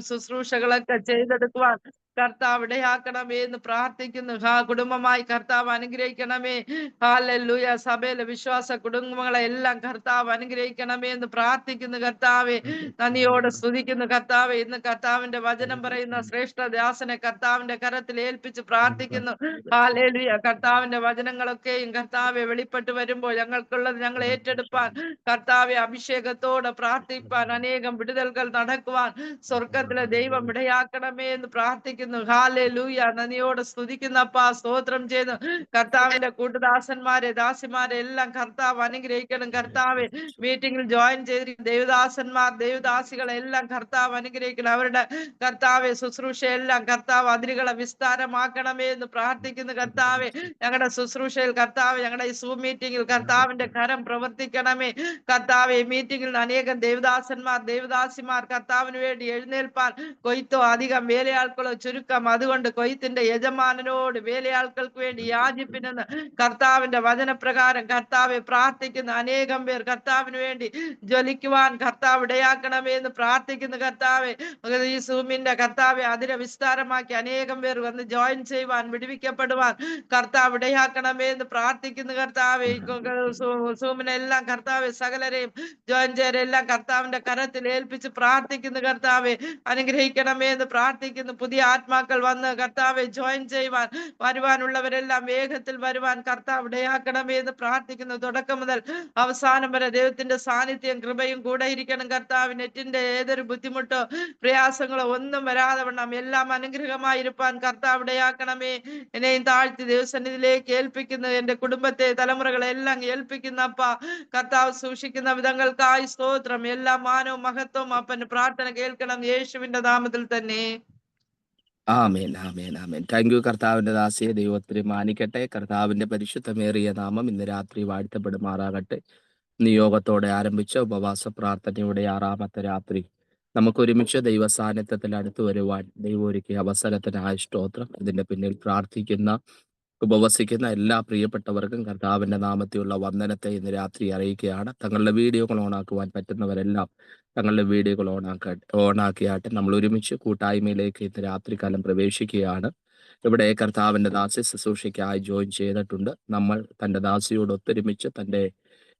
ശുശ്രൂഷകളൊക്കെ ചെയ്തെടുക്കുവാൻ കർത്താവ് ഇടയാക്കണമേ എന്ന് പ്രാർത്ഥിക്കുന്നു. കുടുംബമായി കർത്താവ് അനുഗ്രഹിക്കണമേ. ഹല്ലേലൂയ. സഭയിലെ വിശ്വാസ കുടുംബങ്ങളെ എല്ലാം കർത്താവ് അനുഗ്രഹിക്കണമേ എന്ന് പ്രാർത്ഥിക്കുന്നു. കർത്താവെ നന്ദിയോടെ സ്തുതിക്കുന്നു. കർത്താവെ ഇന്ന് കർത്താവിന്റെ വചനം പറയുന്ന ശ്രേഷ്ഠ ദാസനെ കർത്താവിന്റെ കരത്തിൽ ഏൽപ്പിച്ച് പ്രാർത്ഥിക്കുന്നു. ഹല്ലേലൂയ. കർത്താവിന്റെ വചനങ്ങളൊക്കെയും കർത്താവെ വെളിപ്പെട്ട് വരുമ്പോൾ ഞങ്ങൾക്കുള്ളത് ഞങ്ങൾ ഏറ്റെടുപ്പാൻ, കർത്താവെ അഭിഷേകത്തോടെ പ്രാർത്ഥിപ്പാൻ, അനേകം വിടുതലുകൾ നടക്കുവാൻ സ്വർഗത്തിലെ ദൈവം ഇടയാക്കണമേ എന്ന് പ്രാർത്ഥിക്കുന്നു. ഹല്ലേലൂയ. നന്ദിയോടെ സ്തുതിക്കുന്നപ്പാ, സ്തോത്രം ചെയ്യുന്നു. കർത്താവിന്റെ കൂട്ടുദാസന്മാരെ ദാസിമാരെ എല്ലാം കർത്താവ് അനുഗ്രഹിക്കണം. കർത്താവ് മീറ്റിംഗിൽ ജോയിൻ ചെയ്തിരിക്കുന്ന ദേവദാസന്മാർ ദേവദാസികളെ എല്ലാം കർത്താവ് അനുഗ്രഹിക്കണം. അവരുടെ കർത്താവ് ശുശ്രൂഷയെല്ലാം കർത്താവ് അതിരുകളെ വിസ്താരമാക്കണമേ എന്ന് പ്രാർത്ഥിക്കുന്നു. കർത്താവ് ഞങ്ങളുടെ ശുശ്രൂഷയിൽ കർത്താവ് ഞങ്ങളുടെ ഈ സൂം മീറ്റിംഗിൽ കർത്താവിന്റെ കരം പ്രവർത്തിക്കണമേ. കർത്താവ് ഈ മീറ്റിംഗിൽ അനേകം ദേവദാസന്മാർ ദേവദാസിമാർ കർത്താവിന് വേണ്ടി എഴുന്നേൽപ്പാൻ, കൊയ്ത്തോ അധികം വേലയാൾക്കളോ ചുരുക്കം, അതുകൊണ്ട് കൊയ്ത്തിന്റെ യജമാനനോട് വേലയാൾക്കൾക്ക് വേണ്ടി യാചിപ്പിനെന്ന് കർത്താവിന്റെ വചനപ്രകാരം കർത്താവെ പ്രാർത്ഥിക്കുന്ന അനേകം പേർ കർത്താവിന് വേണ്ടി ജ്വലിക്കുവാൻ കർത്താവ് ഇടയാക്കണമേ എന്ന് പ്രാർത്ഥിക്കുന്നു. കർത്താവെ ഈ സൂമിന്റെ കർത്താവെ അതിര വിസ്താരമാക്കി അനേകം പേർ വന്ന് ജോയിൻ ചെയ്യുവാൻ, വിടുവിക്കപ്പെടുവാൻ കർത്താവ് ഇടയാക്കണമേ എന്ന് പ്രാർത്ഥിക്കുന്നു. കർത്താവെ സൂമിനെല്ലാം കർത്താവെ സകലരെയും ജോയിൻ ചെയ്യരെല്ലാം കർത്താവിന്റെ കരത്തിൽ ഏൽപ്പിച്ച് പ്രാർത്ഥിക്കുന്നു. കർത്താവെ അനുഗ്രഹിക്കണമേ എന്ന് പ്രാർത്ഥിക്കുന്നു. പുതിയ ആത്മാക്കൾ വന്ന് കർത്താവെ ജോയിൻ ചെയ്യുവാൻ വരുവാനുള്ളവരെല്ലാം വേഗത്തിൽ വരുവാൻ കർത്താവ് ഇടയാക്കണമേ എന്ന് പ്രാർത്ഥിക്കുന്നു. തുടക്കം മുതൽ അവസാനം വരെ ദൈവത്തിന്റെ സാന്നിധ്യം കൃപയും കൂടെ ഇരിക്കണം. കർത്താവ് നെറ്റിന്റെ ഏതൊരു ബുദ്ധിമുട്ടോ പ്രയാസങ്ങളോ ഒന്നും വരാതെ വണ്ണം എല്ലാം അനുഗ്രഹമായിരിക്കാൻ കർത്താവ് ഇടയാക്കണമേ. എന്നെയും താഴ്ത്തി ദൈവസന്നിധിയിലേക്ക് ഏൽപ്പിക്കുന്നു. എന്റെ കുടുംബത്തെ തലമുറകളെ എല്ലാം ഏൽപ്പിക്കുന്നപ്പ കർത്താവ് സൂക്ഷിക്കുന്ന വിധങ്ങൾക്കായി സ്തോത്രം. എല്ലാ മാനവും മഹത്വവും അപ്പന് പ്രാർത്ഥന കേൾക്കണം യേശുവിന്റെ നാമത്തിൽ തന്നെ. ആമേൻ, ആമേൻ, ആമേൻ. Thank you. കർത്താവിന്റെ ദാസിയെ ദൈവത്തിന് മാനിക്കട്ടെ. കർത്താവിന്റെ പരിശുദ്ധമേറിയ നാമം ഇന്ന് രാത്രി വാഴ്ത്തപ്പെടുമാറാകട്ടെ. നിയോഗത്തോടെ ആരംഭിച്ച ഉപവാസ പ്രാർത്ഥനയുടെ 6ാമത്തെ രാത്രി നമുക്ക് ഒരുമിച്ച് ദൈവ സാന്നിധ്യത്തിൽ അടുത്തു വരുവാൻ ദൈവം ഒരുക്കിയ അവസരത്തിനായ സ്തോത്രം. ഇതിന്റെ പിന്നിൽ പ്രാർത്ഥിക്കുന്ന ഉപവസിക്കുന്ന എല്ലാ പ്രിയപ്പെട്ടവർക്കും കർത്താവിന്റെ നാമത്തിലുള്ള വന്ദനത്തെ ഇന്ന് രാത്രി അറിയിക്കുകയാണ്. തങ്ങളുടെ വീഡിയോകൾ ഓണാക്കുവാൻ പറ്റുന്നവരെല്ലാം തങ്ങളുടെ വീഡിയോകൾ ഓണാക്കിയാട്ടെ. നമ്മൾ ഒരുമിച്ച് കൂട്ടായ്മയിലേക്ക് ഇന്ന് രാത്രികാലം പ്രവേശിക്കുകയാണ്. ഇവിടെ കർത്താവിന്റെ ദാസി ശുശ്രൂഷയ്ക്കായി ജോയിൻ ചെയ്തിട്ടുണ്ട്. നമ്മൾ തന്റെ ദാസിയോട് ഒത്തൊരുമിച്ച് തന്റെ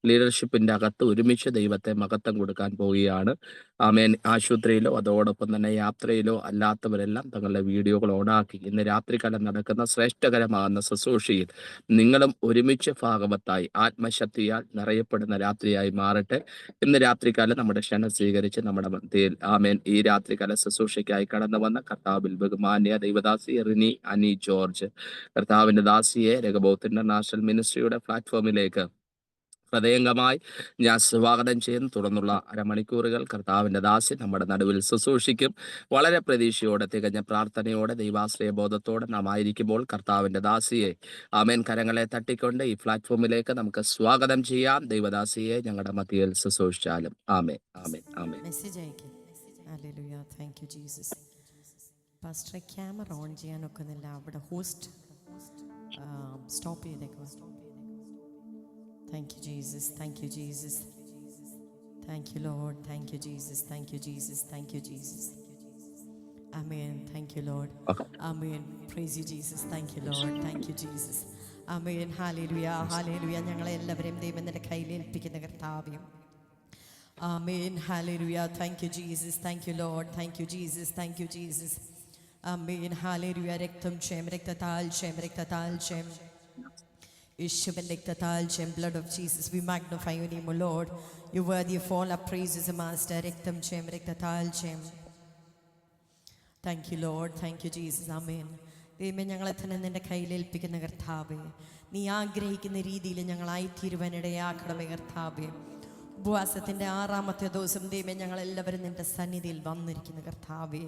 ലീഡർഷിപ്പിന്റെ അകത്ത് ഒരുമിച്ച് ദൈവത്തെ മഹത്വം കൊടുക്കാൻ പോവുകയാണ്. ആമേൻ. ആശുപത്രിയിലോ അതോടൊപ്പം തന്നെ യാത്രയിലോ അല്ലാത്തവരെല്ലാം തങ്ങളുടെ വീഡിയോകൾ ഓണാക്കി ഇന്ന് രാത്രികാലം നടക്കുന്ന ശ്രേഷ്ഠകരമാകുന്ന ശുശ്രൂഷയിൽ നിങ്ങളും ഒരുമിച്ച് ഭാഗവത്തായി ആത്മശക്തിയാൽ നിറയപ്പെടുന്ന രാത്രിയായി മാറട്ടെ. ഇന്ന് രാത്രികാലം നമ്മുടെ ക്ഷണം സ്വീകരിച്ച് നമ്മുടെ മധ്യയിൽ ആമേൻ ഈ രാത്രികാല ശുശ്രൂഷയ്ക്കായി കടന്നു വന്ന കർത്താവിൽ ബഹുമാന്യ ദൈവദാസി റിനി അനി ജോർജ്, കർത്താവിന്റെ ദാസിയെ രഗബോത്ത് ഇന്റർനാഷണൽ മിനിസ്ട്രിയുടെ പ്ലാറ്റ്ഫോമിലേക്ക് ഹൃദയംഗമായി ഞാൻ സ്വാഗതം ചെയ്യുന്നു. തുടർന്നുള്ള അരമണിക്കൂറുകൾ കർത്താവിന്റെ ദാസി നമ്മുടെ നടുവിൽ ശുശ്രൂഷിക്കും. വളരെ പ്രതീക്ഷയോടെ തികഞ്ഞ പ്രാർത്ഥനയോടെ ദൈവാശ്രയ ബോധത്തോടെ നാം ആയിരിക്കുമ്പോൾ കർത്താവിന്റെ ദാസിയെ ആമേൻ കരങ്ങളെ തട്ടിക്കൊണ്ട് ഈ പ്ലാറ്റ്ഫോമിലേക്ക് നമുക്ക് സ്വാഗതം ചെയ്യാം. ദൈവദാസിയെ ഞങ്ങളുടെ മധ്യയിൽ ശുശ്രൂഷിച്ചാലും. ആമേൻ, ആമേൻ, ആമേൻ. ക്യാമറ ഓൺ ചെയ്യാൻ ഒക്കുന്നില്ല. അവിടെ ഹോസ്റ്റ് സ്റ്റോപ്പ് ചെയ്തേക്കോ. Thank you, Jesus. Thank you, Jesus. Thank you, Lord. Thank you, Jesus. Thank you, Jesus. Thank you, Jesus. Amen. Thank you, Lord. Okay. Amen. Praise you, Jesus. Thank you, Lord. Thank you, Jesus. Amen. Hallelujah. Hallelujah. ഞങ്ങളെ എല്ലാവരെയും ദൈവം നിന്റെ കയ്യിൽ ഏൽപ്പിക്കുന്ന കർത്താവേ. Amen. Hallelujah. Thank you, Jesus. Thank you, Lord. Thank you, Jesus. Thank you, Jesus. Amen. Hallelujah. രക്തം ക്ഷയം, രക്തത്താൽ ക്ഷയം, രക്തത്താൽ ക്ഷയം. യേശുവിൻ രക്തത്താൽ ക്ഷയം. Blood of Jesus, we magnify your name, O Lord. You worthy of all our praises, Master. രക്തം ക്ഷയം, രക്തത്താൽ ക്ഷയം. Thank you, Lord. Thank you, Jesus. Amen. ദൈവമേ, ഞങ്ങളെ തന്നെ നിന്റെ കയ്യിൽ ഏൽപ്പിക്കുന്ന കർത്താവേ, നീ ആഗ്രഹിക്കുന്ന രീതിയിൽ ഞങ്ങളായി തീരുവാനിടയാക്കണമേ കർത്താവേ. ഉപവാസത്തിൻ്റെ 6ാമത്തെ ദിവസം ദൈവമേ ഞങ്ങളെല്ലാവരും നിൻ്റെ സന്നിധിയിൽ വന്നിരിക്കുന്ന കർത്താവേ,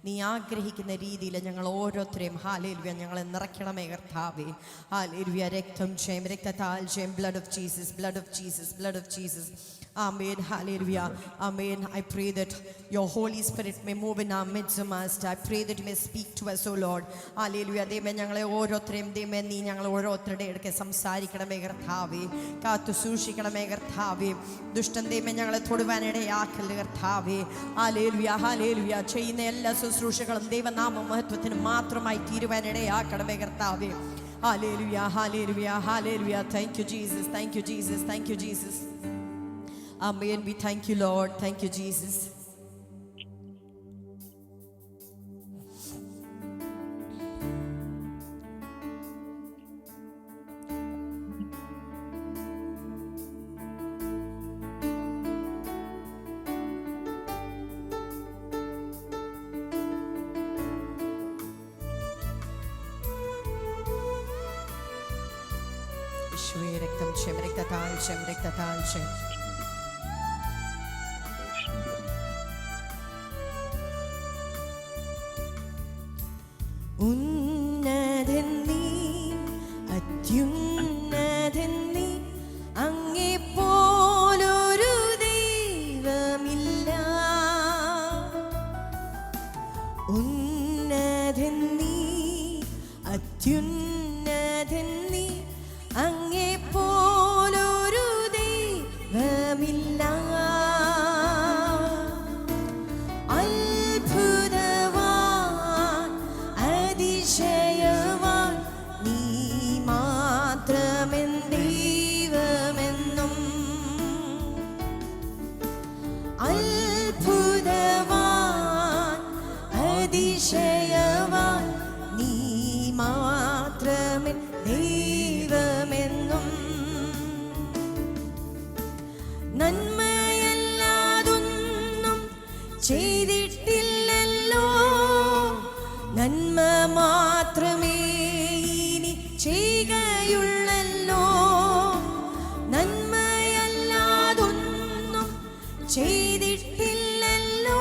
നീ ആഗ്രഹിക്കുന്ന രീതിയിൽ ഞങ്ങൾ ഓരോരുത്തരെയും ഹല്ലേലൂയ ഞങ്ങളെ നിറയ്ക്കണമേ കർത്താവേ. ഹല്ലേലൂയ. രക്തം ക്ഷയം, രക്തത്താൽ ക്ഷയം. Blood of Jesus, blood of Jesus, blood of Jesus. Amen. Hallelujah. Amen. I pray that your Holy Spirit may move in our midst, Master. I pray that you may speak to us, oh Lord. Hallelujah. ദൈവമേ ഞങ്ങളെ ഓരോരുത്തരെയും ദൈവമേ നീ ഞങ്ങൾ ഓരോരുത്തരുടെ ഇടയ്ക്ക് സംസാരിക്കണമേ കർത്താവേ. കാത്തു സൂക്ഷിക്കണമേ കർത്താവേ. ദുഷ്ടൻ ദൈവമേ ഞങ്ങളെ തൊടുവാനിടയാക്കല്ലേ കർത്താവേ. ഹല്ലേലൂയ. ഹല്ലേലൂയ. ചെയ്യുന്ന എല്ലാ ശുശ്രൂഷകളും ദൈവനാമ മഹത്വത്തിന് മാത്രമായി തീരുവാനിടയാക്കണമേ കർത്താവേ. Hallelujah. Hallelujah. Hallelujah. Thank you, Jesus. Thank you, Jesus. Thank you, Jesus. Amen. We thank you, Lord. Thank you, Jesus. യേശുവേ രക്തം ക്ഷമ രക്തതാഴ്ചം രക്തതാഴ്ചം ഉന്നതൻ നീ അത്യുന്നതൻ നീ അങ്ങേപ്പോലൊരു ദൈവമില്ല ഉന്നതൻ നീ അത്യുന്നതൻ നീ അങ്ങേപ്പോലൊരു ദൈവമില്ല നന്മയല്ലാതൊന്നും ചെയ്തിട്ടില്ലല്ലോ നന്മ മാത്രമേ ഇനി ചെയ്യുകയുള്ളല്ലോ നന്മയല്ലാതൊന്നും ചെയ്തിട്ടില്ലല്ലോ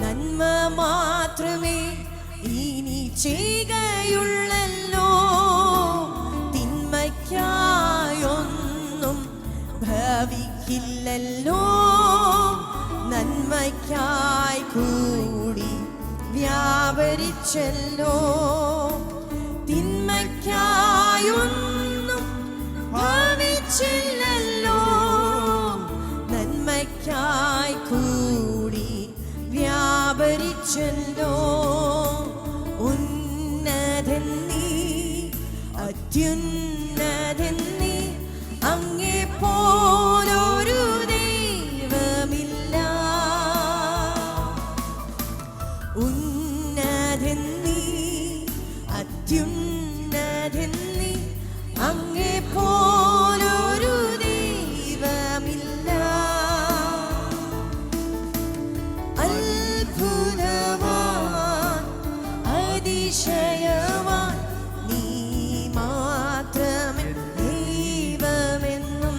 നന്മ മാത്രമേ ഇനി ചെയ്യുകയുള്ളല്ലോ തിന്മയ്ക്കായൊന്നും ഭവിക്കില്ലല്ലോ നന്മയ്ക്കായി കൂടി വ്യാപരിച്ചല്ലോ തിന്മയ്ക്കായൊന്നും ഭവിച്ചില്ലല്ലോ നന്മയ്ക്കായി കൂടി വ്യാപരിച്ചല്ലോ ഉന്നതൻ നീ അത്യുന്നതൻ നീ അങ്ങേപ്പോലൊരു ദൈവമില്ല ഉന്നതൻ നീ അത്യുന്നതൻ നീ അങ്ങേപ്പോലൊരു ദൈവമില്ല അത്ഭുതവാൻ അതിശയവാൻ നീ മാത്രമേ ദൈവമെന്നും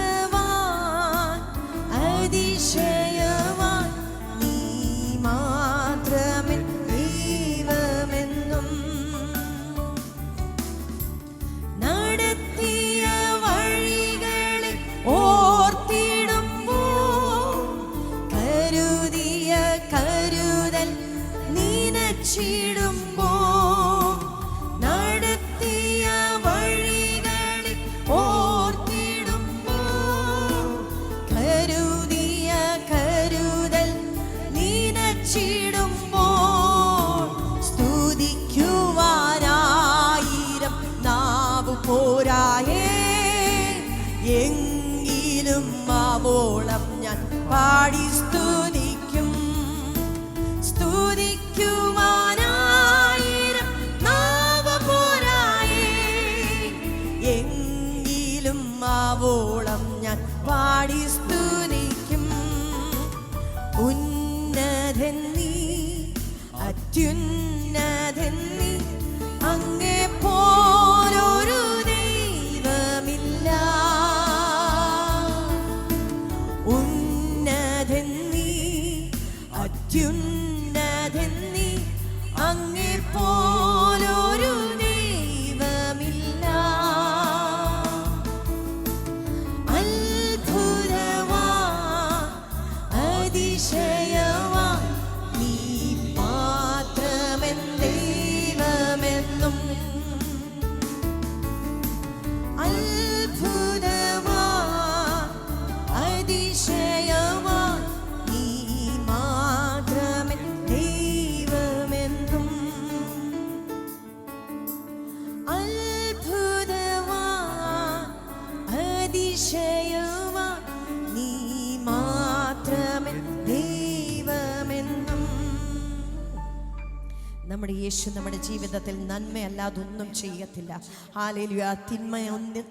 അത്ഭുതവാൻ അതിശയവാൻ നീ മാത്രമേ ദൈവമെന്നും നടത്തിയ വഴികളെ ഓർത്തിടുമ്പോൾ കരുതിയ കരുതൽ നനച്ചിടുമ്പോൾ നടത്തിയ വഴികളെ ഓർത്തിടുമ്പോൾ കരുതിയ കരുതൽ നനച്ചിടുമ്പോൾ സ്തുതിക്കുവാനായിരം നാവു പോരായേ എങ്കിലും ആവോളം ഞാൻ പാടി സ്തുതിക്കും സ്തുതിക്കുവാനായിരം നാവു പോരായേ എങ്കിലും ആവോളം ഞാൻ പാടി സ്തുതിക്കും ഉന്നതൻ നീ അത്യുന്നതൻ നീ അങ്ങേപ്പോലൊരു ദൈവമില്ല ഉന്നതൻ നീ അത്യുന്നതൻ നീ അങ്ങേപ്പോലൊരു ദൈവമില്ല അതിശയവാൻ നീ മാത്രമേ ദൈവമെന്നും അത്ഭുതവാൻ അതിശയവാൻ നീ മാത്രമേ ദൈവമെന്നും. നമ്മുടെ യേശു നമ്മുടെ ജീവിതത്തിൽ നന്മയല്ലാതൊന്നും ചെയ്യത്തില്ല. ഹല്ലേലൂയ. തിന്മ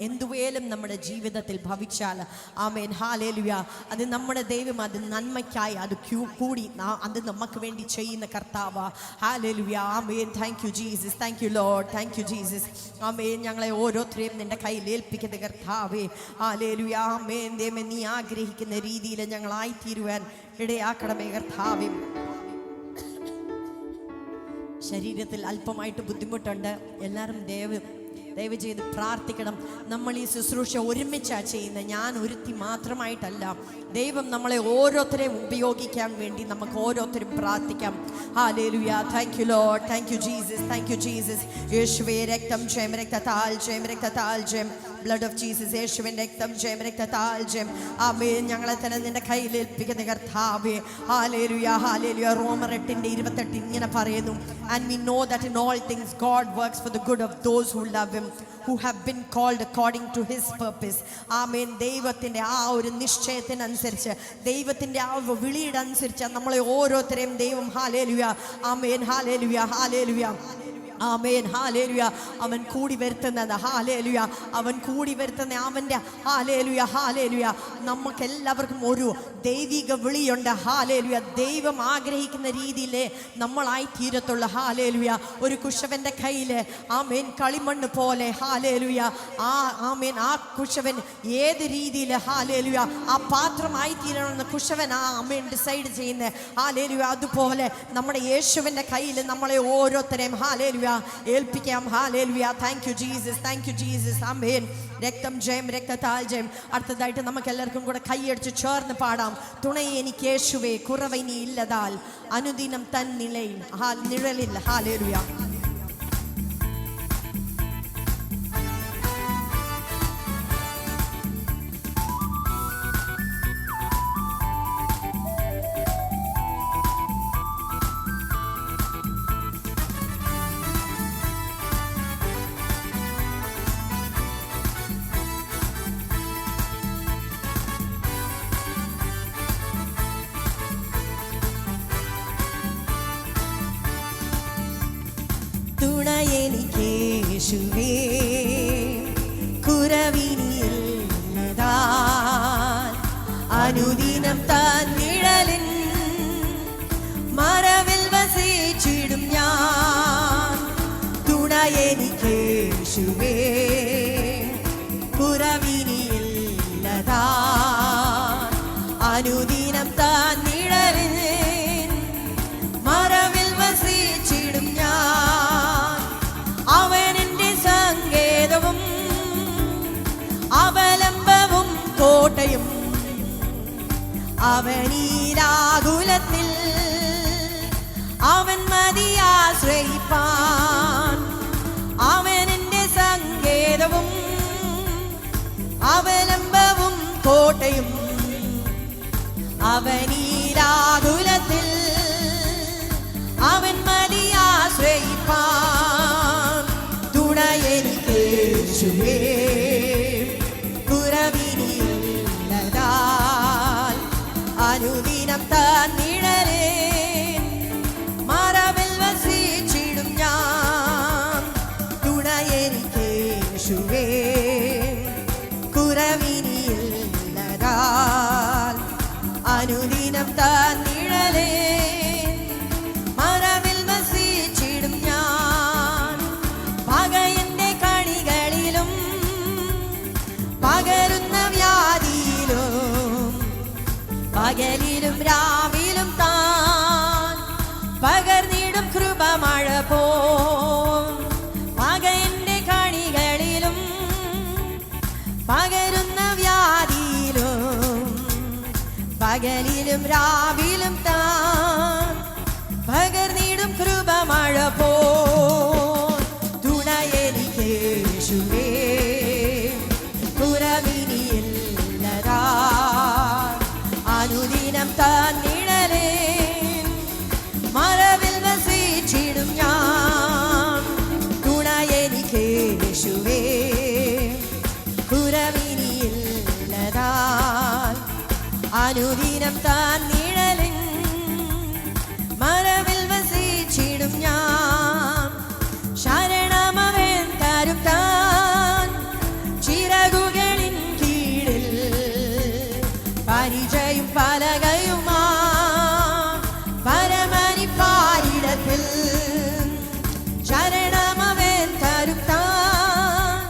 എന്തുവേലും നമ്മുടെ ജീവിതത്തിൽ ഭവിച്ചാൽ ആമേൻ ഹല്ലേലൂയ, അത് നമ്മുടെ ദൈവം അത് നന്മയ്ക്കായി അത് കൂടി അത് നമുക്ക് വേണ്ടി ചെയ്യുന്ന കർത്താവ്. ഹല്ലേലൂയ. ആമേൻ. Thank you Jesus, thank you Lord, thank you Jesus. ആമേൻ. ഞങ്ങളെ ഓരോരുത്തരെയും നിന്റെ കയ്യിൽ ഏൽപ്പിക്കുന്ന കർത്താവേ. ഹല്ലേലൂയ. ആമേൻ. ദൈവമേ, നീ ആഗ്രഹിക്കുന്ന രീതിയിൽ ഞങ്ങളായിത്തീരുവാൻ ഇടയാക്കണമേ കർത്താവേ. ശരീരത്തിൽ അല്പമായിട്ട് ബുദ്ധിമുട്ടുണ്ട്. എല്ലാവരും ദയവ് ചെയ്ത് പ്രാർത്ഥിക്കണം. നമ്മൾ ഈ ശുശ്രൂഷ ഒരുമിച്ചാണ് ചെയ്യുന്നത്. ഞാൻ ഒരുത്തി മാത്രമായിട്ടല്ല. ദൈവം നമ്മളെ ഓരോരുത്തരെയും ഉപയോഗിക്കാൻ വേണ്ടി നമുക്ക് ഓരോരുത്തരും പ്രാർത്ഥിക്കാം. Hallelujah. Thank you Lord, thank you Jesus, thank you Jesus. യേശുവേ രക്തം ജയം, രക്തത്താൽ ജയം, രക്തത്താൽ ജയം. Blood of Jesus. യേശുവിൻ്റെ രക്തം ജയം, രക്തത്താൽ ജയം. ആമേൻ. ഞങ്ങളെ തന്നെ നിന്റെ കയ്യിൽ ഏൽപ്പിക്കുന്ന കർത്താവേ. Hallelujah, hallelujah. റോമർ 8:28 ഇങ്ങനെ പറയുന്നു, and we know that in all things God works for the good of those who love him, who have been called according to his purpose. ആമേൻ. ദൈവത്തിൻ്റെ ആ ഒരു നിശ്ചയത്തിനനുസരിച്ച്, ദൈവത്തിൻ്റെ ആ വിളിയുടെ അനുസരിച്ച് നമ്മളെ ഓരോരുത്തരെയും ദൈവം hallelujah amen hallelujah hallelujah amen hallelujah അവൻ കൂടി വരുത്തുന്നത്. ഹല്ലേലൂയ. അവൻ കൂടി വരുത്തുന്ന അവൻ്റെ ഹല്ലേലൂയ ഹല്ലേലൂയ നമുക്കെല്ലാവർക്കും ഒരു ദൈവിക വിളിയുണ്ട്. ഹല്ലേലൂയ. ദൈവം ആഗ്രഹിക്കുന്ന രീതിയിലേ നമ്മളായി തീരത്തുള്ളൂ. ഹല്ലേലൂയ. ഒരു കുശവൻ്റെ കയ്യിൽ ആമേൻ കളിമണ്ണ് പോലെ ഹല്ലേലൂയ ആമേൻ ആ കുശവൻ ഏത് രീതിയിൽ ഹല്ലേലൂയ ആ പാത്രമായി തീരണമെന്ന് കുശവൻ ആമേൻ ഡിസൈഡ് ചെയ്യുന്നത്. ഹല്ലേലൂയ. അതുപോലെ നമ്മുടെ യേശുവിൻ്റെ കയ്യിൽ നമ്മളെ ഓരോരുത്തരെയും ഹല്ലേലൂയ ഏൽപ്പിക്കാം. ഹല്ലേലൂയ. Thank you Jesus, thank you Jesus. ആമേൻ. രക്തം ജയം, രക്തത്താൽ ജയം. അടുത്തതായിട്ട് നമുക്ക് എല്ലാവർക്കും കൂടെ കൈയടിച്ച് ചേർന്ന് പാടാം. തുണയെ എനിക്ക് യേശുവേ, കുറവ് ഇനി ഇല്ലതാൽ അനുദിനം തൻ നിലയിൽ നിഴലിൽ. ഹല്ലേലൂയ. തുണയെനിക്കേശുവേ, കുറവിനിയില്ലതാൽ അനുദിനം താൻ നിഴലിൻ മറവിൽ വസിച്ചിടും ഞാൻ. തുണയെനിക്കേശുവേ, കുറവിനിയില്ലതാൽ അനുദിനം താൻ നിഴലിൻ മറവിൽ വസിച്ചിടും ഞാൻ. അവനെൻ്റെ സങ്കേതവും അവലംബവും കോട്ടയും, അവനീലാകുലത്തിൽ അവൻ മതിയാശ്രയിപ്പാൻ. അവനെൻ്റെ സങ്കേതവും അവലംബവും കോട്ടയും, അവനീലാകുലത്തിൽ അവൻ മതിയാശ്രയിപ്പാൻ. തുണയെനിക്കേശുവേ, കുറവിനിയില്ലതാൽ അനുദിനം താൻ നിഴലേ മറവിൽ വസിച്ചിടും ഞാൻ. തുണയെനിക്കേശുവേ, കുറവിനിയില്ലതാൽ അനുദിനം താൻ നിഴലേ മറവിൽ വസിച്ചിടും ഞാൻ. പകയന്റെ കണികളിലും പകരുന്ന വ്യാധിയിലും പകലിലും രാവിലും താൻ പകർന്നിടും കൃപമഴ പോം. പകയന്റെ കണികളിലും പകരുന്ന വ്യാധിയിലും പകലിലും രാവിലും താൻ പകർന്നിടും കൃപമഴ പോൽ. തുണയെനിക്കേശുവേ, കുറവിനിയില്ലതാൽ അനുദിനം താൻ നിഴലിൻ മറവിൽ വസിച്ചിടും ഞാൻ. ശരണമവൻ തരും താൻ ചിറകുകളിൻ കീഴിൽ പരിചയും പലകയുമാ പരമനിപ്പാരിടത്തിൽ. ശരണമവൻ തരും താൻ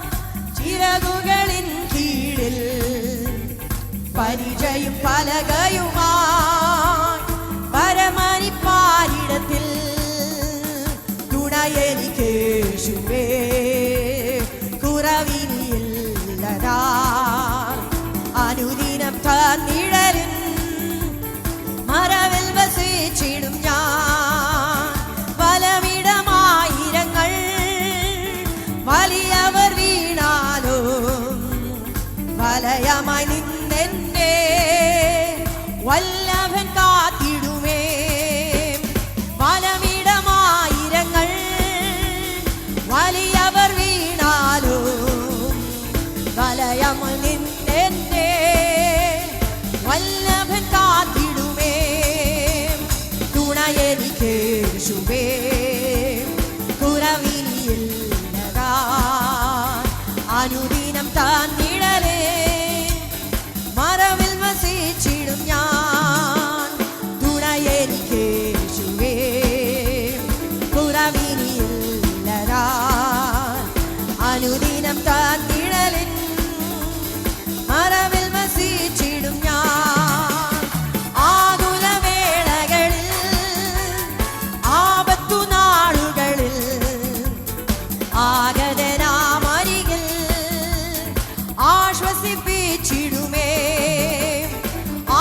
ചിറകുകളിൻ കീഴിൽ പരിചയും പലകയുമാ പരമനിപ്പാരിടത്തിൽ. തുണയെനിക്ക് യേശുവേ കുറവിനില്ലതാ. അനുദിനം താൻ നിഴലിൻ മറവിൽ വസിച്ചിടും ഞാൻ. പലവിടമായിരങ്ങൾ വലിയവർ വീണാലും വലയമായി നിന്നെന്നെ വല്ലഭൻ കാത്തിടുമേ. പലവിടമായിരങ്ങൾ വലിയവർ വീണാലും വലയമായി നിന്നെന്നെ വല്ലഭൻ കാത്തിടുമേ. തുണയെനിക്ക് യേശുവേ കുറവിനില്ലതാ. അനുദിനം താൻ നിഴലേ മറവിൽ വസിച്ചിടും ഞാൻ. തുണയെനിക്ക് യേശുവേ കുറവിനില്ലതാ. അനുദിനം താൻ നിഴലിൻ മറവിൽ വസിച്ചിടും ഞാൻ. ആകുലവേളകളിൽ ആപത്തു നാളുകളിൽ ആഗതനാമരികിൽ ആശ്വസിപ്പിച്ചിടുമേ.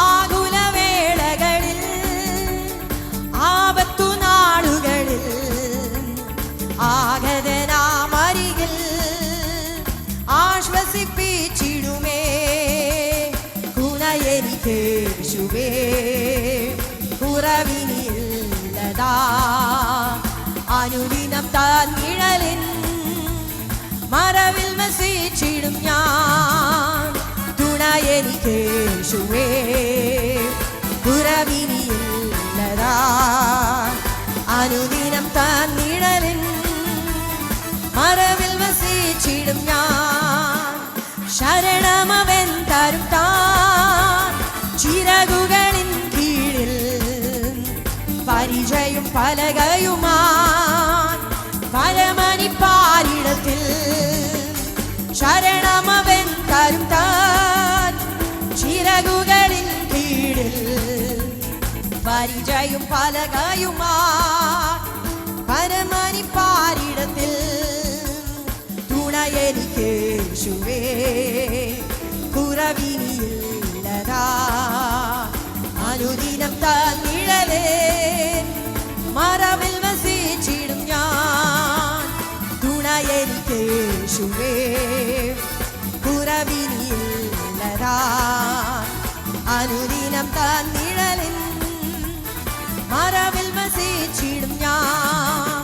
ആകുലവേളകളിൽ ആപത്തു നാളുകളിൽ ആഗതനാമരികിൽ ആശ്വസിപ്പിച്ചിടുമേ. തുണയെനിക്ക് യേശുവേ കുറവിനില്ലതാ. അനുദിനം താൻ നിഴലിൻ മറവിൽ വസിച്ചിടും ഞാൻ. തുണയെനിക്ക് യേശുവേ കുറവിനില്ലതാ. അനുദിനം താൻ നിഴലിൻ മറവിൽ വസിച്ചിടും ഞാൻ. ശരണമവൻ തരും താൻ ചിറകുകളിൻ കീഴിൽ പരിചയും പലകയുമാൻ പരമനിപ്പാരിടത്തിൽ. ശരണമവൻ തരും താൻ ചിറകുകളിൻ കീഴിൽ പരിചയും പലകയുമാൻ പരമനിപ്പാരിടത്തിൽ. തുണയെനിക്ക് യേശുവേ കുറവിനില്ലതാ. അനുദിനം താൻ നിഴലേ മറവിൽ വസിച്ചിടും ഞാൻ. തുണയെനിക്ക് യേശുവേ കുറവിനില്ലതാ. അനുദിനം താൻ നിഴലിൻ മറവിൽ വസിച്ചിടും ഞാൻ.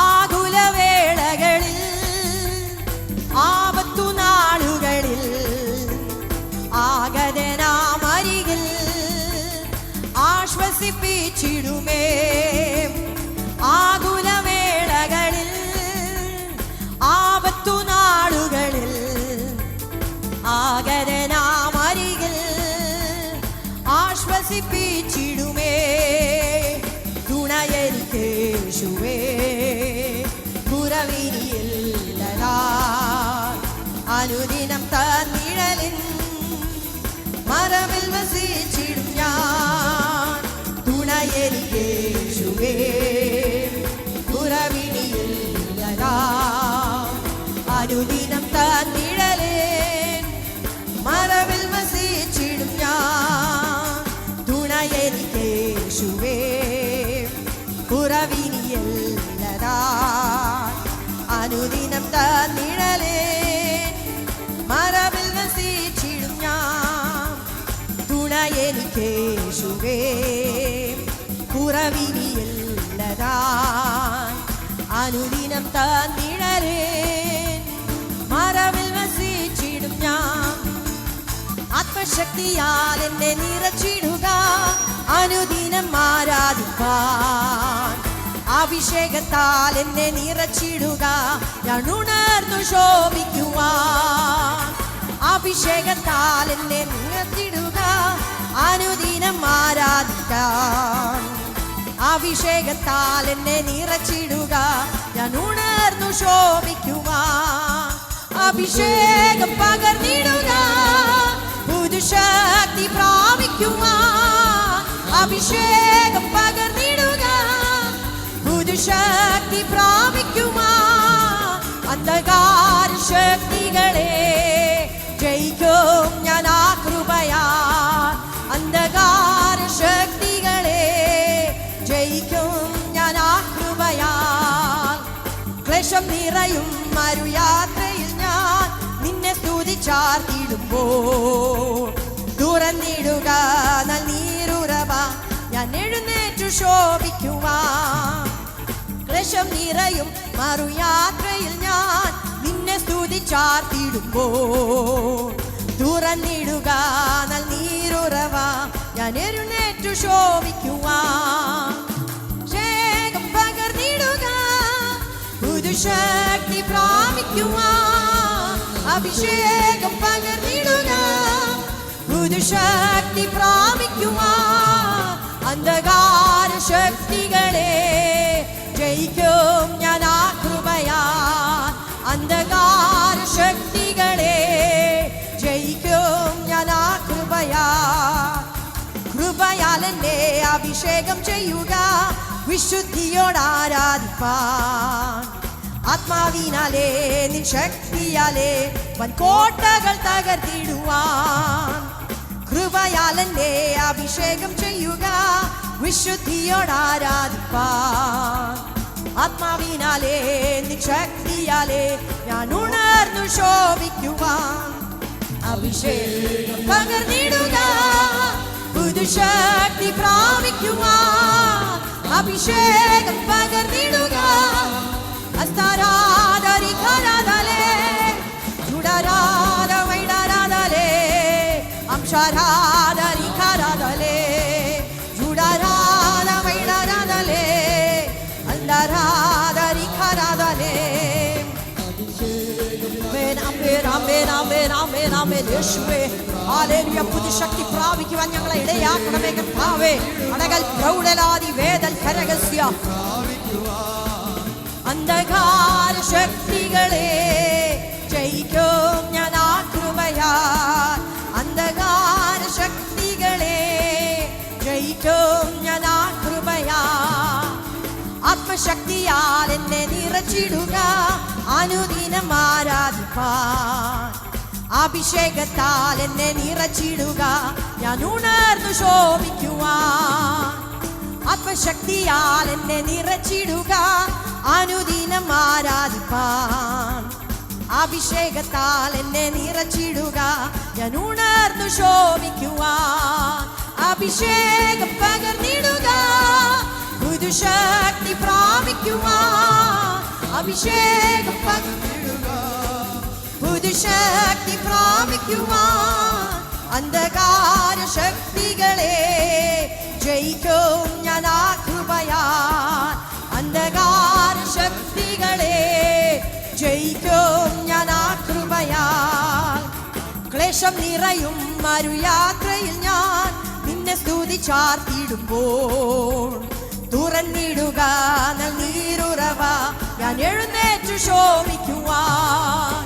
ആകുലവേളകളിൽ ആപത്തു നാളുകളിൽ ആഗതനാമരികിൽ ആശ്വസിപ്പിച്ചിടുമേ. ആകുലവേളകളിൽ ആപത്തു നാളുകളിൽ ആഗതനാമരികിൽ ആശ്വസിപ്പിച്ചിടുമേ. തുണയെനിക്ക് യേശുവേ കുറവിനില്ലതാ. അനുദിനം താൻ നിഴലിൻ മറവിൽ വസിച്ചിടും ഞാൻ. തുണയെനിക്ക് യേശുവേ കുറവിനില്ലതാ. അനുദിനം താൻ നിഴലേ മറവിൽ വസിച്ചിടും ഞാൻ. തുണയെനിക്ക് യേശുവേ കുറവിനില്ലതാ. അനുദിനം താൻ നിഴലേ മറവിൽ വസിച്ചിടും ഞാൻ. തുണയെനിക്ക് യേശുവേ കുറവിനില്ലതാ. അനുദിനം താൻ നിഴലേ മറവിൽ വസിച്ചിടും ഞാൻ. ആത്മ ആത്മശക്തിയാൽ എന്നെ നിറച്ചിടുക, അനുദിനം ആരാധിപ്പാൻ. അഭിഷേകത്താൽ എന്നെ നിറച്ചിടുക, ഞാൻ ഉണർന്നു ശോഭിക്കുവാൻ. അഭിഷേകത്താൽ എന്നെ നിറച്ചിടുക, അനുദിനം ആരാധിക്കാൻ. അഭിഷേകത്താൽ എന്നെ നിറച്ചിടുക, ഞാൻ ഉണർന്നു ശോഭിക്കുവാൻ. അഭിഷേകം പകർന്നിടുക, പുതുശക്തി പ്രാപിക്കുവാൻ. അഭിഷേകം പകർന്നിടുക, പുതുശക്തി പ്രാപിക്കുവാൻ. അന്ധകാര ശക്തികളെ ജയിക്കും ഞാൻ ആ കൃപയാൽ. അന്ധകാര ശക്തികളെ ജയിക്കും ഞാൻ ആ കൃപയാൽ. ക്ലേശം നിറയും മരുയാത്രയിൽ ഞാൻ നിന്നെ സ്തുതിച്ചാർത്തിടുമ്പോൾ, തുറന്നിടുക നീരുറവ, ഞാൻ എഴുന്നേറ്റു ശോഭിക്കുവാൻ. ക്ലേശം നിറയും മറുയാത്രയിൽ ഞാൻ നിന്നെ സ്തുതിച്ചാർത്തിടുമ്പോൾ, തുറന്നിടുക നീരുറവ, ഞാൻ എഴുന്നേറ്റു ശോഭിക്കുവാൻ. അഭിഷേകം പകർന്നിടുക, പുതുശക്തി പ്രാപിക്കുവാൻ. അഭിഷേകം പകർന്നിടുക, പുതുശക്തി പ്രാപിക്കുവാൻ. അന്ധകാര ശക്തികളെ ജയിക്കും ഞാൻ ആ കൃപയാൽ. അന്ധകാര ശക്തികളെ ജയിക്കും ഞാൻ ആ കൃപയാൽ. കൃപയാൽ എന്നെ അഭിഷേകം ചെയ്യുക, വിശുദ്ധിയോട് ആരാധിപ്പാൻ. ആത്മാവിനാലേ നിൻ ശക്തിയാലേ വൻകോട്ടകൾ തകർത്തിടുവാൻ. കൃപയാൽ എന്നെ അഭിഷേകം ചെയ്യുക, വിശുദ്ധിയോട് ആരാധിപ്പാൻ. ആത്മാവിനാലേ നിൻ ശക്തിയാലേ ഞാൻ ഉണർന്നു ശോഭിക്കുവാൻ. അഭിഷേകം പകർന്നിടുക, പുതുശക്തി പ്രാപിക്കുവാൻ. അഭിഷേകം പകർന്നിടുക, അസ്താരാധരിക്കാരാധലേ, ചുടരാധ വൈഡാരാധലേ, അംശാരാധരിക്കാരാധലേ, ചുടരാധ വൈഡാരാധലേ, അന്തരാധരിക്കാരാധലേ. പുതുശക്തി പ്രാപിക്കുവാൻ ഞങ്ങളെ ഇടയാക്കണമേ കർത്താവേ. അടകൽ പ്രൗഢലാദി വേദൽ കരകസ്യ അന്ധകാര ശക്തികളെ ജയിക്കും ഞാൻ ആ കൃപയാൽ. അന്ധകാര ശക്തികളെ ജയിക്കും ഞാൻ ആ കൃപയാൽ. ആത്മശക്തിയാൽ എന്നെ നിറച്ചിടുക, അനുദിനം ആരാധിപ്പാൻ. അഭിഷേകത്താൽ എന്നെ നിറച്ചിടുക, ഞാൻ ഉണർന്നു ശോഭിക്കുവാൻ. ആത്മശക്തിയാൽ എന്നെ നിറച്ചിടുക, അനുദിനം ആരാധിപ്പാൻ. അഭിഷേകത്താൽ എന്നെ നിറച്ചിടുക, ഞാൻ ഉണർന്നു ശോഭിക്കുവാൻ. അഭിഷേകം പകർന്നിടുക, പുതുശക്തി പ്രാപിക്കുവാൻ. അഭിഷേകം പകർന്നിടുക, പുതുശക്തി പ്രാപിക്കുവാൻ. അന്ധകാര ശക്തികളെ ജയിക്കും ഞാൻ ആ കൃപയാൽ. അന്ധകാര ശക്തികളെ ജയിക്കും ഞാൻ ആ കൃപയാൽ. ക്ലേശം നിറയും മരുയാത്രയിൽ ഞാൻ നിന്നെ സ്തുതിച്ചാർത്തിടുമ്പോൾ, തുറന്നിടുക നീരുറവ, ഞാൻ എഴുന്നേറ്റു ശോഭിക്കുവാൻ.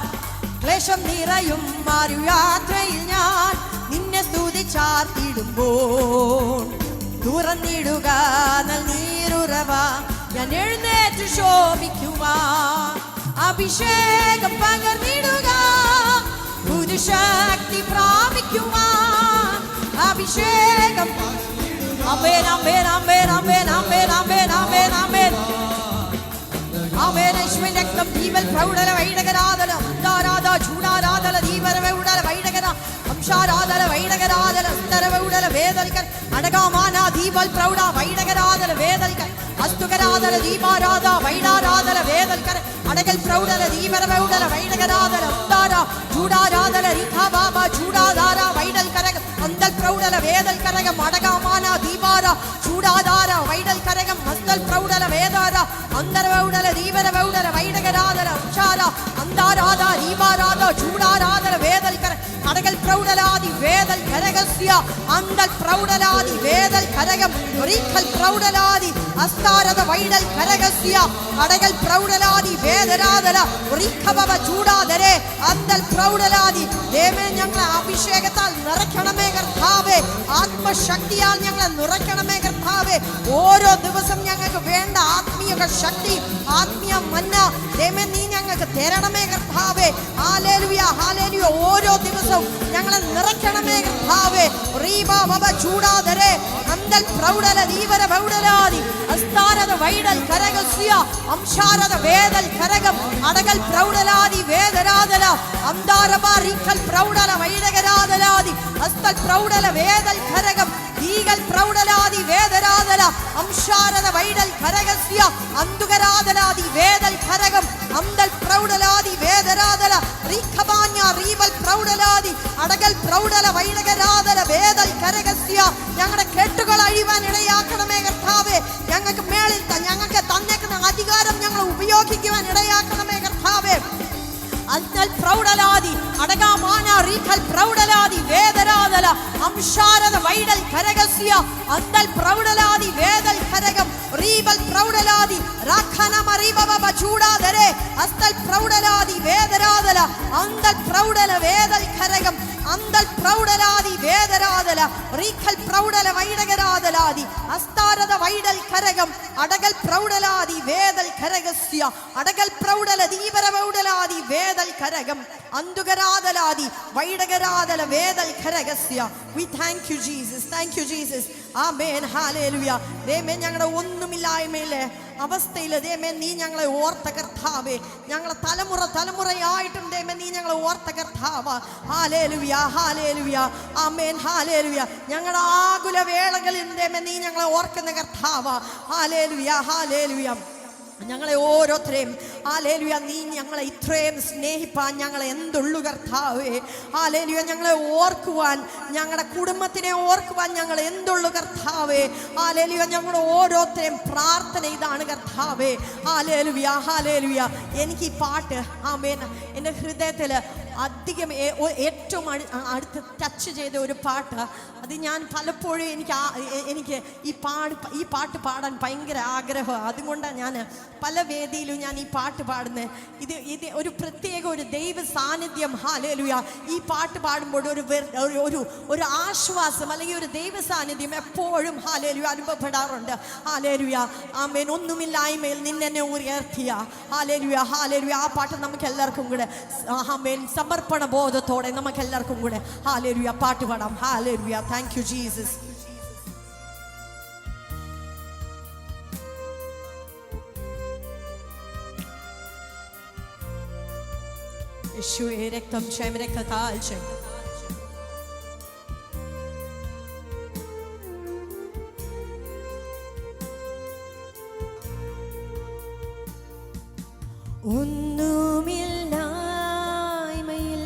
ക്ലേശം നിറയും മരുയാത്രയിൽ ഞാൻ നിന്നെ സ്തുതിച്ചാർത്തിടുമ്പോൾ, തുറന്നിടുക നീരുറവ, ഞാൻ എഴുന്നേറ്റു ശോഭിക്കുവാൻ. അഭിഷേകം പകർന്നിടുക, പുതുശക്തി പ്രാപിക്കുവാൻ. അഭിഷേകം ആമേൻ ആമേൻ ആമേൻ ആമേൻ ആമേൻ ആമേൻ ആമേൻ ആമേൻ ആമേൻ. യേശുവിന്റെ രക്തം ദീപൽ പ്രൗഢല വൈഡകരാധന, അന്താരാധ ചൂടാരാധന ദീപല വൈഡല വൈഡകര, അംശാരാധന വൈഡകരാധന, സ്തര വൈഡല വേദലിക്കൻ, അടകാമാന ദീപൽ പ്രൗഢ വൈഡകരാധന വേദലിക്കൻ, അസ്തുകരാധന ദീപാരാധ വൈഡാരാധന വേദൽക്കര അടകൽ പ്രൗഢല ദീപരമൗഢല വൈഡകരാധന ഉന്താര ചൂടാരാധന റിഖാബാബ ചൂടാധാര വൈഡൽ കരകം അന്തൽ പ്രൗഢല വേദൽ കരകം അടകാമാന ദീപാര ചൂടാധാര വൈഡൽ കരകം അന്തൽ പ്രൗഢല വേദാര അന്തരമൗഢല ദീപരമൗഢല വൈഡകരാധന ഉഷാര അന്താരാധ ദീപാരാധ ചൂടാരാധന വേദൽ കര അടകൽ പ്രൗഢലാദി വേദൽ കരകസ്യ അന്തൽ പ്രൗഢലാദി വേദൽ കരകം റിഖൽ പ്രൗഢലാദി അസ്താരത വൈഡൽ കരകസ്യ അടകൽ പ്രൗഢലാദി വേദരാധന റിഖബവ ചൂടാധരെ അന്തൽ പ്രൗഢലാദി ദൈവമേ ഞങ്ങളെ അഭിഷേകത്താൽ നിറയ്ക്കണമേ കർത്താവേ ആത്മശക്തിയാൽ ഞങ്ങളെ നിറയ്ക്കണമേ കർത്താവേ ഓരോ ദിവസം ഞങ്ങൾക്ക് വേണ്ട ആത്മീയ ശക്തി ആത്മീയ മന്ന ദൈവമേ നീ ഞങ്ങൾക്ക് തരണമേ കർത്താവേ ഹല്ലേലൂയ ഹല്ലേലൂയ ഓരോ ദിവസവും ഞങ്ങളെ നിറയ്ക്കണമേ കർത്താവേ റീബാബവ ചൂടാധരെ അന്തൽ പ്രൗഢല ദീപര പ്രൗഢലാദി അസ്താരത വൈഡൽ കരകസ്യ അംശാരത വേദൽ കരകം അടകൽ പ്രൗഢലാദി വേദരാധന അന്താരബ റിഖൽ പ്രൗഢല വൈഡകരാധനാദി അസ്തൽ പ്രൗഢല വേദൽ കരകം ദീഗൽ പ്രൗഢലാദി വേദരാധന അംശാരത വൈഡൽ കരകസ്യ അന്തുകരാധനാദി വേദൽ കരകം അന്തൽ പ്രൗഢലാദി വേദരാധന റിഖബാന്യ റീബൽ പ്രൗഢലാദി അടകൽ പ്രൗഢല വൈഡകരാധന വേദൽ കരകസ്യ ഞങ്ങളുടെ കെട്ടുകൾ അഴിവാൻ ഇടയാക്കണമേ കർത്താവേ ഞങ്ങൾക്ക് മേളിൽ ഞങ്ങൾക്ക് തന്നേക്കുന്ന അധികാരം ഞങ്ങൾ ഉപയോഗിക്കുവാൻ ഇടയാക്കണമേ കർത്താവേ അന്തൽ പ്രൗഢലാദി അടകാമാന റീഖൽ പ്രൗഢലാദി വേദരാധന അംശാരത വൈഡൽ കരകസ്യ അന്തൽ പ്രൗഢലാദി വേദൽ കരകം റീബൽ പ്രൗഢലാദി രാഖനമ റീബബ ചൂടാധരെ അസ്തൽ പ്രൗഢലാദി വേദരാധന അന്തൽ പ്രൗഢല വേദൽ കരകം അന്തൽ പ്രൗഢലാദി വേദരാധന റീഖൽ പ്രൗഢല വൈഡകരാധനാദി അസ്താരത വൈഡൽ കരകം അടകൽ പ്രൗഢലാദി വേദൽ കരകസ്യ അടകൽ പ്രൗഢല ദീപരമൗഢലാദി വേദൽ കരകം അന്തുകരാധലാദി വൈഡകരാധന വേദൽ കരകസ്യ. We thank you Jesus, thank you Jesus. ആമേൻ ഹല്ലേലൂയ. ദൈവമേ ഞങ്ങളുടെ ഒന്നുമില്ലായ്മയിലെ അവസ്ഥയിൽ ദൈവമേ നീ ഞങ്ങളെ ഓർത്ത കർത്താവേ ഞങ്ങളെ തലമുറയായിട്ടും ദൈവമേ നീ ഞങ്ങളെ ഓർത്ത കർത്താവ് ഹല്ലേലൂയ ഹല്ലേലൂയ ആമേൻ ഹല്ലേലൂയ. ഞങ്ങളുടെ ആകുല വേളകളിൽ ദൈവമേ നീ ഞങ്ങളെ ഓർക്കുന്ന കർത്താവ് ഹല്ലേലൂയ ഹല്ലേലൂയ. ഞങ്ങളെ ഓരോരുത്തരെയും ഹല്ലേലൂയ നീ ഞങ്ങളെ ഇത്രയും സ്നേഹിപ്പാൻ ഞങ്ങളെ എന്തുള്ളു കർത്താവേ ഹല്ലേലൂയ. ഞങ്ങളെ ഓർക്കുവാൻ ഞങ്ങളുടെ കുടുംബത്തിനെ ഓർക്കുവാൻ ഞങ്ങൾ എന്തുള്ളു കർത്താവേ ഹല്ലേലൂയ. ഞങ്ങളുടെ ഓരോരുത്തരെയും പ്രാർത്ഥന ഇതാണ് കർത്താവേ ഹല്ലേലൂയ ഹല്ലേലൂയ. എനിക്ക് ഈ പാട്ട് ആമേൻ എൻ്റെ ഹൃദയത്തിൽ അധികം ഏറ്റവും അടുത്ത് ടച്ച് ചെയ്ത ഒരു പാട്ട്. അത് ഞാൻ പലപ്പോഴും എനിക്ക് ഈ പാട്ട് പാടാൻ ഭയങ്കര ആഗ്രഹമാണ്. അതുകൊണ്ടാണ് ഞാൻ പല വേദിയിലും ഞാൻ ഈ പാട്ട് പാടുന്നത്. ഇത് ഒരു പ്രത്യേക ഒരു ദൈവ സാന്നിധ്യം ഹല്ലേലൂയ. ഈ പാട്ട് പാടുമ്പോൾ ഒരു ആശ്വാസം അല്ലെങ്കിൽ ഒരു ദൈവ സാന്നിധ്യം എപ്പോഴും ഹല്ലേലൂയ അനുഭവപ്പെടാറുണ്ട് ഹല്ലേലൂയ. ആമേൻ. ഒന്നുമില്ലായ്മയിൽ നിന്നെ ഉയർത്തിയ ഹല്ലേലൂയ ഹല്ലേലൂയ. ആ പാട്ട് നമുക്ക് എല്ലാവർക്കും കൂടെ ആമേൻ സമർപ്പണ ബോധത്തോടെ നമുക്ക് എല്ലാവർക്കും കൂടെ ഹല്ലേലൂയ പാട്ട് പാടാം. ഹല്ലേലൂയ. Thank you Jesus. യേശുവേ രക്തം ക്ഷയം രക്തത്താൽ ക്ഷയം ഒന്നുമില്ലായ്മയിൽ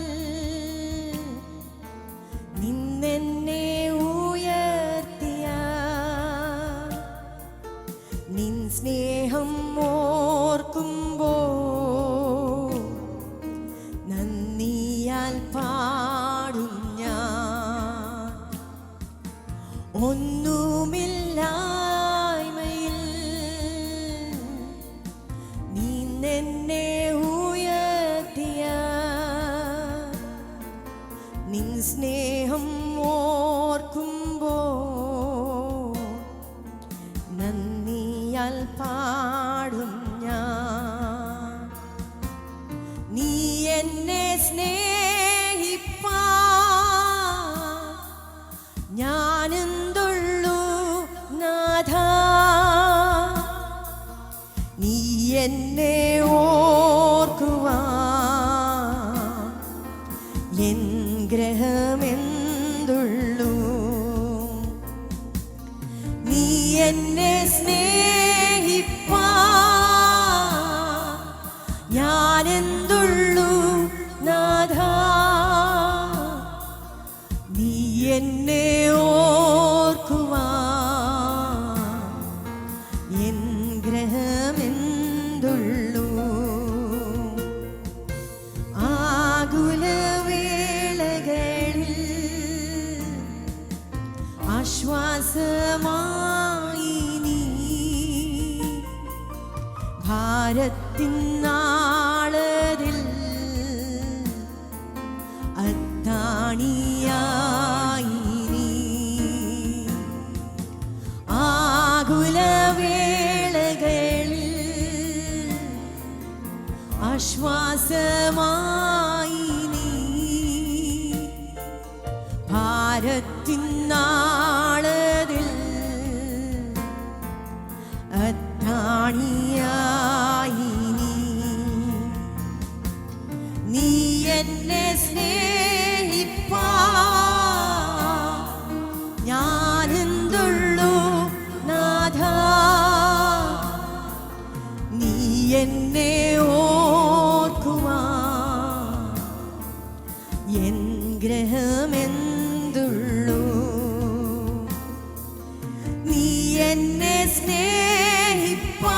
നിന്നെന്നെ ഉയർത്തിയ നിൻ സ്നേഹം ഓർക്കുമ്പോ നന്ദിയാൽ പാടും ഞാൻ. ഒന്നുമില്ലായ്മയിൽ നീ നിന്നെ ഉയർത്തിയ നിൻ സ്നേഹം ഓർക്കുമ്പോ നന്ദിയാൽ പാടും ഞാൻ. നീ എന്നെ സ്നേഹിപ്പാ ഞാനെന്തുള്ളു നാഥ. നീ എന്നെ ഓർക്കുവാ എൻ ഗ്രഹമെന്തുള്ളു. നീ എന്നെ സ്നേഹി ആശ്വാസമായി നീ ഭാരത്തിൻ നാളതിൽ അത്താണിയായി നീ ആകുലവേളകളിൽ ആശ്വാസമായി നീ ഭാരത്തിൻ നാളതിൽ അത്താണിയായി നീ എന്നെ സ്നേഹിപ്പാ ഞാനെന്തുള്ളൂ നാഥ നീ എന്നെ ഓർക്കുവാ എൻ ഗ്രഹമെന്തുള്ളൂ നീ എന്നെ സ്നേഹിപ്പാ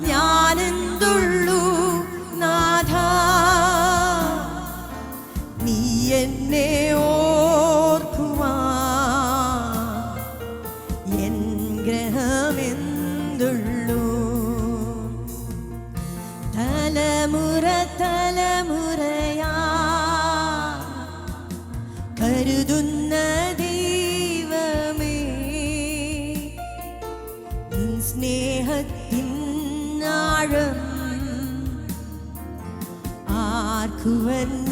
ഞാനെന്തുള്ളൂ നാഥ നീ എന്നെ ഓർക്കുവാ എൻ ഗ്രഹമെന്തുള്ളൂ തലമുറ തലമുറയാ കരുതുന്ന ദൈവമേ നിൻ സ്നേഹത്തിൻ ആഴം ആർക്കു വർണ്ണിച്ചിടാം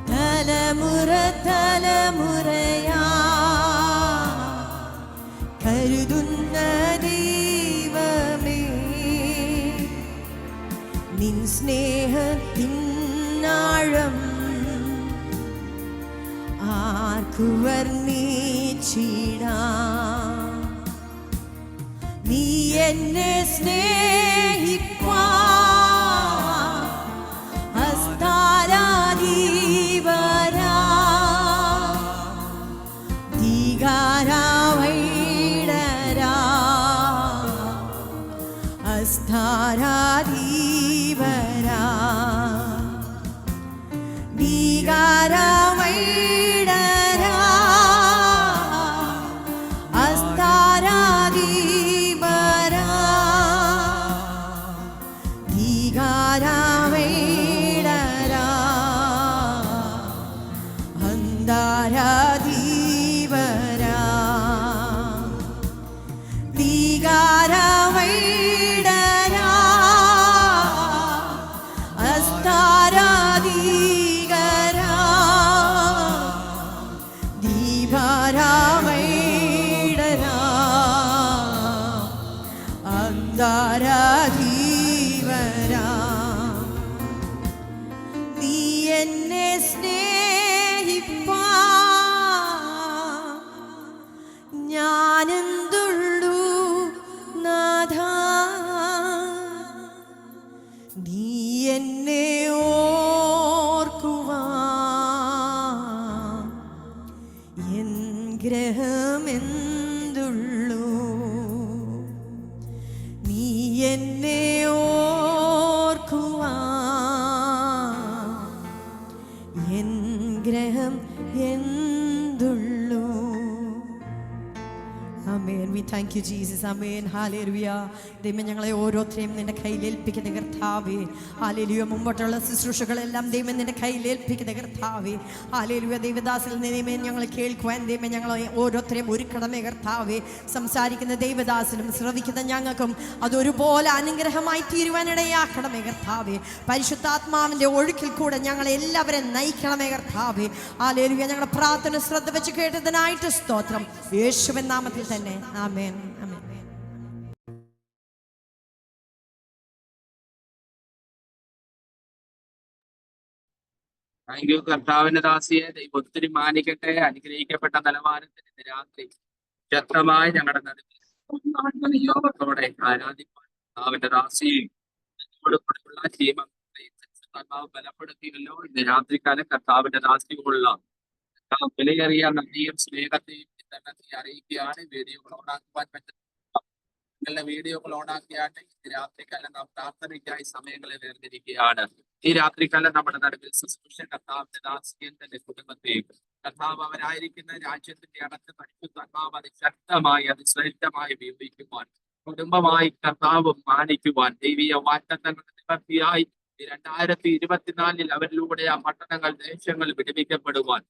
തലമുറ തലമുറയാ കരുതുന്ന ദൈവമേ നിൻ സ്നേഹത്തിൻ ആഴം ആർക്കു വർണ്ണിച്ചിടാം നീ എന്നെ സ്നേഹിപ്പാ ഹസ്താരാധീവരാ ദീകാരാവൈഡരാ ഹസ്താരാധീവരാ ദീകാരാവൈഡരാ ഹസ്താരാധീവരാ ദീകാരാവൈഡരാ ഹന്താരാധീവരാ ദീകാരാവൈഡരാ ഹസ്താരാധീകരാ ദീപാരാവൈഡരാ അന്താരാധീവരാ നീ എന്നെ സ്നേഹിപ്പാ ഞാനെന്തുള്ളൂ നാഥ നീ എന്നെ ഓർക്കുവാ എൻ ഗ്രഹമെന്തുള്ളൂ നീ എന്നെ ഓർക്കുവാ എൻ ഗ്രഹം എന്തുള്ളൂ. ആമേൻ. We thank you Jesus. ആമേൻ. ഹല്ലേലൂയ. ദൈവമേ ഞങ്ങളെ ഓരോരുത്തരെയും നിന്റെ കയ്യിൽ ഏൽപ്പിക്കുന്ന കർത്താവേ. ഹല്ലേലൂയ. മുമ്പോട്ടുള്ള ശുശ്രൂഷകളെല്ലാം ദൈവമേ നിന്റെ കയ്യിൽ ഏൽപ്പിക്കുന്ന കർത്താവേ. ഹല്ലേലൂയ. ദൈവദാസിൽ ദൈവമേ ഞങ്ങൾ കേൾക്കുവാൻ ദൈവമേ ഞങ്ങളെ ഓരോരുത്തരെയും ഒരുക്കണമേ കർത്താവേ. സംസാരിക്കുന്ന ദൈവദാസനും ശ്രവിക്കുന്ന ഞങ്ങൾക്കും അതൊരുപോലെ അനുഗ്രഹമായി തീരുവാനിടയാക്കണമേ കർത്താവേ. പരിശുദ്ധാത്മാവിന്റെ ഒഴുക്കിൽ കൂടെ ഞങ്ങളെ എല്ലാവരെയും നയിക്കണമേ കർത്താവേ. ഹല്ലേലൂയ. ഞങ്ങളുടെ പ്രാർത്ഥന ശ്രദ്ധ വെച്ച് കേട്ടതിനായിട്ട് സ്തോത്രം. യേശുവിൻ നാമത്തിൽ തന്നെ. ആമേൻ. ആമേൻ. താങ്ക് യു കർത്താവിന്റെ ദാസിയെ ദൈവം ഒത്തിരി മാനിക്കട്ടെ. അനുഗ്രഹിക്കപ്പെട്ട നിലവാരത്തിൽ ഇന്ന് രാത്രി ശക്തമായി ഞങ്ങളുടെ നടുവിൽ യോഗത്തോടെ ആരാധിപ്പാൻ കർത്താവിന്റെ ദാസിയെ കൂടെയുള്ള കർത്താവ് ബലപ്പെടുത്തിയല്ലോ. ഇന്ന് രാത്രിക്കാലം കർത്താവിന്റെ ദാസിയോടുള്ള വിലയേറിയ നന്ദിയും സ്നേഹത്തെയും അറിയിക്കുകയാണ്. വേദികൾ ഓണാക്കുവാൻ പറ്റുന്ന നിങ്ങളുടെ വീഡിയോകൾ ഓണാക്കിയാട്ടെ. ഈ രാത്രികാലം നാം പ്രാർത്ഥനയ്ക്കായി സമയങ്ങളെ വേർതിരിക്കുകയാണ്. ഈ രാത്രികാലം നമ്മുടെ നടുവിൽ ശുശ്രൂഷ കർത്താവിന്റെ ദാസിയും തന്റെ കുടുംബത്തെയും കർത്താവ് അവരായിരിക്കുന്ന രാജ്യത്തിന്റെ അകത്ത് പരിശുദ്ധാത്മാവ് അതിശക്തമായി അതിശ്രേഷ്ഠമായി ഉപയോഗിക്കുവാൻ, കുടുംബമായി കർത്താവ് മാനിക്കുവാൻ, ദൈവീയ വാഗ്ദത്തങ്ങളുടെ നിവർത്തിയായി 2024 അവരിലൂടെ ആ പട്ടണങ്ങൾ ദേശങ്ങൾ വിടുവിക്കപ്പെടുവാൻ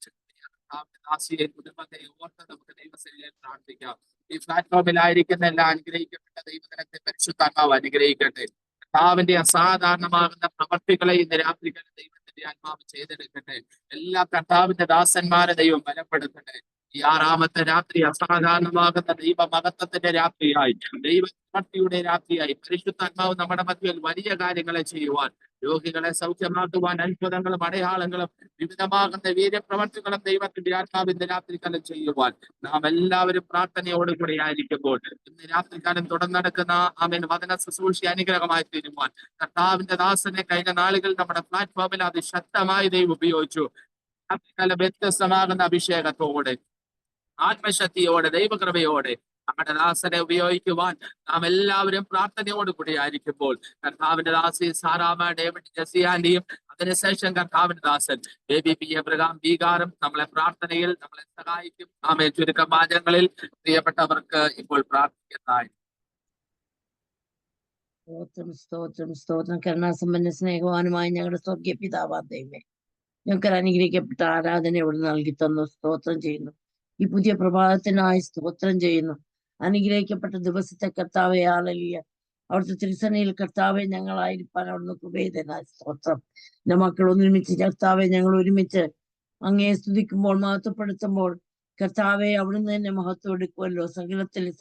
ദാസിയെ കുടുംബത്തെ ഓർത്ത് നമുക്ക് ദൈവസന്നിധിയിൽ പ്രാർത്ഥിക്കാം. ഈ പ്ലാറ്റ്ഫോമിലായിരിക്കുന്ന എല്ലാ അനുഗ്രഹിക്കപ്പെട്ട ദൈവജനത്തെ പരിശുദ്ധാത്മാവ് അനുഗ്രഹിക്കട്ടെ. കർത്താവിന്റെ അസാധാരണമാകുന്ന പ്രവർത്തികളെ ഇന്ന് രാത്രികൾ ദൈവത്തിന്റെ ആത്മാവ് ചെയ്തെടുക്കട്ടെ. എല്ലാ കർത്താവിന്റെ ദാസന്മാരെ ദൈവം ബലപ്പെടുത്തട്ടെ. ഈ 6ാമത്തെ രാത്രി അസാധാരണമാകുന്ന ദൈവമഹത്വത്തിന്റെ രാത്രിയായി, ദൈവഭക്തിയുടെ രാത്രിയായി പരിശുദ്ധാത്മാവ് നമ്മുടെ മധ്യയിൽ വലിയ കാര്യങ്ങളെ ചെയ്യുവാൻ, രോഗികളെ സൗഖ്യമാക്കുവാൻ, അത്ഭുതങ്ങളും അടയാളങ്ങളും വിവിധമാകുന്ന വീര്യപ്രവർത്തികളും ദൈവത്തിന്റെ ആത്മാവിന്റെ രാത്രികാലം ചെയ്യുവാൻ നാം എല്ലാവരും പ്രാർത്ഥനയോടുകൂടി ആയിരിക്കുമ്പോൾ ഇന്ന് രാത്രികാലം തുടർന്നടക്കുന്ന ആമേൻ വചന ശുശ്രൂഷ അനുഗ്രഹമായി തീരുവാൻ കർത്താവിന്റെ ദാസനെ കഴിഞ്ഞ നാളുകൾ നമ്മുടെ പ്ലാറ്റ്ഫോമിൽ അതിശക്തമായി ദൈവം ഉപയോഗിച്ചു. രാത്രികാലം വ്യത്യസ്തമാകുന്ന അഭിഷേകത്തോടെ, ആത്മശക്തിയോടെ, ദൈവകൃപയോടെ നമ്മുടെ ദാസനെ ഉപയോഗിക്കുവാൻ നാം എല്ലാവരും പ്രാർത്ഥനയോട് കൂടി ആയിരിക്കുമ്പോൾ കർത്താവിന്റെ ദാസി സാറാമ, ഡേവിഡ്, ജസിയാന്റെയും അതിനുശേഷം കർത്താവിന്റെ ദാസൻ ABP എബ്രഹാം ബീഗാറും നമ്മളെ പ്രാർത്ഥനയിൽ നമ്മളെ സഹായിക്കും. ആമേ ചുരുക്കം വാചകങ്ങളിൽ പ്രിയപ്പെട്ടവർക്ക് ഇപ്പോൾ പ്രാർത്ഥിക്കുന്നതായി. സ്തോത്രം കരുണാസമ്പന്ന സ്നേഹവാനുമായി ഞങ്ങളുടെ സ്വർഗീയ പിതാവാ ദൈവമേ, ഞങ്ങൾക്ക് അനുഗ്രഹിക്കപ്പെട്ട ആരാധന ഇവിടെ നൽകി തന്നു. സ്തോത്രം ചെയ്യുന്നു. ഈ പുതിയ പ്രഭാതത്തിനായി സ്തോത്രം ചെയ്യുന്നു. അനുഗ്രഹിക്കപ്പെട്ട ദിവസത്തെ കർത്താവെ ഹല്ലേലൂയ. അവിടുത്തെ തിരുസനയിൽ കർത്താവെ ഞങ്ങളായിരിക്കാൻ അവിടുന്ന് കൃപേതനായി സ്തോത്രം. എന്റെ മക്കൾ ഒരുമിച്ച് കർത്താവെ ഞങ്ങൾ ഒരുമിച്ച് അങ്ങയെ സ്തുതിക്കുമ്പോൾ, മഹത്വപ്പെടുത്തുമ്പോൾ കർത്താവെ അവിടുന്ന് തന്നെ മഹത്വം എടുക്കുമല്ലോ.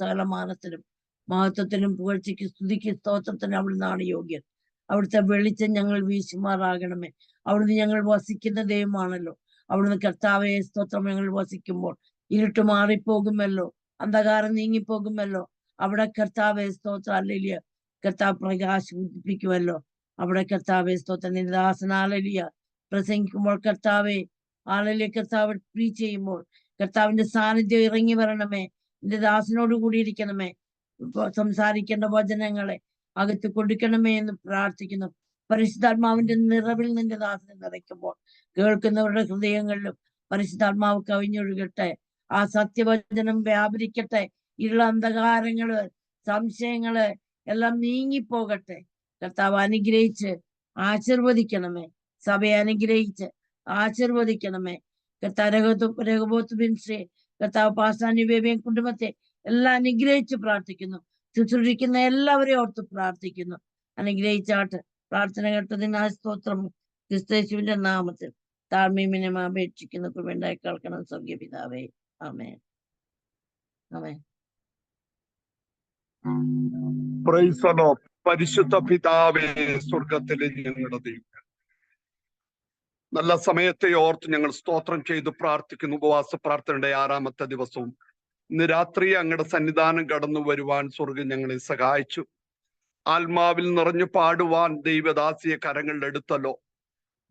സകലമാനത്തിനും മഹത്വത്തിനും പുകഴ്ചയ്ക്ക് സ്തുതിക്ക് സ്തോത്രത്തിന് അവിടുന്നാണ് യോഗ്യൻ. അവിടുത്തെ വെളിച്ചം ഞങ്ങൾ വീശുമാറാകണമേ. അവിടുന്ന് ഞങ്ങൾ വസിക്കുന്ന ദൈവമാണല്ലോ. അവിടുന്ന് കർത്താവെ സ്തോത്രം ഞങ്ങൾ വസിക്കുമ്പോൾ ഇരുട്ട് മാറിപ്പോകുമല്ലോ, അന്ധകാരം നീങ്ങിപ്പോകുമല്ലോ. അവിടെ കർത്താവെ സ്തോത്രം ഹല്ലേലൂയ കർത്താവ് പ്രകാശം ഉദിപ്പിക്കുമല്ലോ. അവിടെ കർത്താവെ സ്തോത്രം നിന്റെ ദാസൻ ഹല്ലേലൂയ പ്രസംഗിക്കുമ്പോൾ കർത്താവെ ഹല്ലേലൂയ കർത്താവ് പ്രീച്ച് ചെയ്യുമ്പോൾ കർത്താവിന്റെ സാന്നിധ്യം ഇറങ്ങി വരണമേ. നിന്റെ ദാസനോട് കൂടിയിരിക്കണമേ. സംസാരിക്കേണ്ട വചനങ്ങളെ അകത്ത് കൊടുക്കണമേ എന്ന് പ്രാർത്ഥിക്കുന്നു. പരിശുദ്ധാത്മാവിന്റെ നിറവിൽ നിന്റെ ദാസനെ നിറയ്ക്കുമ്പോൾ കേൾക്കുന്നവരുടെ ഹൃദയങ്ങളിലും പരിശുദ്ധാത്മാവ് കവിഞ്ഞൊഴുകട്ടെ. ആ സത്യവചനം വ്യാപരിക്കട്ടെ. ഇരുള അന്ധകാരങ്ങള് സംശയങ്ങള് എല്ലാം നീങ്ങിപ്പോകട്ടെ. കർത്താവ് അനുഗ്രഹിച്ച് ആശീർവദിക്കണമേ. സഭയെ അനുഗ്രഹിച്ച് ആശീർവദിക്കണമേ. കർത്താവ് രഘുബോത്ത് ബിൻശ്രീ കർത്താവ് പാസാനിവേബിയും കുടുംബത്തെ എല്ലാം അനുഗ്രഹിച്ച് പ്രാർത്ഥിക്കുന്നു. ശുശ്രൂഷിക്കുന്ന എല്ലാവരെയും ഓർത്ത് പ്രാർത്ഥിക്കുന്നു. അനുഗ്രഹിച്ചാട്ട്. പ്രാർത്ഥന കേട്ടതിനായി സ്തോത്രം. ക്രിസ്തയേശുവിന്റെ നാമത്തിൽ താഴ്മയും അപേക്ഷിക്കുന്ന കൃപയുണ്ടായി കേൾക്കണം സ്വർഗീയ പിതാവേ. ആമേൻ. ആമേൻ. Praise the Lord. പരിശുദ്ധ പിതാവേ, സ്വർഗത്തിലെ ഞങ്ങളുടെ ദൈവം, നല്ല സമയത്തെ ഓർത്ത് ഞങ്ങൾ സ്തോത്രം ചെയ്ത് പ്രാർത്ഥിക്കുന്നു. ഉപവാസ പ്രാർത്ഥനയുടെ 6ാമത്തെ ദിവസവും ഇന്ന് രാത്രി അങ്ങയുടെ സന്നിധാനം കടന്നു വരുവാൻ സ്വർഗം ഞങ്ങളെ സഹായിച്ചു. ആത്മാവിൽ നിറഞ്ഞു പാടുവാൻ ദൈവദാസിയെ കരങ്ങളിൽ എടുത്തല്ലോ.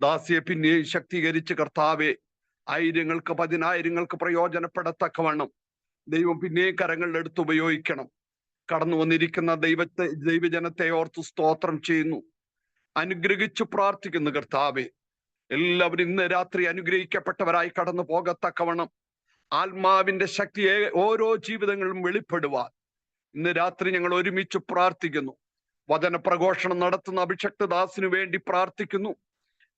ദാസിയെ പിന്നെ ശക്തീകരിച്ച് കർത്താവെ 1000-ങ്ങൾക്ക് 10,000-ങ്ങൾക്ക് പ്രയോജനപ്പെടത്തക്കവണ്ണം ദൈവം പിന്നെ കരങ്ങളിൽ എടുത്ത് ഉപയോഗിക്കണം. കടന്നു വന്നിരിക്കുന്ന ദൈവജനത്തെ ഓർത്ത് സ്തോത്രം ചെയ്യുന്നു. അനുഗ്രഹിച്ചു പ്രാർത്ഥിക്കുന്നു കർത്താവെ. എല്ലാവരും ഇന്ന് രാത്രി അനുഗ്രഹിക്കപ്പെട്ടവരായി കടന്നു പോകത്തക്കവണ്ണം ആത്മാവിന്റെ ശക്തിയെ ഓരോ ജീവിതങ്ങളിലും വെളിപ്പെടുവാൻ ഇന്ന് രാത്രി ഞങ്ങൾ ഒരുമിച്ച് പ്രാർത്ഥിക്കുന്നു. വചന പ്രഘോഷണം നടത്തുന്ന അഭിഷക്ത ദാസിനു വേണ്ടി പ്രാർത്ഥിക്കുന്നു.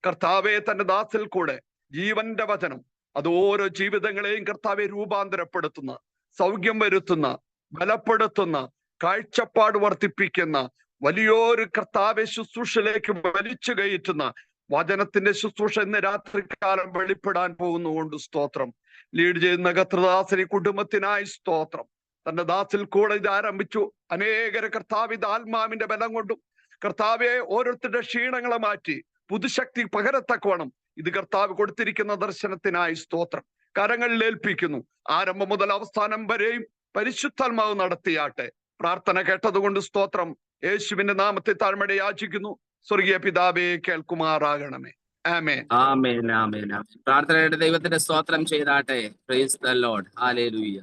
കർത്താവെ, തന്റെ ദാസിൽ കൂടെ ജീവന്റെ വചനം അത് ഓരോ ജീവിതങ്ങളെയും കർത്താവെ രൂപാന്തരപ്പെടുത്തുന്ന, സൗഖ്യം വരുത്തുന്ന, ബലപ്പെടുത്തുന്ന, കാഴ്ചപ്പാട് വർദ്ധിപ്പിക്കുന്ന വലിയൊരു കർത്താവെ ശുശ്രൂഷയിലേക്ക് വലിച്ചു കയറ്റുന്ന വചനത്തിന്റെ ശുശ്രൂഷ ഇന്ന് രാത്രികാലം വെളിപ്പെടാൻ പോകുന്നുകൊണ്ട് സ്തോത്രം. ലീഡ് ചെയ്യുന്ന കർത്തദാസനെ കുടുംബത്തിനായി സ്തോത്രം. തന്റെ ദാസിൽ കൂടെ ഇത് ആരംഭിച്ചു. അനേകര കർത്താവ് ഇത് ആത്മാവിന്റെ ബലം കൊണ്ടും കർത്താവെ ഓരോരുത്തരുടെ ക്ഷീണങ്ങളെ മാറ്റി പുതുശക്തി പകരത്തക്കവണ്ണം ഇത് കർത്താവ് കൊടുത്തിരിക്കുന്ന ദർശനത്തിനായി സ്തോത്രം. കരങ്ങളിൽ ഏൽപ്പിക്കുന്നു. ആരംഭം മുതൽ അവസാനം വരെയും പരിശുദ്ധാത്മാവ് നടത്തിയാട്ടെ. പ്രാർത്ഥന കേട്ടതുകൊണ്ട് സ്തോത്രം. യേശുവിന്റെ നാമത്തെ താഴ്മയുടെ യാചിക്കുന്നു. സ്വർഗീയ പിതാവേ, കേൾക്കുമാറാകണമേ. ആമേൻ. ആമേൻ. ആമേൻ. പ്രാർത്ഥനയുടെ ദൈവത്തിന്റെ സ്തോത്രം ചെയ്താട്ടെ. Praise the Lord. ഹല്ലേലൂയ.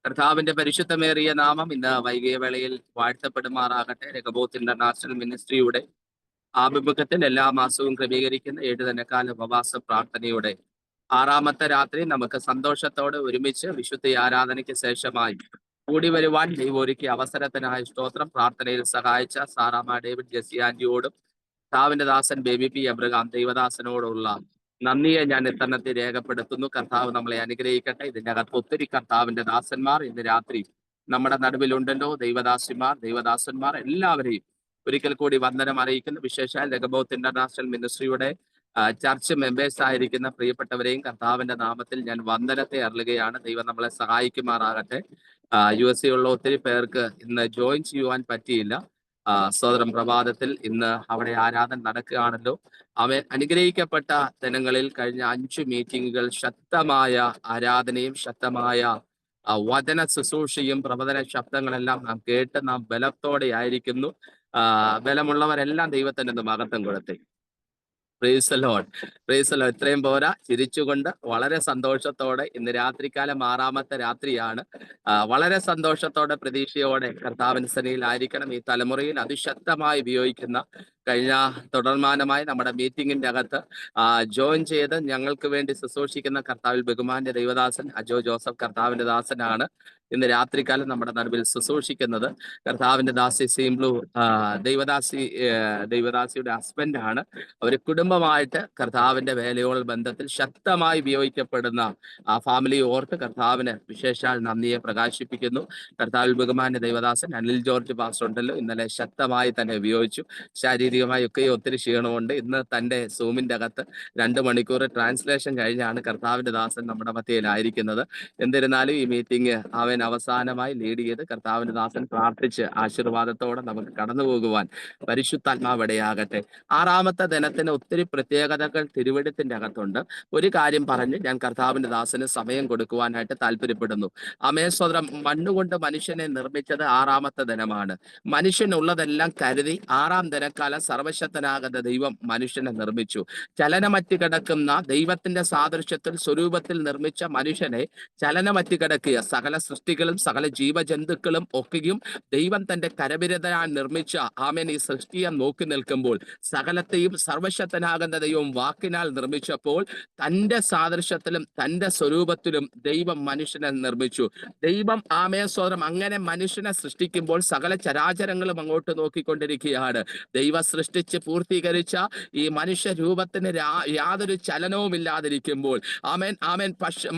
കർത്താവിന്റെ പരിശുദ്ധമേറിയ നാമം ഇന്ന് വൈകിയ വേളയിൽ വാഴ്ത്തപ്പെടുമാറാകട്ടെ. രഹബോത്ത് ഇന്റർനാഷണൽ മിനിസ്ട്രിയുടെ ആഭിമുഖ്യത്തിൽ എല്ലാ മാസവും ക്രമീകരിക്കുന്ന 7 ദിനക്കാല ഉപവാസ പ്രാർത്ഥനയുടെ 6ാമത്തെ രാത്രി നമുക്ക് സന്തോഷത്തോടെ ഒരുമിച്ച് വിശുദ്ധ ആരാധനയ്ക്ക് ശേഷമായി കൂടി വരുവാൻ ദൈവമൊരുക്കിയ അവസരത്തിനായി സ്തോത്രം. പ്രാർത്ഥനയിൽ സഹായിച്ച സാറാമ ഡേവിഡ് ജെസിയാൻഡിയോടും കർത്താവിന്റെ ദാസൻ ബേബി പി എബ്രഹാം ദൈവദാസനോടുള്ള നന്ദിയെ ഞാൻ ഇത്തരണത്തെ രേഖപ്പെടുത്തുന്നു. കർത്താവ് നമ്മളെ അനുഗ്രഹിക്കട്ടെ. ഇതിന്റെ അകത്ത് ഒത്തിരി കർത്താവിന്റെ ദാസന്മാർ ഇന്ന് രാത്രി നമ്മുടെ നടുവിലുണ്ടല്ലോ. ദൈവദാസന്മാർ എല്ലാവരെയും ഒരിക്കൽ കൂടി വന്ദനം അറിയിക്കുന്നു. വിശേഷാൽ രഹബോത്ത് ഇന്റർനാഷണൽ മിനിസ്ട്രിയുടെ ചർച്ച് മെമ്പേഴ്സ് ആയിരിക്കുന്ന പ്രിയപ്പെട്ടവരെയും കർത്താവിന്റെ നാമത്തിൽ ഞാൻ വന്ദനത്തെ അറിയുകയാണ്. ദൈവം നമ്മളെ സഹായിക്കുമാറാകട്ടെ. USA ഉള്ള ഒത്തിരി പേർക്ക് ഇന്ന് ജോയിൻ ചെയ്യുവാൻ പറ്റിയില്ല. സഹോദരം പ്രഭാതത്തിൽ ഇന്ന് അവിടെ ആരാധന നടക്കുകയാണല്ലോ. അവൻ അനുഗ്രഹിക്കപ്പെട്ട ദിനങ്ങളിൽ കഴിഞ്ഞ 5 മീറ്റിങ്ങുകൾ ശക്തമായ ആരാധനയും ശക്തമായ വചന ശുശ്രൂഷയും പ്രവചന ശബ്ദങ്ങളെല്ലാം നാം കേട്ട് നാം ബലത്തോടെ ആയിരിക്കുന്നു. ബലമുള്ളവരെല്ലാം ദൈവത്തിന്റെ മഹത്വം കൊടുത്തേ. Price the Lord. ഇത്രയും പോരാ, ചിരിച്ചുകൊണ്ട് വളരെ സന്തോഷത്തോടെ ഇന്ന് രാത്രികാലം 6ാമത്തെ രാത്രിയാണ്. വളരെ സന്തോഷത്തോടെ പ്രതീക്ഷയോടെ കർത്താവിന്റെ സന്നിധിയിലായിരിക്കണം. ഈ തലമുറയിൽ അതിശക്തമായി ഉപയോഗിക്കുന്ന കഴിഞ്ഞ തുടർമാനമായി നമ്മുടെ മീറ്റിംഗിന്റെ അകത്ത് ജോയിൻ ചെയ്ത് ഞങ്ങൾക്ക് വേണ്ടി ശുശ്രൂഷിക്കുന്ന കർത്താവിൽ ബഹുമാന്യ ദൈവദാസൻ അജോ ജോസഫ് കർത്താവിന്റെ ദാസനാണ് ഇന്ന് രാത്രികാലം നമ്മുടെ നടുവിൽ ശുശ്രൂഷിക്കുന്നത്. കർത്താവിന്റെ ദാസി സീംബ്ലു ദൈവദാസിയുടെ ഹസ്ബൻഡാണ്. അവർ കുടുംബമായിട്ട് കർത്താവിന്റെ വേലയോട് ബന്ധത്തിൽ ശക്തമായി ഉപയോഗിക്കപ്പെടുന്ന ആ ഫാമിലി ഓർത്ത് കർത്താവിന് വിശേഷാൽ നന്ദിയെ പ്രകാശിപ്പിക്കുന്നു. കർത്താവിൽ ബഹുമാന്യ ദൈവദാസൻ അനിൽ ജോർജ് പാസ്റ്റർ ഉണ്ടല്ലോ, ഇന്നലെ ശക്തമായി തന്നെ ഉപയോഗിച്ചു. ശാരീരികമായി ഒക്കെ ഒത്തിരി ക്ഷീണമുണ്ട്. ഇന്ന് തന്റെ സൂമിന്റെ അകത്ത് 2 മണിക്കൂർ ട്രാൻസ്ലേഷൻ കഴിഞ്ഞാണ് കർത്താവിന്റെ ദാസൻ നമ്മുടെ മധ്യയിലായിരിക്കുന്നത്. എന്നിരുന്നാലും ഈ മീറ്റിംഗ് അവൻ അവസാനമായി ലീഡ് ചെയ്ത് കർത്താവിന്റെ ദാസൻ പ്രാർത്ഥിച്ച് ആശീർവാദത്തോടെ നമുക്ക് കടന്നു പോകുവാൻ പരിശുദ്ധാത്മാവ് ഇടയാകട്ടെ. 6ാമത്തെ ദിനത്തിന് ഒത്തിരി പ്രത്യേകതകൾ തിരുവെഴുത്തിന്റെ അകത്തുണ്ട്. ഒരു കാര്യം പറഞ്ഞ് ഞാൻ കർത്താവിന്റെ ദാസന് സമയം കൊടുക്കുവാനായിട്ട് താല്പര്യപ്പെടുന്നു. അമേശ്വരം മണ്ണുകൊണ്ട് മനുഷ്യനെ നിർമ്മിച്ചത് 6ാമത്തെ ദിനമാണ്. മനുഷ്യനുള്ളതെല്ലാം കരുതി 6ാം ദിനക്കാലം സർവശക്തനാകുന്ന ദൈവം മനുഷ്യനെ നിർമ്മിച്ചു. ചലനമറ്റ് കിടക്കുന്ന ദൈവത്തിന്റെ സാദൃശ്യത്തിൽ സ്വരൂപത്തിൽ നിർമ്മിച്ച മനുഷ്യനെ ചലനമറ്റ് കിടക്കിയ സകല സൃഷ്ടികളും സകല ജീവജന്തുക്കളും ഒക്കെയും ദൈവം തന്റെ കരവിരുതാൻ നിർമ്മിച്ച ആമേൻ ഈ സൃഷ്ടിയെ നോക്കി നിൽക്കുമ്പോൾ സകലത്തെയും സർവശക്തനാകുന്ന ദൈവം വാക്കിനാൽ നിർമ്മിച്ചപ്പോൾ തന്റെ സാദൃശ്യത്തിലും തന്റെ സ്വരൂപത്തിലും ദൈവം മനുഷ്യനെ നിർമ്മിച്ചു. ദൈവം ആമേശ്വരം അങ്ങനെ മനുഷ്യനെ സൃഷ്ടിക്കുമ്പോൾ സകല ചരാചരങ്ങളും അങ്ങോട്ട് നോക്കിക്കൊണ്ടിരിക്കുകയാണ്. ദൈവം സൃഷ്ടിച്ച് പൂർത്തീകരിച്ച ഈ മനുഷ്യ രൂപത്തിന് യാതൊരു ചലനവും ഇല്ലാതിരിക്കുമ്പോൾ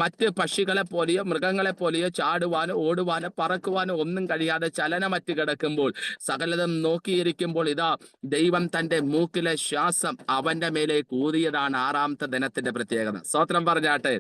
മറ്റ് പക്ഷികളെ പോലെയോ മൃഗങ്ങളെ പോലെയോ ചാടുവാനോ ഓടുവാനോ പറക്കുവാനോ ഒന്നും കഴിയാതെ ചലനമറ്റ് കിടക്കുമ്പോൾ സകലതും നോക്കിയിരിക്കുമ്പോൾ ഇതാ ദൈവം തന്റെ മൂക്കിലെ ശ്വാസം അവന്റെ മേലേക്ക് ഊതിയതാണ് 6ാമത്തെ ദിനത്തിന്റെ പ്രത്യേകത. സ്തോത്രം പറഞ്ഞാട്ടെ.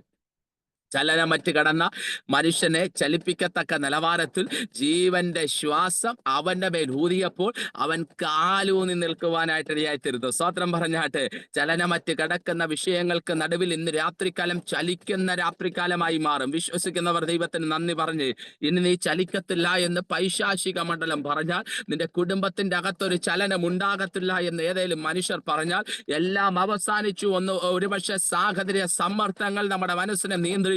ചലനമറ്റ് കടന്ന മനുഷ്യനെ ചലിപ്പിക്കത്തക്ക നിലവാരത്തിൽ ജീവന്റെ ശ്വാസം അവന്റെ മേൽ ഊതിയപ്പോൾ അവൻ കാലൂന്നി നിൽക്കുവാനായിട്ടിടയായിത്തീരുന്നു. സ്തോത്രം പറഞ്ഞാട്ടെ. ചലനമറ്റ് കിടക്കുന്ന വിഷയങ്ങൾക്ക് നടുവിൽ ഇന്ന് രാത്രികാലം ചലിക്കുന്ന രാത്രികാലമായി മാറും. വിശ്വസിക്കുന്നവർ ദൈവത്തിന് നന്ദി പറഞ്ഞ് ഇനി നീ ചലിക്കത്തില്ല എന്ന് പൈശാചിക മണ്ഡലം പറഞ്ഞാൽ, നിന്റെ കുടുംബത്തിന്റെ അകത്തൊരു ചലനം ഉണ്ടാകത്തില്ല എന്ന് ഏതെങ്കിലും മനുഷ്യർ പറഞ്ഞാൽ എല്ലാം അവസാനിച്ചു. ഒരുപക്ഷെ സാഹചര്യ സമ്മർദ്ദങ്ങൾ നമ്മുടെ മനസ്സിനെ നിയന്ത്രിച്ചാൽ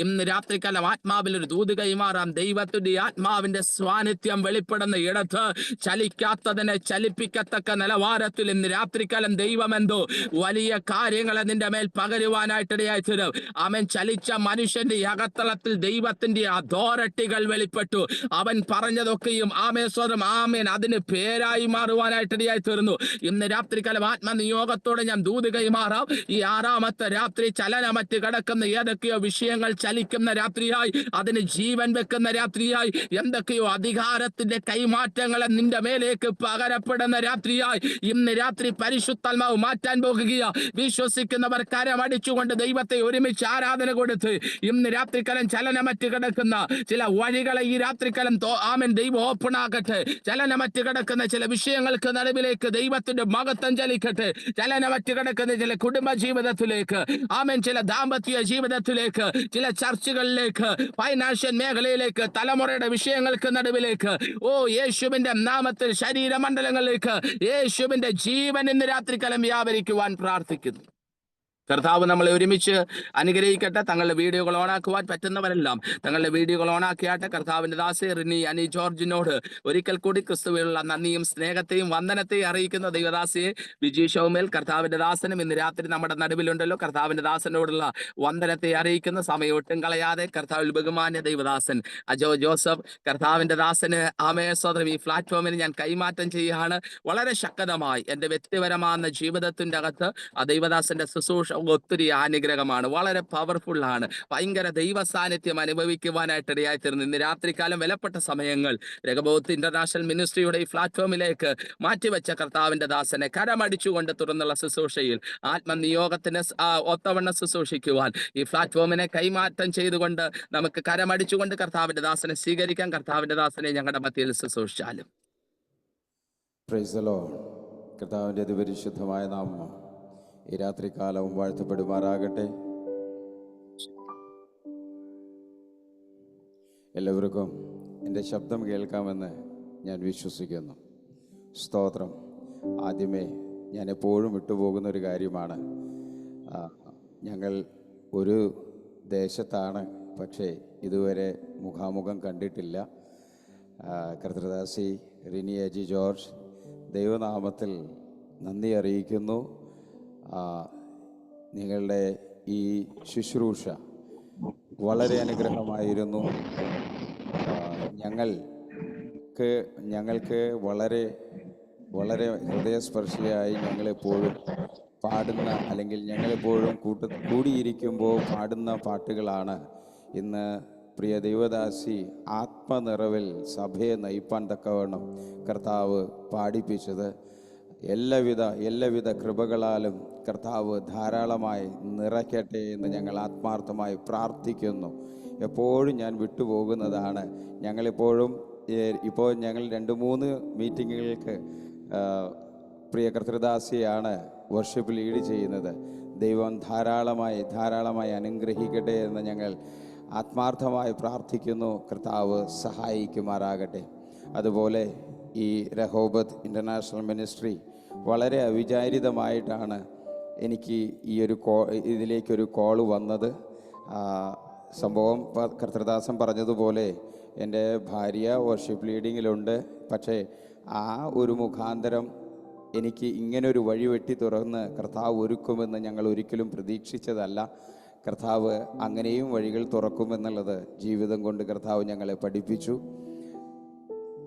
ഇന്ന് രാത്രികാലം ആത്മാവിൽ ഒരു ദൂത് കൈമാറാം. ദൈവത്തിന്റെ ആത്മാവിന്റെ സ്വാന്നിധ്യം വെളിപ്പെടുന്ന ഇടത്ത് ചലിക്കാത്തതിനെ ചലിപ്പിക്കത്തക്ക നിലവാരത്തിൽ ഇന്ന് രാത്രികാലം ദൈവം എന്തോ വലിയ കാര്യങ്ങളെ നിന്റെ മേൽ പകരുവാനായിട്ടിടയായി തീരും. അവൻ ചലിച്ച മനുഷ്യന്റെ അകത്തളത്തിൽ ദൈവത്തിന്റെ അതോറിറ്റികൾ വെളിപ്പെട്ടു. അവൻ പറഞ്ഞതൊക്കെയും ആമേശ്വരം ആമേൻ അതിന് പേരായി മാറുവാനായിട്ടിടയായി തീർന്നു. ഇന്ന് രാത്രികാലം ആത്മനിയോഗത്തോടെ ഞാൻ ദൂത് കൈമാറാം. ഈ 6ാമത്തെ രാത്രി ചലനമറ്റ് കിടക്കുന്ന ഏതൊക്കെയോ വിഷയങ്ങൾ ചലിക്കുന്ന രാത്രിയായി, അതിന് ജീവൻ വെക്കുന്ന രാത്രിയായി, എന്തൊക്കെയോ അധികാരത്തിന്റെ കൈമാറ്റങ്ങളെ നിന്റെ മേലേക്ക് പകരപ്പെടുന്ന രാത്രിയായി ഇന്ന് രാത്രി പരിശുദ്ധാത്മാവ് മാറ്റാൻ പോകുകയാ. വിശ്വസിക്കുന്നവർ കരമടിച്ചുകൊണ്ട് ദൈവത്തെ ഒരുമിച്ച് ആരാധന കൊടുത്ത് ഇന്ന് രാത്രികാലം ചലനമറ്റ് കിടക്കുന്ന ചില വഴികളെ ഈ രാത്രികാലം ആമേൻ ദൈവം ഓപ്പൺ ആകട്ടെ. ചലനമറ്റ് കിടക്കുന്ന ചില വിഷയങ്ങൾക്ക് നടുവിലേക്ക് ദൈവത്തിന്റെ മഹത്വം ചലിക്കട്ടെ. ചലനമറ്റ് കിടക്കുന്ന ചില കുടുംബ ജീവിതത്തിലേക്ക്, ആമേൻ ചില ദാമ്പത്യ ജീവിതത്തിലേക്ക്, ചില ചർച്ചകളിലേക്ക്, ഫൈനാൻഷ്യൽ മേഖലയിലേക്ക്, തലമുറയുടെ വിഷയങ്ങൾക്ക് നടുവിലേക്ക്, യേശുവിന്റെ നാമത്തിൽ ശരീരമണ്ഡലങ്ങളിലേക്ക് യേശുവിന്റെ ജീവൻ ഇന്ന് രാത്രികാലം വ്യാപരിക്കുവാൻ പ്രാർത്ഥിക്കുന്നു. കർത്താവ് നമ്മളെ ഒരുമിച്ച് അനുഗ്രഹിക്കട്ടെ. തങ്ങളുടെ വീഡിയോകൾ ഓണാക്കുവാൻ പറ്റുന്നവരെല്ലാം തങ്ങളുടെ വീഡിയോകൾ ഓണാക്കിയാട്ടെ. കർത്താവിന്റെ ദാസി റിനി അനി ജോർജിനോട് ഒരിക്കൽ കൂടി ക്രിസ്തുവിലുള്ള നന്ദിയും സ്നേഹത്തെയും വന്ദനത്തെയും അറിയിക്കുന്ന ദൈവദാസിയെ വിജി ഷൗമേൽ കർത്താവിന്റെ ദാസനും ഇന്ന് രാത്രി നമ്മുടെ നടുവിലുണ്ടല്ലോ. കർത്താവിന്റെ ദാസനോടുള്ള വന്ദനത്തെ അറിയിക്കുന്ന സമയം ഒട്ടും കളയാതെ കർത്താവിൽ ബഹുമാന്യ ദൈവദാസൻ അജോ ജോസഫ് കർത്താവിന്റെ ദാസന് സോദരം ഈ പ്ലാറ്റ്ഫോമിന് ഞാൻ കൈമാറ്റം ചെയ്യുകയാണ്. വളരെ ശക്തമായി എൻ്റെ വ്യക്തിപരമായ ജീവിതത്തിന്റെ അകത്ത് ആ ദൈവദാസന്റെ ശുശ്രൂഷ ഒത്തിരി അനുഗ്രഹമാണ്. വളരെ പവർഫുൾ ആണ്. ഭയങ്കര ദൈവ സാന്നിധ്യം അനുഭവിക്കുവാനായിട്ട് ഇടയായിത്തീർന്നു. ഇന്ന് രാത്രികാലം വിലപ്പെട്ട സമയങ്ങൾ രഹബോത്ത് ഇന്റർനാഷണൽ മിനിസ്ട്രിയുടെ ഈ പ്ലാറ്റ്ഫോമിലേക്ക് മാറ്റിവെച്ച കർത്താവിന്റെ ദാസനെ കരമടിച്ചുകൊണ്ട് തുറന്നുള്ള ശുശ്രൂഷയിൽ ആത്മനിയോഗത്തിന് ഒത്തവണ്ണം ശുശ്രൂഷിക്കുവാൻ ഈ പ്ലാറ്റ്ഫോമിനെ കൈമാറ്റം ചെയ്തുകൊണ്ട് നമുക്ക് കരമടിച്ചുകൊണ്ട് കർത്താവിന്റെ ദാസനെ സ്വീകരിക്കാൻ. കർത്താവിന്റെ ദാസനെ ഞങ്ങളുടെ മധ്യയിൽ ശുശ്രൂഷിച്ചാലും. Praise the Lord. കർത്താവിൻ്റെ അതിപരിശുദ്ധമായ നാമം ഈ രാത്രികാലവും വാഴ്ത്തപ്പെടുമാറാകട്ടെ. എല്ലാവർക്കും എൻ്റെ ശബ്ദം കേൾക്കാമെന്ന് ഞാൻ വിശ്വസിക്കുന്നു. സ്തോത്രം. ആദ്യമേ ഞാൻ എപ്പോഴും വിട്ടുപോകുന്ന ഒരു കാര്യമാണ്. ഞങ്ങൾ ഒരു ദേശത്താണ്, പക്ഷേ ഇതുവരെ മുഖാമുഖം കണ്ടിട്ടില്ല. കർത്തൃദാസി റിനി അജി ജോർജ്, ദൈവനാമത്തിൽ നന്ദി അറിയിക്കുന്നു. നിങ്ങളുടെ ഈ ശുശ്രൂഷ വളരെ അനുഗ്രഹമായിരുന്നു. ഞങ്ങൾക്ക് വളരെ വളരെ ഹൃദയസ്പർശിയായി ഞങ്ങളെപ്പോഴും പാടുന്ന, അല്ലെങ്കിൽ ഞങ്ങളെപ്പോഴും കൂടിയിരിക്കുമ്പോൾ പാടുന്ന പാട്ടുകളാണ് ഇന്ന് പ്രിയ ദൈവദാസി ആത്മനിറവിൽ സഭയെ നയിപ്പാൻ തക്കവണ്ണം കർത്താവ് പാടിപ്പിച്ചത്. എല്ലാവിധ കൃപകളാലും കർത്താവ് ധാരാളമായി നിറയ്ക്കട്ടെ എന്ന് ഞങ്ങൾ ആത്മാർത്ഥമായി പ്രാർത്ഥിക്കുന്നു. എപ്പോഴും ഞാൻ വിട്ടുപോകുന്നതാണ്. ഇപ്പോൾ ഞങ്ങൾ 2-3 മീറ്റിങ്ങുകൾക്ക് പ്രിയ കർത്തൃദാസിയാണ് വർഷിപ്പ് ലീഡ് ചെയ്യുന്നത്. ദൈവം ധാരാളമായി അനുഗ്രഹിക്കട്ടെ എന്ന് ഞങ്ങൾ ആത്മാർത്ഥമായി പ്രാർത്ഥിക്കുന്നു. കർത്താവ് സഹായിക്കുമാറാകട്ടെ. അതുപോലെ ഈ രഹോബത്ത് ഇൻ്റർനാഷണൽ മിനിസ്ട്രി വളരെ അവിചാരിതമായിട്ടാണ് എനിക്ക് ഇതിലേക്കൊരു കോള് വന്നത്. സംഭവം കർത്തൃദാസൻ പറഞ്ഞതുപോലെ എൻ്റെ ഭാര്യ വർഷിപ്പ് ലീഡിങ്ങിലുണ്ട്. പക്ഷേ ആ ഒരു മുഖാന്തരം എനിക്ക് ഇങ്ങനൊരു വഴി വെട്ടി തുറന്ന് കർത്താവ് ഒരുക്കുമെന്ന് ഞങ്ങൾ ഒരിക്കലും പ്രതീക്ഷിച്ചതല്ല. കർത്താവ് അങ്ങനെയും വഴികൾ തുറക്കുമെന്നുള്ളത് ജീവിതം കൊണ്ട് കർത്താവ് ഞങ്ങളെ പഠിപ്പിച്ചു.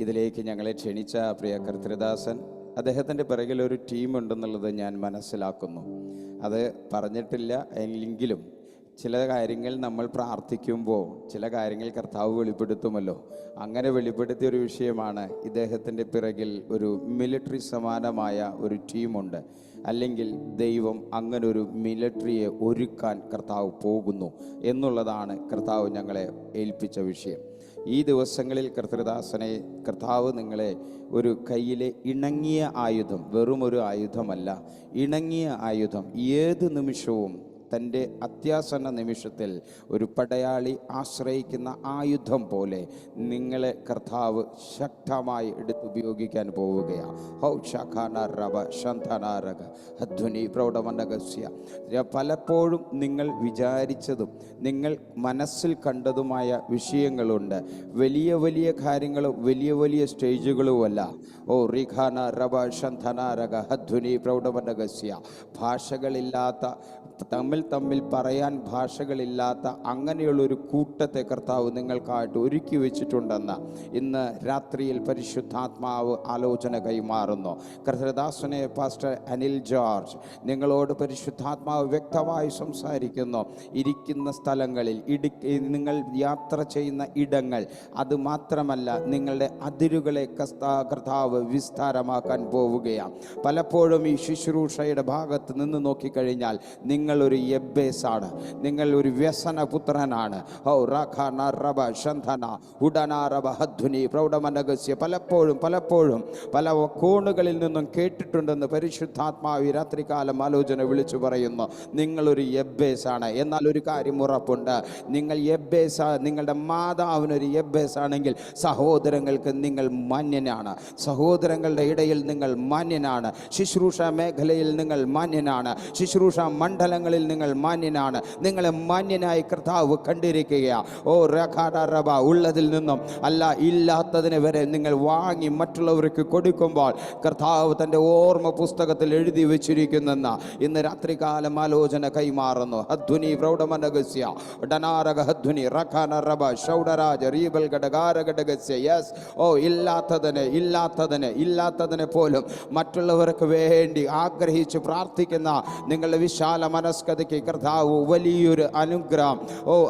ഇതിലേക്ക് ഞങ്ങളെ ക്ഷണിച്ച പ്രിയ കർത്തൃദാസൻ, അദ്ദേഹത്തിൻ്റെ പിറകിൽ ഒരു ടീമുണ്ടെന്നുള്ളത് ഞാൻ മനസ്സിലാക്കുന്നു. അത് പറഞ്ഞിട്ടില്ല എങ്കിലും ചില കാര്യങ്ങൾ നമ്മൾ പ്രാർത്ഥിക്കുമ്പോൾ ചില കാര്യങ്ങൾ കർത്താവ് വെളിപ്പെടുത്തുമല്ലോ. അങ്ങനെ വെളിപ്പെടുത്തിയൊരു വിഷയമാണ് ഇദ്ദേഹത്തിൻ്റെ പിറകിൽ ഒരു മിലിറ്ററി സമാനമായ ഒരു ടീമുണ്ട്, അല്ലെങ്കിൽ ദൈവം അങ്ങനൊരു മിലിറ്ററിയെ ഒരുക്കാൻ കർത്താവ് പോകുന്നു എന്നുള്ളതാണ് കർത്താവ് ഞങ്ങളെ ഏൽപ്പിച്ച വിഷയം. ഈ ദിവസങ്ങളിൽ കർത്താവ് നിങ്ങളെ ഒരു കയ്യിലെ ഇണങ്ങിയ ആയുധം, വെറുമൊരു ആയുധമല്ല, ഇണങ്ങിയ ആയുധം, ഏത് നിമിഷവും തൻ്റെ അത്യാസന്ന നിമിഷത്തിൽ ഒരു പടയാളി ആശ്രയിക്കുന്ന ആയുധം പോലെ നിങ്ങളെ കർത്താവ് ശക്തമായി എടുത്തുപയോഗിക്കാൻ പോവുകയാണ്. പലപ്പോഴും നിങ്ങൾ വിചാരിച്ചതും നിങ്ങൾ മനസ്സിൽ കണ്ടതുമായ വിഷയങ്ങളുണ്ട്. വലിയ കാര്യങ്ങളും വലിയ സ്റ്റേജുകളുമല്ല. റിഖാന റബ ശന്ധനാരക ഹധ്വനി പ്രൗഢമനഗസ്യ, ഭാഷകളില്ലാത്ത, തമ്മിൽ പറയാൻ ഭാഷകളില്ലാത്ത അങ്ങനെയുള്ളൊരു കൂട്ടത്തെ കർത്താവ് നിങ്ങൾക്കായിട്ട് ഒരുക്കി വെച്ചിട്ടുണ്ടെന്ന് ഇന്ന് രാത്രിയിൽ പരിശുദ്ധാത്മാവ് ആലോചന കൈമാറുന്നു. കർത്തൃദാസനെ പാസ്റ്റർ അനിൽ ജോർജ് നിങ്ങളോട് പരിശുദ്ധാത്മാവ് വ്യക്തമായി സംസാരിക്കുന്നു. ഇരിക്കുന്ന സ്ഥലങ്ങളിൽ, നിങ്ങൾ യാത്ര ചെയ്യുന്ന ഇടങ്ങൾ, അതുമാത്രമല്ല നിങ്ങളുടെ അതിരുകളെ കർത്താവ് വിസ്താരമാക്കാൻ പോവുകയാണ്. പലപ്പോഴും ഈ ശുശ്രൂഷയുടെ ഭാഗത്ത് നിന്ന് നോക്കിക്കഴിഞ്ഞാൽ നിങ്ങളൊരു യബ്ബേസാണ്. നിങ്ങൾ ഒരു വ്യസന പുത്രനാണ്. ഓ റഖന റബ ശന്ധന ഉടന റബ ഹദ്ദുനി പ്രൗഢമനഗസ്യ. പലപ്പോഴും പല കോണുകളിൽ നിന്നും കേട്ടിട്ടുണ്ടെന്ന് പരിശുദ്ധാത്മാവ് ഈ രാത്രികാലം ആലോചന വിളിച്ചു പറയുന്നു. നിങ്ങളൊരു യബ്ബേസാണ്. എന്നാൽ ഒരു കാര്യം ഉറപ്പുണ്ട്, നിങ്ങൾ നിങ്ങളുടെ മാതാവിനൊരു യബ്ബേസാണെങ്കിൽ സഹോദരങ്ങൾക്ക് നിങ്ങൾ മാന്യനാണ്. സഹോദരങ്ങളുടെ ഇടയിൽ നിങ്ങൾ മാന്യനാണ്. ശുശ്രൂഷ മേഖലയിൽ നിങ്ങൾ മാന്യനാണ്. ശുശ്രൂഷ മണ്ഡലങ്ങളിൽ നിങ്ങൾ മാന്യനാണ്. നിങ്ങളെ മാന്യനായി കർത്താവ് കണ്ടിരിക്കുക. ഓ റഖാഡ റബ, ഉള്ളതിൽ നിന്നും അല്ല ഇല്ലാത്തതിനെ വരെ നിങ്ങൾ വാങ്ങി മറ്റുള്ളവർക്ക് കൊടുക്കുമ്പോൾ കർത്താവ് തൻ്റെ ഓർമ്മ പുസ്തകത്തിൽ എഴുതി വെച്ചിരിക്കുന്നെന്ന് ഇന്ന് രാത്രികാലം ആലോചന കൈമാറുന്നു. ഹദ്ദുനി പ്രൗഢമനഗസ്യ ഡനാരക ഹദ്ദുനി റഖാന റബ ഷൗഡരാജ റീബൽ ഘടകാരഘടകസ്യ. യെസ്, ഓ ഇല്ലാത്തതിനെ പോലും മറ്റുള്ളവർക്ക് വേണ്ടി ആഗ്രഹിച്ച് പ്രാർത്ഥിക്കുന്ന നിങ്ങളുടെ വിശാല മനസ്കതയ്ക്ക് കർത്താവ് വലിയൊരു അനുഗ്രഹം,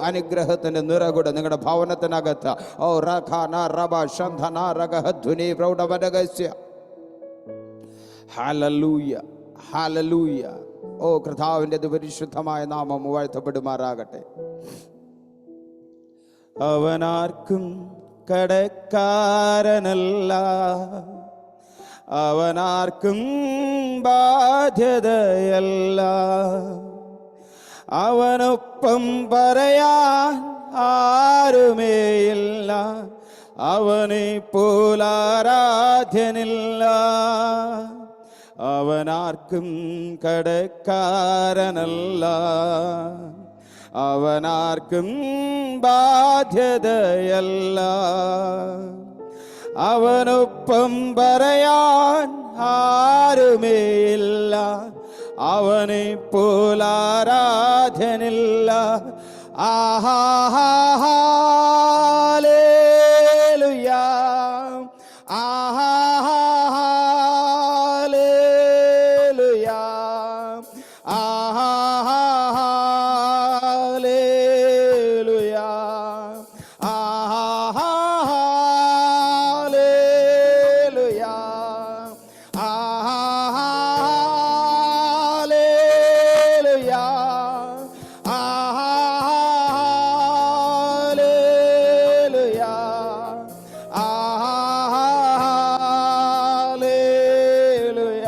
അനുഗ്രഹത്തിന്റെ നിറകുട നിങ്ങളുടെ ഭവനത്തിനകത്ത്. ഓ റഖാന റബ ശന്ധന റഗഹദ്ദുനി പ്രൗഢമനഗസ്യ. ഹല്ലേലൂയ, ഹല്ലേലൂയ. ഓ കർത്താവിൻ്റെ പരിശുദ്ധമായ നാമം വാഴ്ത്തപ്പെടുമാറാകട്ടെ. അവനാർക്കും കടക്കാരനല്ല, അവനാർക്കും ബാധ്യതയല്ല, അവനൊപ്പം പറയാൻ ആരുമേയില്ല, അവനെ പോലാരാധ്യനില്ല. അവനാർക്കും കടക്കാരനല്ല, അവനാർക്കും ബാധ്യതയല്ല, അവനൊപ്പം പറയാൻ ആരുമേയില്ല, അവനെ പോലാരാധ്യനില്ല. ആഹാ ഹല്ലേലൂയ, ആഹാ ഹല്ലേലൂയ, ആഹാ ഹല്ലേലൂയ, ആഹാ ഹല്ലേലൂയ, ആഹാ ഹല്ലേലൂയ, ആഹാ ഹല്ലേലൂയ, ആഹാ ഹല്ലേലൂയ.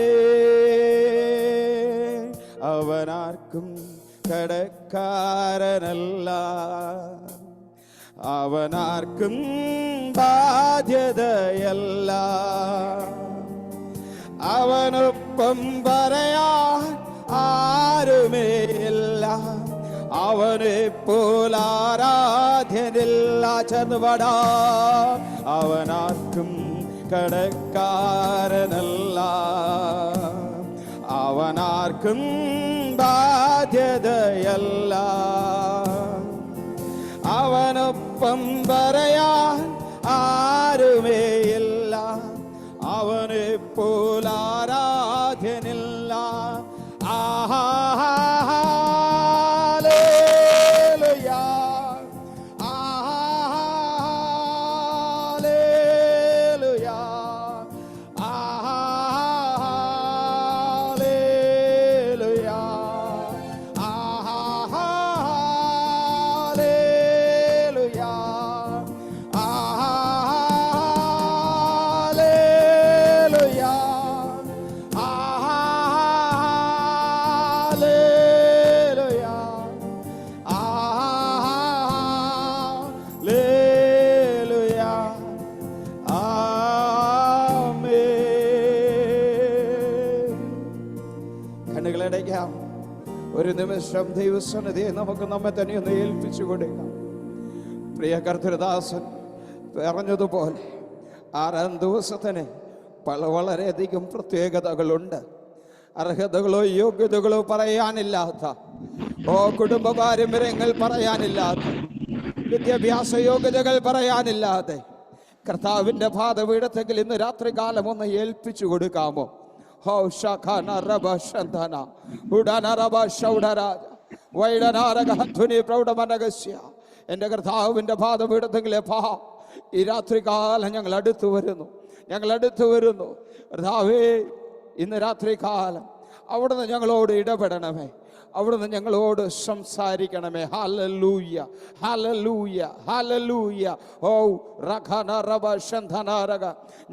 ആമേൻ. അവനാർക്കും കടക്കാരനല്ല, അവനാർക്കും ബാധ്യതയല്ല, അവനൊപ്പം പറയാൻ ആരുമേയില്ല, അവനെ പോലാരാധ്യനില്ല. ചെറുപടാ. അവനാർക്കും കടക്കാരനല്ല, അവനാർക്കും ബാധ്യതയല്ല, അവനൊപ്പം പറയാൻ ആരുമേയില്ല, അവനെ പോലാരാധ്യനില്ല. ആഹാ ഹല്ലേലൂയ, ആഹാ ഹല്ലേലൂയ, ആഹാ ഹല്ലേലൂയ, ആഹാ ഹല്ലേലൂയ, ആഹാ ഹല്ലേലൂയ, ആഹാ ഹല്ലേലൂയ, ആഹാ ഹല്ലേലൂയ. ആമേൻ. കണ്ണുകളടയ്ക്കാം. ഒരു നിമിഷം ദൈവസന്നിധിയെ നമുക്ക് നമ്മെ തന്നെ ഒന്ന് ഏൽപ്പിച്ചു കൊടുക്കാം. പ്രിയ കർത്തൃദാസൻ പറഞ്ഞതുപോലെ 6 ദിവസത്തിന് വളരെയധികം പ്രത്യേകതകളുണ്ട്. അർഹതകളോ യോഗ്യതകളോ പറയാനില്ലാത്ത, കുടുംബ പാരമ്പര്യങ്ങൾ പറയാനില്ലാത്ത, വിദ്യാഭ്യാസ യോഗ്യതകൾ പറയാനില്ലാതെ കർത്താവിൻ്റെ പാദപീഠത്തിൽ ഇന്ന് രാത്രികാലം ഒന്ന് ഏൽപ്പിച്ചു കൊടുക്കാമോ? എൻ്റെ കർത്താവിൻ്റെ പാദപീഠത്തിലെ ഈ രാത്രികാലം ഞങ്ങൾ അടുത്തു വരുന്നു. കർത്താവേ, ഇന്ന് രാത്രികാലം അവിടുന്ന് ഞങ്ങളോട് ഇടപെടണമേ, അവിടുന്ന് ഞങ്ങളോട് സംസാരിക്കണമേ. ഹല്ലേലൂയ, ഹല്ലേലൂയ, ഹല്ലേലൂയ. ഓ റഖന റബ ശന്ധനാരക,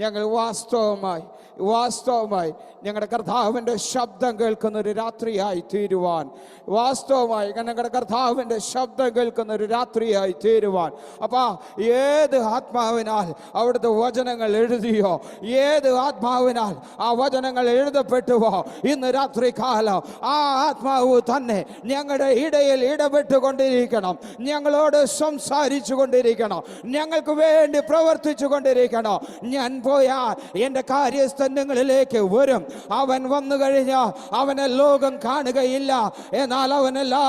ഞങ്ങൾ വാസ്തവമായി ഞങ്ങളുടെ കർത്താവിൻ്റെ ശബ്ദം കേൾക്കുന്ന ഒരു രാത്രിയായി തീരുവാൻ, വാസ്തവമായി ഞങ്ങളുടെ കർത്താവിൻ്റെ ശബ്ദം കേൾക്കുന്ന ഒരു രാത്രിയായി തീരുവാൻ. അപ്പാ, ഏത് ആത്മാവിനാൽ അവിടുത്തെ വചനങ്ങൾ എഴുതിയോ, ഏത് ആത്മാവിനാൽ ആ വചനങ്ങൾ എഴുതപ്പെട്ടുവോ, ഇന്ന് രാത്രി കാലം ആ ആത്മാവ് തന്നെ ഞങ്ങളുടെ ഇടയിൽ ഇടപെട്ടുകൊണ്ടിരിക്കണം, ഞങ്ങളോട് സംസാരിച്ചു കൊണ്ടിരിക്കണം, ഞങ്ങൾക്ക് വേണ്ടി പ്രവർത്തിച്ചു കൊണ്ടിരിക്കണം. ഞാൻ പോയാൽ എൻ്റെ കാര്യസ്ഥലങ്ങളിലേക്ക് വരും. അവൻ വന്നു കഴിഞ്ഞാൽ അവനെ ലോകം കാണുകയില്ല, എന്നാൽ അവൻ എല്ലാ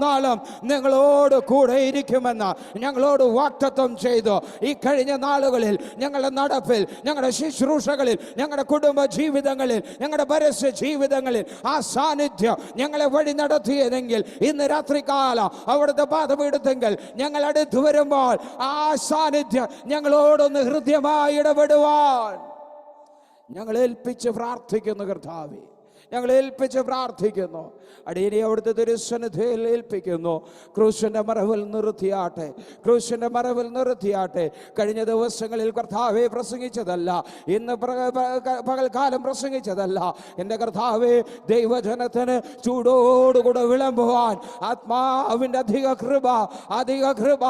നാളും നിങ്ങളോട് കൂടെ ഇരിക്കുമെന്ന് ഞങ്ങളോട് വാഗ്ദത്തം ചെയ്തു. ഈ കഴിഞ്ഞ നാളുകളിൽ ഞങ്ങളുടെ നടപ്പിൽ, ഞങ്ങളുടെ ശുശ്രൂഷകളിൽ, ഞങ്ങളുടെ കുടുംബ ജീവിതങ്ങളിൽ, ഞങ്ങളുടെ പരസ്യ ജീവിതങ്ങളിൽ ആ സാന്നിധ്യം ഞങ്ങളെ വഴി നടത്തിയതെങ്കിൽ ഇന്ന് രാത്രികാലം അവിടുത്തെ പാദപീഠത്തെങ്കിൽ ഞങ്ങൾ അടുത്ത് വരുമ്പോൾ ആ സാന്നിധ്യം ഞങ്ങളോടൊന്ന് ഹൃദ്യമായി ഇടപെടുവാൻ ഞങ്ങൾ ഏൽപ്പിച്ച് പ്രാർത്ഥിക്കുന്നു. കർത്താവേ, ഞങ്ങൾ ഏൽപ്പിച്ച് പ്രാർത്ഥിക്കുന്നു. അടിയനെ അവിടുത്തെ തിരുസന്നിധിയിൽ ഏൽപ്പിക്കുന്നു. ക്രൂശിന്റെ മറവിൽ നിർത്തിയാട്ടെ, ക്രൂശിന്റെ മറവിൽ നിർത്തിയാട്ടെ. കഴിഞ്ഞ ദിവസങ്ങളിൽ കർത്താവെ പ്രസംഗിച്ചതല്ല, ഇന്ന് പകൽക്കാലം പ്രസംഗിച്ചതല്ല. എൻ്റെ കർത്താവെ, ദൈവജനത്തിന് ചൂടോടുകൂടെ വിളമ്പുവാൻ ആത്മാവിൻ്റെ അധിക കൃപ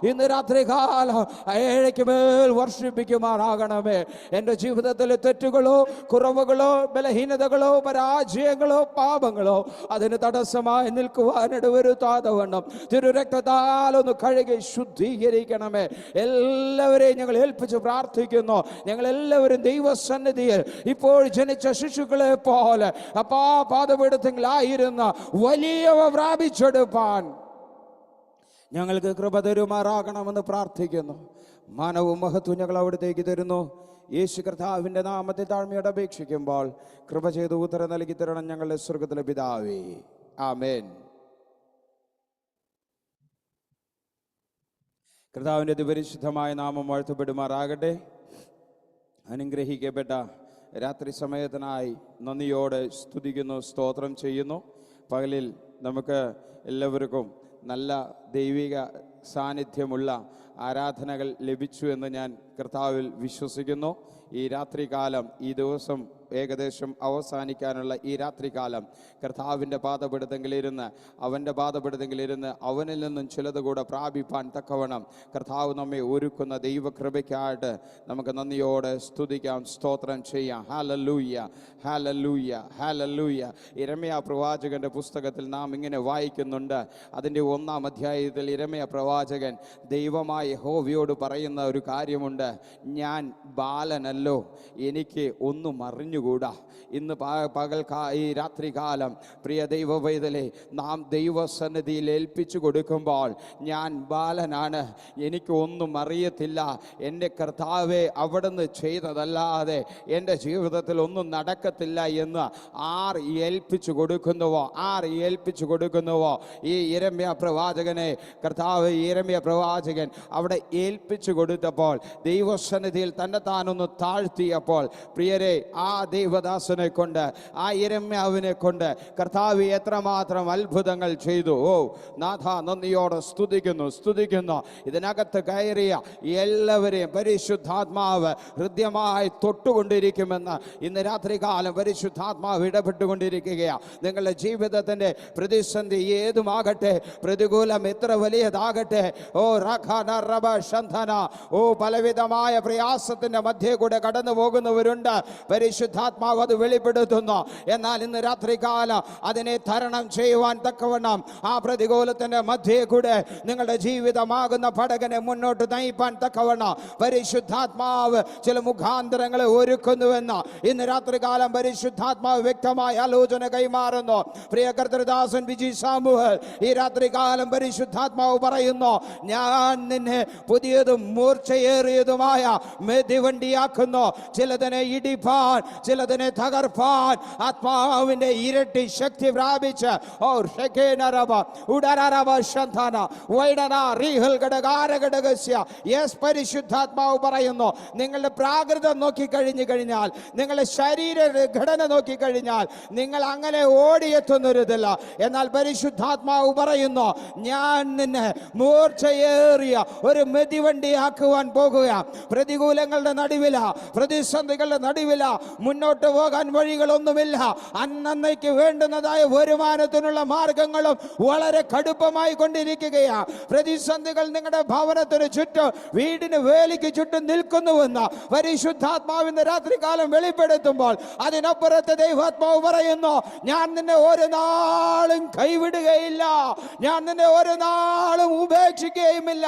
ഇന്ന് രാത്രികാലം ഏഴയ്ക്ക് മേൽ വർഷിപ്പിക്കുമാറാകണമേ. എൻ്റെ ജീവിതത്തിലെ തെറ്റുകളോ കുറവുകളോ ബലഹീനതകളോ പരാജയങ്ങളോ പാപങ്ങളോ അതിന് തടസ്സമായി നിൽക്കുവാൻ ഇടവരുത്താതെ വണ്ണം തിരുരക്തത്താലൊന്ന് കഴുകി ശുദ്ധീകരിക്കണമേ. എല്ലാവരെയും ഞങ്ങൾ ഏൽപ്പിച്ച് പ്രാർത്ഥിക്കുന്നു. ഞങ്ങൾ എല്ലാവരും ദൈവസന്നിധിയിൽ ഇപ്പോൾ ജനിച്ച ശിശുക്കളെ പോലെ അപ്പാ പാദപീഠത്തിലായിരുന്ന വലിയവ പ്രാപിച്ചെടുപ്പാൻ ഞങ്ങൾക്ക് കൃപ തരുമാറാകണമെന്ന് പ്രാർത്ഥിക്കുന്നു. മാനവും മഹത്വം ഞങ്ങൾ അവിടത്തേക്ക് തരുന്നു. യേശു കർത്താവിൻ്റെ നാമത്തിൽ താഴ്മയോടെ അപേക്ഷിക്കുമ്പോൾ കൃപ ചെയ്ത് ഉത്തരം നൽകി തരണം ഞങ്ങളുടെ സ്വർഗ്ഗത്തിലെ പിതാവേ. ആമേൻ. കർത്താവിൻ്റെ അതിപരിശുദ്ധമായ നാമം വാഴ്ത്തപ്പെടുമാറാകട്ടെ. അനുഗ്രഹിക്കപ്പെട്ട രാത്രി സമയത്തിനായി നന്ദിയോടെ സ്തുതിക്കുന്നു, സ്തോത്രം ചെയ്യുന്നു. പകലിൽ നമുക്ക് എല്ലാവർക്കും നല്ല ദൈവിക സാന്നിധ്യമുള്ള ആരാധനകൾ ലഭിച്ചു എന്ന് ഞാൻ കർത്താവിൽ വിശ്വസിക്കുന്നു. ഈ രാത്രികാലം, ഈ ദിവസം ഏകദേശം അവസാനിക്കാനുള്ള ഈ രാത്രികാലം കർത്താവിൻ്റെ പാദപീഠത്തിലിരുന്ന് അവനിൽ നിന്നും ചിലത് കൂടെ പ്രാപിപ്പാൻ തക്കവണ്ണം കർത്താവ് നമ്മെ ഒരുക്കുന്ന ദൈവകൃപയ്ക്കായിട്ട് നമുക്ക് നന്ദിയോടെ സ്തുതിക്കാം, സ്തോത്രം ചെയ്യാം. ഹല്ലേലൂയ, ഹല്ലേലൂയ, ഹല്ലേലൂയ. യിരെമ്യാ പ്രവാചകന്റെ പുസ്തകത്തിൽ നാം ഇങ്ങനെ വായിക്കുന്നുണ്ട്. അതിൻ്റെ 1-ാം അധ്യായത്തിൽ യിരെമ്യാ പ്രവാചകൻ ദൈവമായ യഹോവയോട് പറയുന്ന ഒരു കാര്യമുണ്ട്. ഞാൻ ബാലനല്ലോ, എനിക്ക് ഒന്നും അറിഞ്ഞുകൂടാ. ഇന്ന് ഈ രാത്രികാലം പ്രിയ ദൈവ പൈതലേ, നാം ദൈവസന്നിധിയിൽ ഏൽപ്പിച്ചു കൊടുക്കുമ്പോൾ ഞാൻ ബാലനാണ്, എനിക്ക് ഒന്നും അറിയത്തില്ല, എൻ്റെ കർത്താവെ അവിടുന്ന് ചെയ്തതല്ലാതെ എൻ്റെ ജീവിതത്തിൽ ഒന്നും നടക്കത്തില്ല എന്ന് ആർ ഏൽപ്പിച്ചു കൊടുക്കുന്നുവോ ഈ യിരെമ്യാ പ്രവാചകനെ കർത്താവ് യിരെമ്യാ പ്രവാചകൻ അവിടെ ഏൽപ്പിച്ചു കൊടുത്തപ്പോൾ, ദൈവസന്നിധിയിൽ തന്നെ താനൊന്ന് താഴ്ത്തിയപ്പോൾ, പ്രിയരെ, ആ ദൈവദാസനെ കൊണ്ട്, ആ യിരെമ്യാവിനെ കൊണ്ട് കർത്താവ് എത്രമാത്രം അത്ഭുതങ്ങൾ ചെയ്തു. ഓ നാഥ, നന്ദിയോടെ സ്തുതിക്കുന്നു. ഇതിനകത്ത് കയറിയ എല്ലാവരെയും പരിശുദ്ധാത്മാവ് ഹൃദ്യമായി തൊട്ടുകൊണ്ടിരിക്കുമെന്ന് ഇന്ന് രാത്രികാലം പരിശുദ്ധാത്മാവ് ഇടപെട്ടുകൊണ്ടിരിക്കുകയാണ്. നിങ്ങളുടെ ജീവിതത്തിൻ്റെ പ്രതിസന്ധി ഏതുമാകട്ടെ, പ്രതികൂലം എത്ര വലിയതാകട്ടെ, പലവിധമായ പ്രയാസത്തിന്റെ മധ്യേ കൂടെ കടന്നു പോകുന്നവരുണ്ട്. പരിശുദ്ധാത്മാവ് അത് വെളിപ്പെടുത്തുന്നു. എന്നാൽ ഇന്ന് രാത്രികാലം അതിനെ തരണം ചെയ്യുവാൻ തക്കവണ്ണം ആ പ്രതികൂലത്തിന്റെ മധ്യേ കൂടെ നിങ്ങളുടെ ജീവിതമാകുന്ന പടകനെ മുന്നോട്ട് നയിപ്പാൻ തക്കവണ്ണം പരിശുദ്ധാത്മാവ് ചില മുഖാന്തരങ്ങളെ ഒരുക്കുന്നുവെന്ന് ഇന്ന് രാത്രികാലം പരിശുദ്ധാത്മാവ് വ്യക്തമായ ആലോചന കൈമാറുന്നു. പ്രിയ കർത്തൃദാസൻ വിജി സാമുവൽ, ഈ രാത്രികാലം പരിശുദ്ധാത്മാവ് പറയുന്നു, ഞാൻ നിന്നെ പുതിയതും മൂർച്ചയേറിയതുമായ മെതിവണ്ടിയാക്കുന്നു. ചിലതിനെ ഇടിപ്പാൻ, ചിലതിനെ തകർപ്പാൻ ആത്മാവിന്റെ ഇരട്ടി ശക്തി പ്രാപിച്ച് പരിശുദ്ധാത്മാവ് പറയുന്നു, നിങ്ങളുടെ പ്രാകൃതം നോക്കിക്കഴിഞ്ഞു കഴിഞ്ഞാൽ, നിങ്ങളുടെ ശരീര ഘടന നോക്കിക്കഴിഞ്ഞാൽ നിങ്ങൾ അങ്ങനെ ഓടിയെത്തുന്നൊരിതല്ല. എന്നാൽ പരിശുദ്ധാത്മാവ് പറയുന്നു, ഞാൻ നിന്നെ മൂർച്ചയേറിയ ഒരു മെതിവണ്ടിയാക്കുവാൻ പോകുക. പ്രതികൂലങ്ങളുടെ നടുവില, പ്രതിസന്ധികളുടെ നടുവില മുന്നോട്ട് പോകാൻ വഴികളൊന്നുമില്ല. അന്നേക്ക് വേണ്ടുന്നതായ വരുമാനത്തിനുള്ള മാർഗങ്ങളും വളരെ കടുപ്പമായി കൊണ്ടിരിക്കുകയാണ്. പ്രതിസന്ധികൾ നിങ്ങളുടെ ഭവനത്തിന് ചുറ്റും, വീടിന് വേലിക്ക് ചുറ്റും നിൽക്കുന്നുവെന്ന് പരിശുദ്ധാത്മാവിന്റെ രാത്രികാലം വെളിപ്പെടുത്തുമ്പോൾ അതിനപ്പുറത്ത് ദൈവാത്മാവ് പറയുന്നു, ഞാൻ നിന്നെ ഒരു നാളും കൈവിടുകയില്ല, ഞാൻ നിന്നെ ഒരു നാളും ഉപേക്ഷിക്കുകയുമില്ല.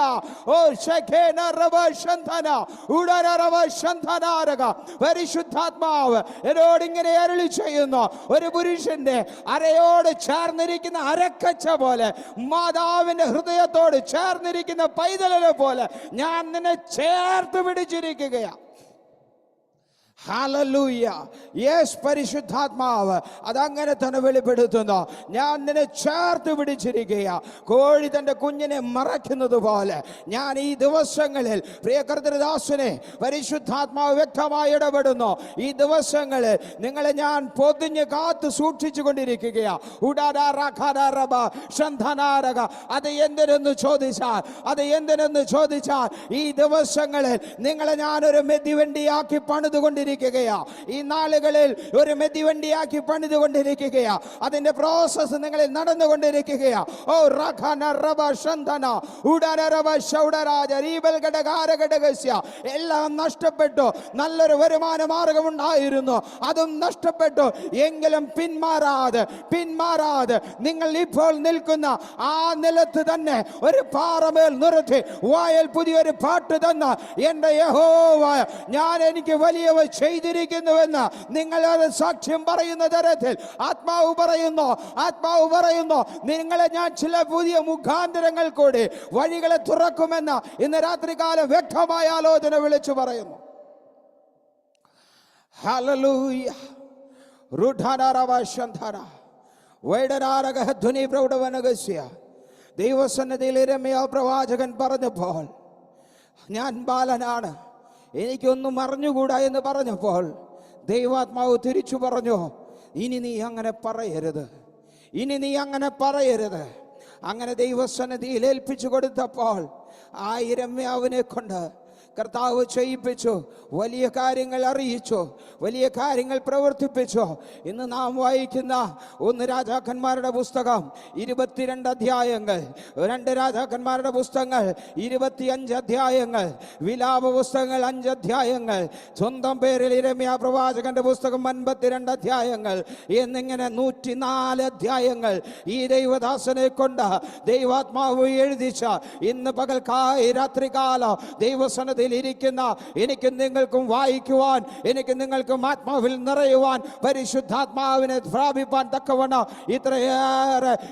പരിശുദ്ധാത്മാവ് എന്നോട് ഇങ്ങനെ അരുളി ചെയ്യുന്നു, ഒരു പുരുഷന്റെ അരയോട് ചേർന്നിരിക്കുന്ന അരക്കച്ച പോലെ, മാതാവിന്റെ ഹൃദയത്തോട് ചേർന്നിരിക്കുന്ന പൈതലിനെ പോലെ ഞാൻ നിന്നെ ചേർത്ത് പിടിച്ചിരിക്കുകയാണ്. ഹല്ലേലൂയ. യേശു പരിശുദ്ധാത്മാവ് അതങ്ങനെ തന്നെ വെളിപ്പെടുത്തുന്നു, ഞാൻ നിന്നെ ചേർത്ത് പിടിച്ചിരിക്കുക. കോഴി തന്റെ കുഞ്ഞിനെ മറയ്ക്കുന്നത് പോലെ ഞാൻ ഈ ദിവസങ്ങളിൽ പ്രിയ കർത്തൃദാസനെ പരിശുദ്ധാത്മാവ് വ്യക്തമായി ഇടപെടുന്നു. ഈ ദിവസങ്ങളിൽ നിങ്ങളെ ഞാൻ പൊതിഞ്ഞ് കാത്തു സൂക്ഷിച്ചു കൊണ്ടിരിക്കുകയാണ്. അത് എന്തിനെന്ന് ചോദിച്ചാൽ ഈ ദിവസങ്ങളിൽ നിങ്ങളെ ഞാനൊരു മെതിവണ്ടിയാക്കി പണിതുകൊണ്ടിരിക്കുകയാണ്. ഈ നാളുകളിൽ ഒരു മെതിവണ്ടിയാക്കി പണിതുകൊണ്ടിരിക്കുകയാ. അതിന്റെ പ്രോസസ് നിങ്ങളിൽ നടന്നുകൊണ്ടിരിക്കുകയാ. എല്ലാം നഷ്ടപ്പെട്ടു. നല്ലൊരു വരുമാന മാർഗമുണ്ടായിരുന്നു, അതും നഷ്ടപ്പെട്ടു. എങ്കിലും പിന്മാറാതെ നിങ്ങൾ ഇപ്പോൾ നിൽക്കുന്ന ആ നിലത്ത് തന്നെ ഒരു പാറമേൽ നിർത്തി വായിൽ പുതിയൊരു പാട്ട് തന്ന എന്റെ യഹോവ ഞാൻ എനിക്ക് വലിയവ ചെയ്തിരിക്കുന്നുവെന്ന് നിങ്ങൾ അത് സാക്ഷ്യം പറയുന്ന തരത്തിൽ ആത്മാവ് പറയുന്നു നിങ്ങളെ ഞാൻ ചില പുതിയ മുഖാന്തരങ്ങൾ കൂടി വഴികളെ തുറക്കുമെന്ന് ഇന്ന് രാത്രികാലം വ്യക്തമായ ആലോചന വിളിച്ചു പറയുന്നു. ഹല്ലേലൂയ. ദൈവസന്നിധിയിൽ യിരെമ്യാ പ്രവാചകൻ പറഞ്ഞപ്പോൾ, ഞാൻ ബാലനാണ്, എനിക്കൊന്നും അറിഞ്ഞുകൂടാ എന്ന് പറഞ്ഞപ്പോൾ ദൈവാത്മാവ് തിരിച്ചു പറഞ്ഞു, ഇനി നീ അങ്ങനെ പറയരുത്. അങ്ങനെ ദൈവസന്നിധിയിൽ ഏൽപ്പിച്ചു കൊടുത്തപ്പോൾ ആ യിരെമ്യാവിനെ കൊണ്ട് കർത്താവ് ചെയ്യിപ്പിച്ചു, വലിയ കാര്യങ്ങൾ അറിയിച്ചു, വലിയ കാര്യങ്ങൾ പ്രവർത്തിപ്പിച്ചു. ഇന്ന് നാം വായിക്കുന്ന 1 രാജാക്കന്മാരുടെ പുസ്തകം 22 അധ്യായങ്ങൾ, 2 രാജാക്കന്മാരുടെ പുസ്തകങ്ങൾ 25 അധ്യായങ്ങൾ, വിലാപ പുസ്തകങ്ങൾ 5 അധ്യായങ്ങൾ, സ്വന്തം പേരിൽ യിരെമ്യാ പ്രവാചകന്റെ പുസ്തകം 52 അധ്യായങ്ങൾ എന്നിങ്ങനെ 104 അധ്യായങ്ങൾ ഈ ദൈവദാസനെ കൊണ്ട് ദൈവാത്മാവ് എഴുതിച്ച ഇന്ന് രാത്രികാലം ദൈവസന്നിധിയിൽ ഇരിക്കുന്ന എനിക്ക് നിങ്ങൾക്കും വായിക്കുവാൻ, എനിക്ക് നിങ്ങൾക്കും ആത്മാവിൽ നിറയുവാൻ, പരിശുദ്ധാത്മാവിനെ പ്രാപിപ്പാൻ തക്കവണ്ണം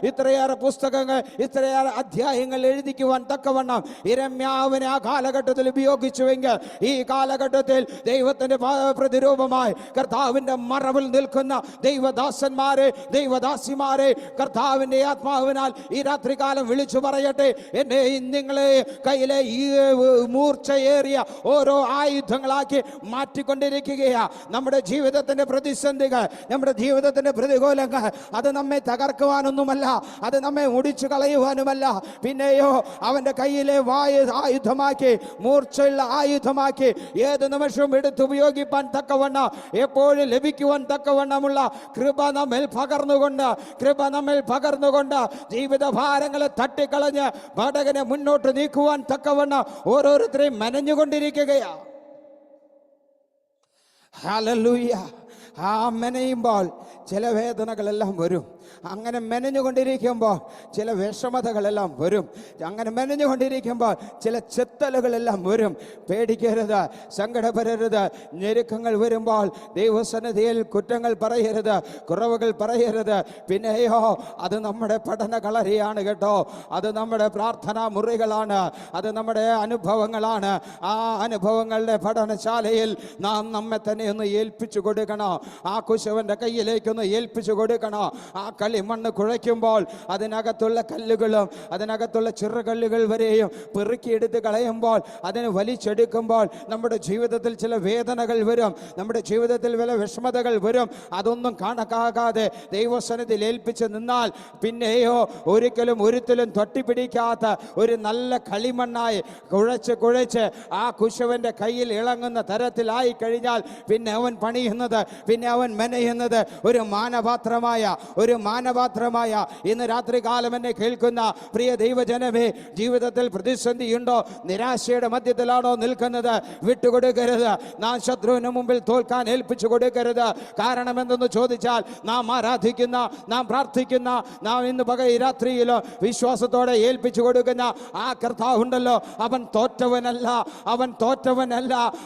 ഇത്രയേറെ പുസ്തകങ്ങൾ, ഇത്രയേറെ അധ്യായങ്ങൾ എഴുതിക്കുവാൻ തക്കവണ്ണം യിരെമ്യാവിനെ ആ കാലഘട്ടത്തിൽ ഉപയോഗിച്ചുവെങ്കിൽ ഈ കാലഘട്ടത്തിൽ ദൈവത്തിന്റെ പ്രതിരൂപമായി കർത്താവിന്റെ മറവിൽ നിൽക്കുന്ന ദൈവദാസന്മാരെ, ദൈവദാസിമാരെ കർത്താവിന്റെ ആത്മാവിനാൽ ഈ രാത്രികാലം വിളിച്ചു പറയട്ടെ, എന്നെ നിങ്ങളെ കയ്യിലെ ഈ മൂർച്ചയേറിയ ഓരോ ആയുധങ്ങളാക്കി മാറ്റിക്കൊണ്ടിരിക്കുകയാ. നമ്മുടെ ജീവിതത്തിന്റെ പ്രതിസന്ധികൾ, നമ്മുടെ ജീവിതത്തിന്റെ പ്രതികൂലങ്ങൾ അത് നമ്മെ തകർക്കുവാനൊന്നുമല്ല, അത് നമ്മെ മുടിച്ചു കളയുവാനുമല്ല. പിന്നെയോ അവന്റെ കയ്യിലെ ആയുധമാക്കി, മൂർച്ചയുള്ള ആയുധമാക്കി ഏത് നിമിഷവും എടുത്തുപയോഗിപ്പാൻ തക്കവണ്ണം, എപ്പോഴും ലഭിക്കുവാൻ തക്കവണ്ണമുള്ള കൃപ നമ്മിൽ പകർന്നുകൊണ്ട് ജീവിത ഭാരങ്ങളെ തട്ടിക്കളഞ്ഞ് പടകനെ മുന്നോട്ട് നീക്കുവാൻ തക്കവണ്ണം ഓരോരുത്തരെയും മെനഞ്ഞുകൊണ്ടിരിക്കുകയാ. ഹല്ലേലൂയ. ആ മെനയുമ്പോൾ ചില വേദനകളെല്ലാം വരും. അങ്ങനെ മെനഞ്ഞുകൊണ്ടിരിക്കുമ്പോൾ ചില വിഷമതകളെല്ലാം വരും. അങ്ങനെ മെനഞ്ഞുകൊണ്ടിരിക്കുമ്പോൾ ചില ചെത്തലുകളെല്ലാം വരും. പേടിക്കരുത്, സങ്കടപ്പെടരുത്. ഞെരുക്കങ്ങൾ വരുമ്പോൾ ദൈവസന്നിധിയിൽ കുറ്റങ്ങൾ പറയരുത്, കുറവുകൾ പറയരുത്. പിന്നെയോ അത് നമ്മുടെ പഠന കളരിയാണ് കേട്ടോ. അത് നമ്മുടെ പ്രാർത്ഥനാ മുറികളാണ്, അത് നമ്മുടെ അനുഭവങ്ങളാണ്. ആ അനുഭവങ്ങളുടെ പഠനശാലയിൽ നാം നമ്മെ തന്നെ ഒന്ന് ഏൽപ്പിച്ചു കൊടുക്കണം. ആ കുശവന്റെ കയ്യിലേക്കൊന്ന് ഏൽപ്പിച്ചു കൊടുക്കണം. ആ കളിമണ്ണ് കുഴയ്ക്കുമ്പോൾ അതിനകത്തുള്ള കല്ലുകളും അതിനകത്തുള്ള ചെറുകല്ലുകൾ വരെയും പെറുക്കിയെടുത്ത് കളയുമ്പോൾ, അതിനെ വലിച്ചെടുക്കുമ്പോൾ നമ്മുടെ ജീവിതത്തിൽ ചില വേദനകൾ വരും, നമ്മുടെ ജീവിതത്തിൽ ചില വിഷമതകൾ വരും. അതൊന്നും കണക്കാക്കാതെ ദൈവസന്നിധിയിൽ ഏൽപ്പിച്ച് നിന്നാൽ പിന്നെയോ ഒരിക്കലും തൊട്ടിപ്പിടിക്കാത്ത ഒരു നല്ല കളിമണ്ണായി കുഴച്ച് ആ കുശവന്റെ കയ്യിൽ ഇളങ്ങുന്ന തരത്തിലായി കഴിഞ്ഞാൽ പിന്നെ അവൻ പണിയുന്നത്, പിന്നെ അവൻ മെനയുന്നത് ഒരു മാനപാത്രമായ ഇന്ന് രാത്രി കാലം എന്നെ കേൾക്കുന്ന പ്രിയ ദൈവജനമേ, ജീവിതത്തിൽ പ്രതിസന്ധിയുണ്ടോ, നിരാശയുടെ മധ്യത്തിലാണോ നിൽക്കുന്നത്? വിട്ടുകൊടുക്കരുത്. നാം ശത്രുവിന് മുമ്പിൽ തോൽക്കാൻ ഏൽപ്പിച്ചു കൊടുക്കരുത്. കാരണം എന്തെന്ന് ചോദിച്ചാൽ, നാം ആരാധിക്കുന്ന, നാം പ്രാർത്ഥിക്കുന്ന, നാം ഇന്ന് ഈ രാത്രിയിലോ വിശ്വാസത്തോടെ ഏൽപ്പിച്ചു കൊടുക്കുന്ന ആ കർത്താവുണ്ടല്ലോ, അവൻ തോറ്റവനല്ല.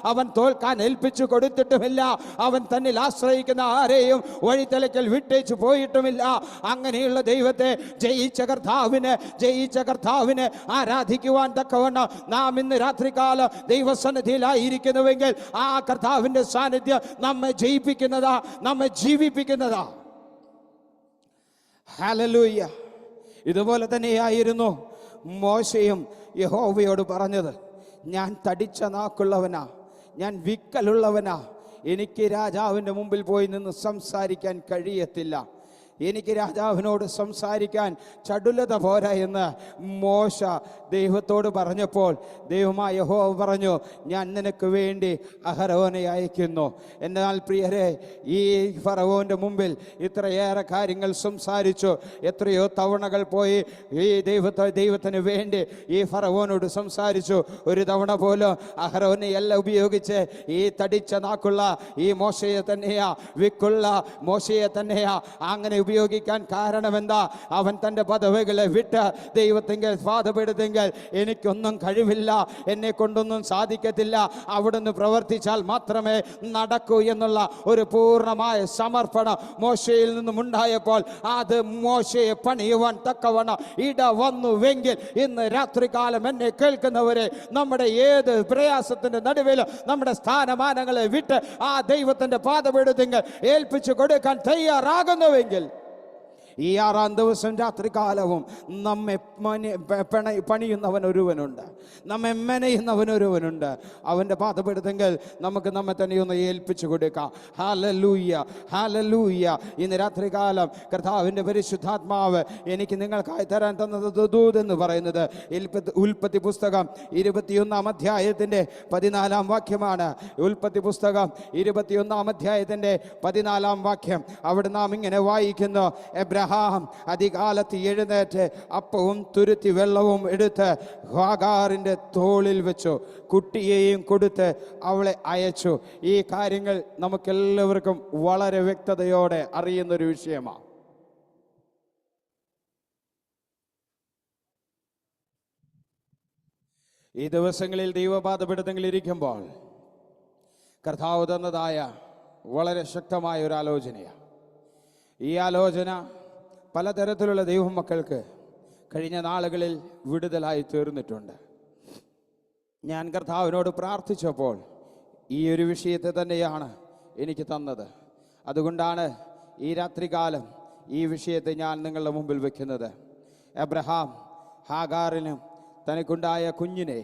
അവൻ തോൽക്കാൻ ഏൽപ്പിച്ചു കൊടുത്തിട്ടുമില്ല. അവൻ തന്നിൽ ആശ്രയിക്കുന്ന ആരെയും വഴിത്തലയ്ക്കൽ വിട്ടേച്ചു പോയിട്ടുമില്ല. അങ്ങനെയുള്ള ദൈവത്തെ ജയിച്ച കർത്താവിനെ ആരാധിക്കുവാൻ തക്കവണ്ണം നാം ഇന്ന് രാത്രികാലം ദൈവസന്നിധിയിലായിരിക്കുന്നുവെങ്കിൽ ആ കർത്താവിന്റെ സാന്നിധ്യം നമ്മെ ജയിപ്പിക്കുന്നതാ, നമ്മെ ജീവിപ്പിക്കുന്നതാ. ഹല്ലേലൂയ. ഇതുപോലെ തന്നെയായിരുന്നു മോശയും യഹോവയോട് പറഞ്ഞത്. ഞാൻ തടിച്ച നാക്കുള്ളവനാ, ഞാൻ വിക്കലുള്ളവനാ, എനിക്ക് രാജാവിൻ്റെ മുമ്പിൽ പോയി നിന്ന് സംസാരിക്കാൻ കഴിയത്തില്ല, എനിക്ക് രാജാവിനോട് സംസാരിക്കാൻ ചടുലത പോരാ എന്ന് മോശ ദൈവത്തോട് പറഞ്ഞപ്പോൾ ദൈവമായ യഹോവ പറഞ്ഞു, ഞാൻ നിനക്ക് വേണ്ടി അഹരോനെ അയക്കുന്നു. എന്നാൽ പ്രിയരെ, ഈ ഫറവോന്റെ മുമ്പിൽ ഇത്രയേറെ കാര്യങ്ങൾ സംസാരിച്ചു, എത്രയോ തവണകൾ പോയി ഈ ദൈവത്തിന് വേണ്ടി ഈ ഫറവോനോട് സംസാരിച്ചു. ഒരു തവണ പോലും അഹരോനെ എല്ലാം ഉപയോഗിച്ച് ഈ തടിച്ച നാക്കുള്ള ഈ മോശയെ തന്നെയാ, വിക്കുള്ള മോശയെ തന്നെയാ അങ്ങനെ ഉപയോഗിക്കാൻ കാരണമെന്താ? അവൻ തൻ്റെ പദവികളെ വിട്ട് ദൈവത്തെങ്കിൽ പാതപ്പെടുത്തെങ്കിൽ എനിക്കൊന്നും കഴിവില്ല, എന്നെ കൊണ്ടൊന്നും സാധിക്കത്തില്ല, അവിടുന്ന് പ്രവർത്തിച്ചാൽ മാത്രമേ നടക്കൂ എന്നുള്ള ഒരു പൂർണ്ണമായ സമർപ്പണം മോശയിൽ നിന്നും ഉണ്ടായപ്പോൾ അത് മോശയെ പണിയുവാൻ തക്കവണ്ണം ഇട വന്നുവെങ്കിൽ ഇന്ന് രാത്രികാലം എന്നെ കേൾക്കുന്നവരെ, നമ്മുടെ ഏത് പ്രയാസത്തിന്റെ നടുവിലും നമ്മുടെ സ്ഥാനമാനങ്ങളെ വിട്ട് ആ ദൈവത്തിന്റെ പാതപീഠത്തിൽ ഏൽപ്പിച്ചു കൊടുക്കാൻ തയ്യാറാകുന്നുവെങ്കിൽ ഈ 6-ാം ദിവസം രാത്രികാലവും നമ്മെ പണിയുന്നവൻ ഒരുവനുണ്ട്, നമ്മെ മെനയുന്നവനൊരുവനുണ്ട്. അവൻ്റെ പാതപ്പെടുത്തെങ്കിൽ നമുക്ക് നമ്മെ തന്നെ ഒന്ന് ഏൽപ്പിച്ചു കൊടുക്കാം. Hallelujah, hallelujah. ഇന്ന് രാത്രികാലം കർത്താവിൻ്റെ പരിശുദ്ധാത്മാവ് എനിക്ക് നിങ്ങൾക്കായി തരാൻ തന്നത് ദൂതെന്ന് പറയുന്നത് ഉൽപ്പത്തി പുസ്തകം 21-ാം അധ്യായത്തിൻ്റെ 14-ാം വാക്യമാണ്. ഉൽപ്പത്തി പുസ്തകം 21-ാം അധ്യായത്തിൻ്റെ 14-ാം വാക്യം. അവിടെ നാം ഇങ്ങനെ വായിക്കുന്നു, എബ്രഹാം അതികാലത്ത് എഴുന്നേറ്റ് അപ്പവും തുരുത്തി വെള്ളവും എടുത്ത് ഹാഗാറിന്റെ തോളിൽ വെച്ചു, കുട്ടിയെയും കൊടുത്ത് അവളെ അയച്ചു. ഈ കാര്യങ്ങൾ നമുക്കെല്ലാവർക്കും വളരെ വ്യക്തതയോടെ അറിയുന്നൊരു വിഷയമാണ്. ഈ ദിവസങ്ങളിൽ ദൈവപാതപിടുത്തങ്ങളിൽ ഇരിക്കുമ്പോൾ കർത്താവ് തന്നതായ വളരെ ശക്തമായ ഒരു ആലോചനയാണ്. ഈ ആലോചന പലതരത്തിലുള്ള ദൈവമക്കൾക്ക് കഴിഞ്ഞ നാളുകളിൽ വിടുതലായി തീർന്നിട്ടുണ്ട്. ഞാൻ കർത്താവിനോട് പ്രാർത്ഥിച്ചപ്പോൾ ഈ ഒരു വിഷയത്തെ തന്നെയാണ് എനിക്ക് തന്നത്. അതുകൊണ്ടാണ് ഈ രാത്രികാലം ഈ വിഷയത്തെ ഞാൻ നിങ്ങളുടെ മുമ്പിൽ വെക്കുന്നത്. എബ്രഹാം ഹാഗാറിനും തനിക്കുണ്ടായ കുഞ്ഞിനെ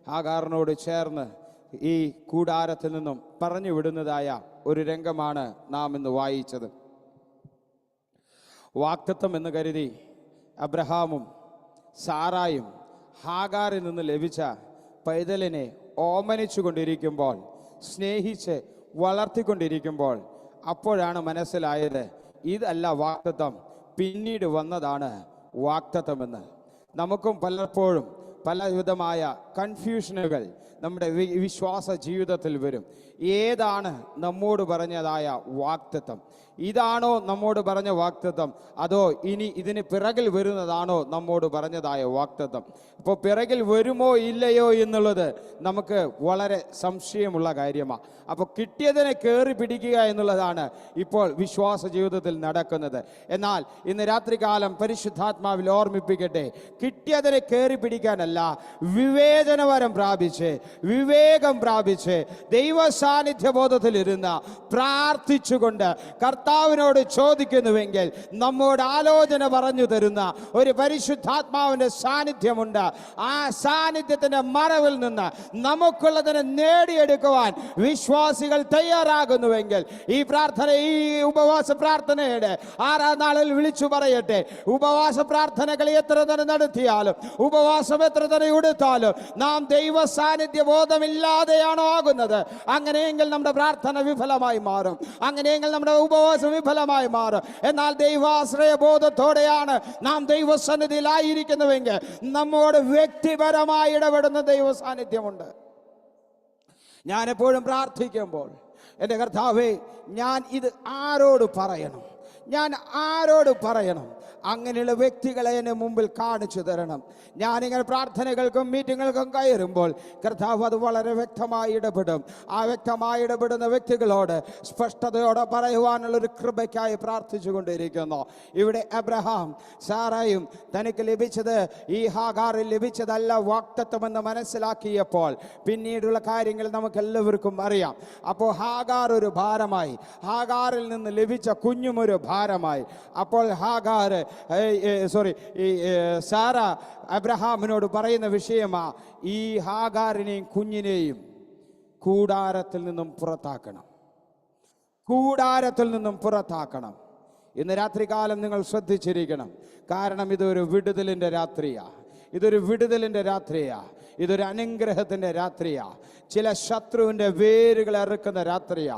ഹാഗാറിനോട് ചേർന്ന് ഈ കൂടാരത്തിൽ നിന്നും പറഞ്ഞു വിടുന്നതായ ഒരു രംഗമാണ് നാം ഇന്ന് വായിച്ചത്. വാഗ്ദത്തം എന്ന് കരുതി അബ്രഹാമും സാറായും ഹാഗാറിൽ നിന്ന് ലഭിച്ച പൈതലിനെ ഓമനിച്ചു കൊണ്ടിരിക്കുമ്പോൾ, സ്നേഹിച്ച് വളർത്തിക്കൊണ്ടിരിക്കുമ്പോൾ അപ്പോഴാണ് മനസ്സിലായത് ഇതല്ല വാഗ്ദത്തം, പിന്നീട് വന്നതാണ് വാഗ്ദത്തമെന്ന്. നമുക്കും പലപ്പോഴും പലവിധമായ കൺഫ്യൂഷനുകൾ നമ്മുടെ വിശ്വാസ ജീവിതത്തിൽ വരും. ഏതാണ് നമ്മോട് പറഞ്ഞതായ വാഗ്ദത്തം? ഇതാണോ നമ്മോട് പറഞ്ഞ വാഗ്ദത്തം, അതോ ഇനി ഇതിന് പിറകിൽ വരുന്നതാണോ നമ്മോട് പറഞ്ഞതായ വാഗ്ദത്തം? അപ്പോൾ പിറകിൽ വരുമോ ഇല്ലയോ എന്നുള്ളത് നമുക്ക് വളരെ സംശയമുള്ള കാര്യമാണ്. അപ്പോൾ കിട്ടിയതിനെ കയറി പിടിക്കുക എന്നുള്ളതാണ് ഇപ്പോൾ വിശ്വാസ ജീവിതത്തിൽ നടക്കുന്നത്. എന്നാൽ ഇന്ന് രാത്രികാലം പരിശുദ്ധാത്മാവിൽ ഓർമ്മിപ്പിക്കട്ടെ, കിട്ടിയതിനെ കയറി പിടിക്കാനല്ല, വിവേചനവരം പ്രാപിച്ച് വിവേകം പ്രാപിച്ച് ദൈവ സാന്നിധ്യബോധത്തിലിരുന്ന് പ്രാർത്ഥിച്ചുകൊണ്ട് കർത്താവിനോട് ചോദിക്കുന്നുവെങ്കിൽ നമ്മോട് ആലോചന പറഞ്ഞു തരുന്ന ഒരു പരിശുദ്ധാത്മാവിന്റെ സാന്നിധ്യമുണ്ട്. ആ സാന്നിധ്യത്തിന്റെ മറവിൽ നിന്ന് നമുക്കുള്ളതിനെ നേടിയെടുക്കുവാൻ വിശ്വാസികൾ തയ്യാറാകുന്നുവെങ്കിൽ ഈ പ്രാർത്ഥന, ഈ ഉപവാസ പ്രാർത്ഥനയുടെ 6ാം നാളിൽ വിളിച്ചു പറയട്ടെ, ഉപവാസ പ്രാർത്ഥനകൾ എത്ര തന്നെ നടത്തിയാലും, ഉപവാസം എത്ര തന്നെ എടുത്താലും നാം ദൈവ സാന്നിധ്യ ബോധമില്ലാതെയാണോ ആകുന്നത്, അങ്ങനെയെങ്കിൽ നമ്മുടെ പ്രാർത്ഥന വിഫലമായി മാറും, അങ്ങനെയെങ്കിൽ നമ്മുടെ ഉപവാസം വിഫലമായി മാറും. എന്നാൽ ദൈവാശ്രയ ബോധത്തോടെയാണ് നാം ദൈവസന്നിധിയിലായിരിക്കുന്നുവെങ്കിൽ നമ്മോട് വ്യക്തിപരമായി ഇടപെടുന്ന ദൈവ സാന്നിധ്യമുണ്ട്. ഞാൻ എപ്പോഴും പ്രാർത്ഥിക്കുമ്പോൾ, എൻ്റെ കർത്താവേ, ഞാൻ ഇത് ആരോട് പറയണം, ഞാൻ ആരോട് പറയണം? അങ്ങനെയുള്ള വ്യക്തികളെ എന്നെ മുമ്പിൽ കാണിച്ചു തരണം. ഞാനിങ്ങനെ പ്രാർത്ഥനകൾക്കും മീറ്റിങ്ങുകൾക്കും കയറുമ്പോൾ കർത്താവ് അത് വളരെ വ്യക്തമായി ഇടപെടും. ആ വ്യക്തമായി ഇടപെടുന്ന വ്യക്തികളോട് സ്പഷ്ടതയോടെ പറയുവാനുള്ളൊരു കൃപയ്ക്കായി പ്രാർത്ഥിച്ചു കൊണ്ടിരിക്കുന്നു. ഇവിടെ അബ്രഹാം സാറായും തനിക്ക് ലഭിച്ചത് ഈ ഹാഗാറിൽ ലഭിച്ചതല്ല വാഗ്ദത്തമെന്ന് മനസ്സിലാക്കിയപ്പോൾ പിന്നീടുള്ള കാര്യങ്ങൾ നമുക്ക് എല്ലാവർക്കും അറിയാം. അപ്പോൾ ഹാഗാർ ഒരു ഭാരമായി, ഹാഗാറിൽ നിന്ന് ലഭിച്ച കുഞ്ഞും ഒരു ഭാരമായി. അപ്പോൾ സാറ അബ്രഹാമിനോട് പറയുന്ന വിഷയമാ, ഈ ഹാഗാറിനെയും കുഞ്ഞിനെയും കൂടാരത്തിൽ നിന്നും പുറത്താക്കണം, കൂടാരത്തിൽ നിന്നും പുറത്താക്കണം. ഇന്ന് രാത്രികാലം നിങ്ങൾ ശ്രദ്ധിച്ചിരിക്കണം. കാരണം ഇതൊരു വിടുതലിൻ്റെ രാത്രിയാ, ഇതൊരു വിടുതലിൻ്റെ രാത്രിയാ, ഇതൊരു അനുഗ്രഹത്തിൻ്റെ രാത്രിയാ, ചില ശത്രുവിൻ്റെ വേരുകൾ ഇറക്കുന്ന രാത്രിയാ.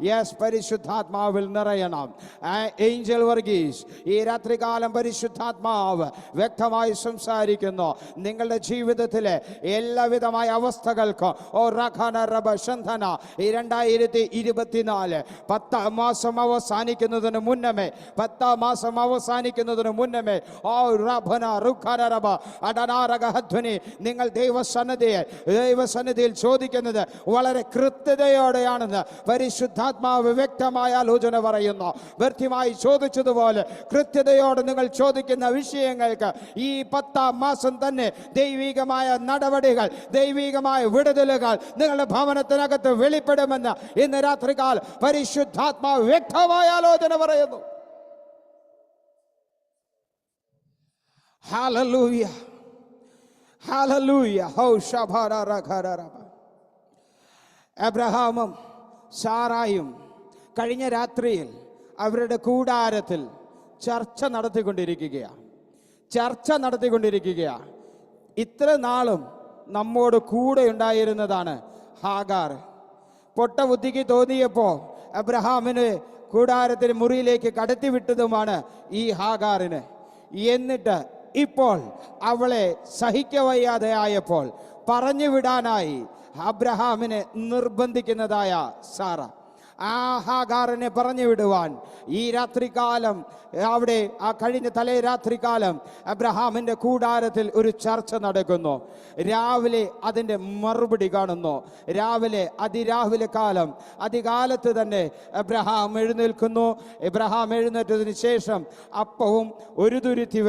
യെസ്, പരിശുദ്ധാത്മാവിൽ നിറയണം. ഏഞ്ചൽ വർഗീസ്, ഈ രാത്രികാലം പരിശുദ്ധാത്മാവ് വ്യക്തമായി സംസാരിക്കുന്നു. നിങ്ങളുടെ ജീവിതത്തിലെ എല്ലാവിധമായ അവസ്ഥകൾക്കും ഈ 2024 10ാം മാസം അവസാനിക്കുന്നതിന് മുന്നമേ, 10ാം മാസം അവസാനിക്കുന്നതിന് മുന്നമേ നിങ്ങൾ ദൈവസന്നിധിയിൽ ചോദിക്കുന്നത് വളരെ കൃത്യതയോടെയാണെന്ന് പരിശുദ്ധാത്മാവ് വ്യക്തമായ ആലോചന പറയുന്നു. വ്യക്തമായി ചോദിച്ചതുപോലെ കൃത്യതയോടെ നിങ്ങൾ ചോദിക്കുന്ന വിഷയങ്ങൾക്ക് ഈ 10ാം മാസം തന്നെ ദൈവികമായ നടപടികൾ, ദൈവികമായ വിടുതലുകൾ നിങ്ങളുടെ ഭവനത്തിനകത്ത് വെളിപ്പെടുമെന്ന് ഇന്ന് രാത്രികാലം പരിശുദ്ധാത്മാവ് വ്യക്തമായ ആലോചന പറയുന്നു. Hallelujah. Hallelujah. അബ്രഹാമും സാറായും കഴിഞ്ഞ രാത്രിയിൽ അവരുടെ കൂടാരത്തിൽ ചർച്ച നടത്തിക്കൊണ്ടിരിക്കുകയാണ്. ഇത്ര നാളും നമ്മോട് കൂടെ ഉണ്ടായിരുന്നതാണ് ഹാഗാർ. പൊട്ട ബുദ്ധിക്ക് തോന്നിയപ്പോൾ അബ്രഹാമിന് കൂടാരത്തിന് മുറിയിലേക്ക് കടത്തിവിട്ടതുമാണ് ഈ ഹാഗാറിന്. എന്നിട്ട് ഇപ്പോൾ അവളെ സഹിക്കവയ്യാതെ ആയപ്പോൾ പറഞ്ഞു വിടാനായി അബ്രഹാമിനെ നിർബന്ധിക്കുന്നതായ സാറ. ആ ഹാഗാറിനെ പറഞ്ഞു വിടുവാൻ ഈ രാത്രികാലം, അവിടെ ആ കഴിഞ്ഞ തലേ രാത്രികാലം അബ്രഹാമിൻ്റെ കൂടാരത്തിൽ ഒരു ചർച്ച നടക്കുന്നു. രാവിലെ അതിൻ്റെ മറുപടി കാണുന്നു. അതിരാവിലെ കാലം, അതികാലത്ത് തന്നെ അബ്രഹാം എഴുന്നേൽക്കുന്നു. അബ്രഹാം എഴുന്നേറ്റതിന് ശേഷം അപ്പവും ഒരു തുരുത്തി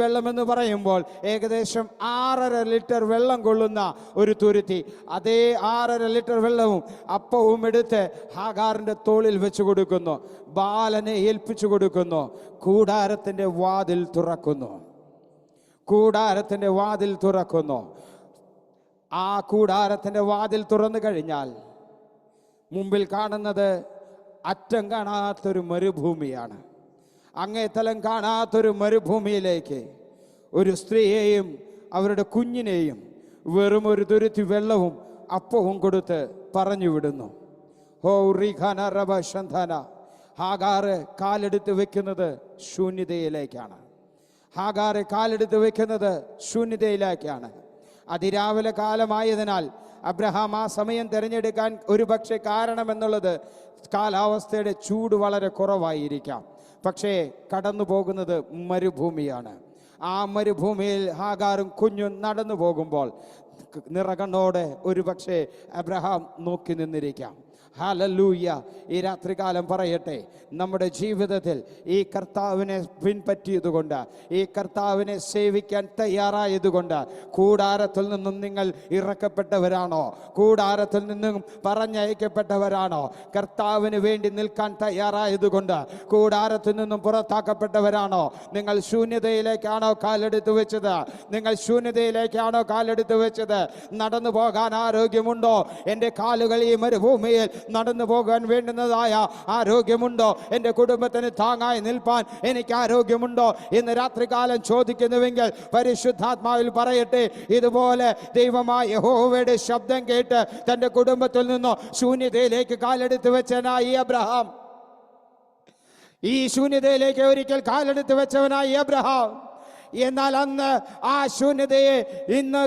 വെള്ളം എന്ന് പറയുമ്പോൾ ഏകദേശം 6.5 ലിറ്റർ വെള്ളം കൊള്ളുന്ന ഒരു തുരുത്തി, അതേ 6.5 ലിറ്റർ വെള്ളവും അപ്പവും എടുത്ത് ഹാഗാറിന്റെ തോളിൽ വെച്ച് കൊടുക്കുന്നു, ബാലനെ ഏൽപ്പിച്ചു കൊടുക്കുന്നു. കൂടാരത്തിന്റെ വാതിൽ തുറക്കുന്നു. ആ കൂടാരത്തിന്റെ വാതിൽ തുറന്നു കഴിഞ്ഞാൽ മുമ്പിൽ കാണുന്നത് അറ്റം കാണാത്തൊരു മരുഭൂമിയാണ്. അങ്ങേതലം കാണാത്തൊരു മരുഭൂമിയിലേക്ക് ഒരു സ്ത്രീയെയും അവരുടെ കുഞ്ഞിനെയും വെറും ഒരു തുരുത്തി വെള്ളവും അപ്പവും കൊടുത്ത് പറഞ്ഞു വിടുന്നു. ഹാഗാറ് കാലെടുത്ത് വെക്കുന്നത് ശൂന്യതയിലേക്കാണ്. ഹാഗാറെ കാലെടുത്ത് വെക്കുന്നത് ശൂന്യതയിലേക്കാണ്. അതിരാവിലെ കാലമായതിനാൽ അബ്രഹാം ആ സമയം തിരഞ്ഞെടുക്കാൻ ഒരുപക്ഷെ കാരണമെന്നുള്ളത് കാലാവസ്ഥയുടെ ചൂട് വളരെ കുറവായിരിക്കാം. പക്ഷേ കടന്നു പോകുന്നത് മരുഭൂമിയാണ്. ആ മരുഭൂമിയിൽ ഹാഗാറും കുഞ്ഞും നടന്നു പോകുമ്പോൾ നിറകണ്ണോടെ ഒരുപക്ഷെ അബ്രഹാം നോക്കി നിന്നിരിക്കാം. ഹല്ലേലൂയ. ഈ രാത്രികാലം പറയട്ടെ, നമ്മുടെ ജീവിതത്തിൽ ഈ കർത്താവിനെ പിൻപറ്റിയതുകൊണ്ട്, ഈ കർത്താവിനെ സേവിക്കാൻ തയ്യാറായതുകൊണ്ട് കൂടാരത്തിൽ നിന്നും നിങ്ങൾ ഇറക്കപ്പെട്ടവരാണോ? കൂടാരത്തിൽ നിന്നും പറഞ്ഞയക്കപ്പെട്ടവരാണോ? കർത്താവിന് വേണ്ടി നിൽക്കാൻ തയ്യാറായതുകൊണ്ട് കൂടാരത്തിൽ നിന്നും പുറത്താക്കപ്പെട്ടവരാണോ? നിങ്ങൾ ശൂന്യതയിലേക്കാണോ കാലെടുത്ത് വെച്ചത്? നിങ്ങൾ ശൂന്യതയിലേക്കാണോ കാലെടുത്ത് വെച്ചത്? നടന്നു പോകാൻ ആരോഗ്യമുണ്ടോ? എൻ്റെ കാലുകൾ ഈ മരുഭൂമിയിൽ നടന്നു പോകാൻ വേണ്ടുന്നതായ ആരോഗ്യമുണ്ടോ? എൻ്റെ കുടുംബത്തിന് താങ്ങായി നിൽപ്പാൻ എനിക്ക് ആരോഗ്യമുണ്ടോ എന്ന് രാത്രികാലം ചോദിക്കുന്നുവെങ്കിൽ പരിശുദ്ധാത്മാവിൽ പറയട്ടെ, ഇതുപോലെ ദൈവമായ യഹോവയുടെ ശബ്ദം കേട്ട് തൻ്റെ കുടുംബത്തിൽ നിന്നോ ശൂന്യതയിലേക്ക് കാലെടുത്ത് വെച്ചനായി അബ്രഹാം, ഈ ശൂന്യതയിലേക്ക് ഒരിക്കൽ കാലെടുത്ത് വെച്ചവനായി അബ്രഹാം. എന്നാൽ അന്ന് ആ ശൂന്യതയെ ഇന്ന്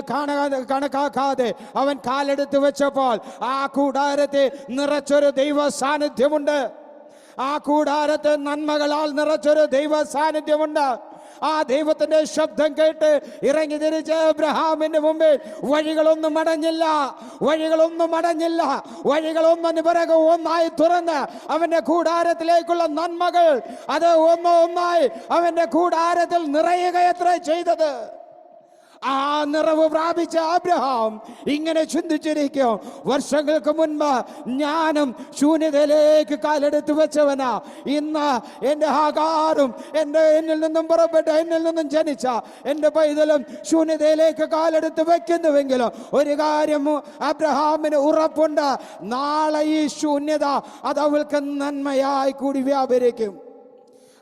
കണക്കാക്കാതെ അവൻ കാലെടുത്ത് വെച്ചപ്പോൾ ആ കൂടാരത്തെ നിറച്ചൊരു ദൈവ സാന്നിധ്യമുണ്ട്. ആ കൂടാരത്തെ നന്മകളാൽ നിറച്ചൊരു ദൈവ സാന്നിധ്യമുണ്ട്. ആ ദൈവത്തിന്റെ ശബ്ദം കേട്ട് ഇറങ്ങി തിരിച്ച അബ്രഹാമിന്റെ മുമ്പിൽ വഴികളൊന്നും അടഞ്ഞില്ല, വഴികളൊന്നിന് പിറകെ ഒന്നായി തുറന്ന് അവന്റെ കൂടാരത്തിലേക്കുള്ള നന്മകൾ അത് ഒന്നൊന്നായി അവന്റെ കൂടാരത്തിൽ നിറയുകയത്ര ചെയ്തത്. ആ നിറവ് പ്രാപിച്ച അബ്രഹാം ഇങ്ങനെ ചിന്തിച്ചിരിക്കും, വർഷങ്ങൾക്ക് മുൻപ് ഞാനും ശൂന്യതയിലേക്ക് കാലെടുത്ത് വെച്ചവനാ. ഇന്ന് എൻ്റെ ഹാഗാറും എന്നിൽ നിന്നും പുറപ്പെട്ട, എന്നിൽ നിന്നും ജനിച്ച എൻ്റെ പൈതലും ശൂന്യതയിലേക്ക് കാലെടുത്ത് വെക്കുന്നുവെങ്കിലും ഒരു കാര്യം അബ്രഹാമിന് ഉറപ്പുണ്ട്, നാളെ ഈ ശൂന്യത അത് അവൾക്ക് നന്മയായി കൂടി വ്യാപരിക്കും.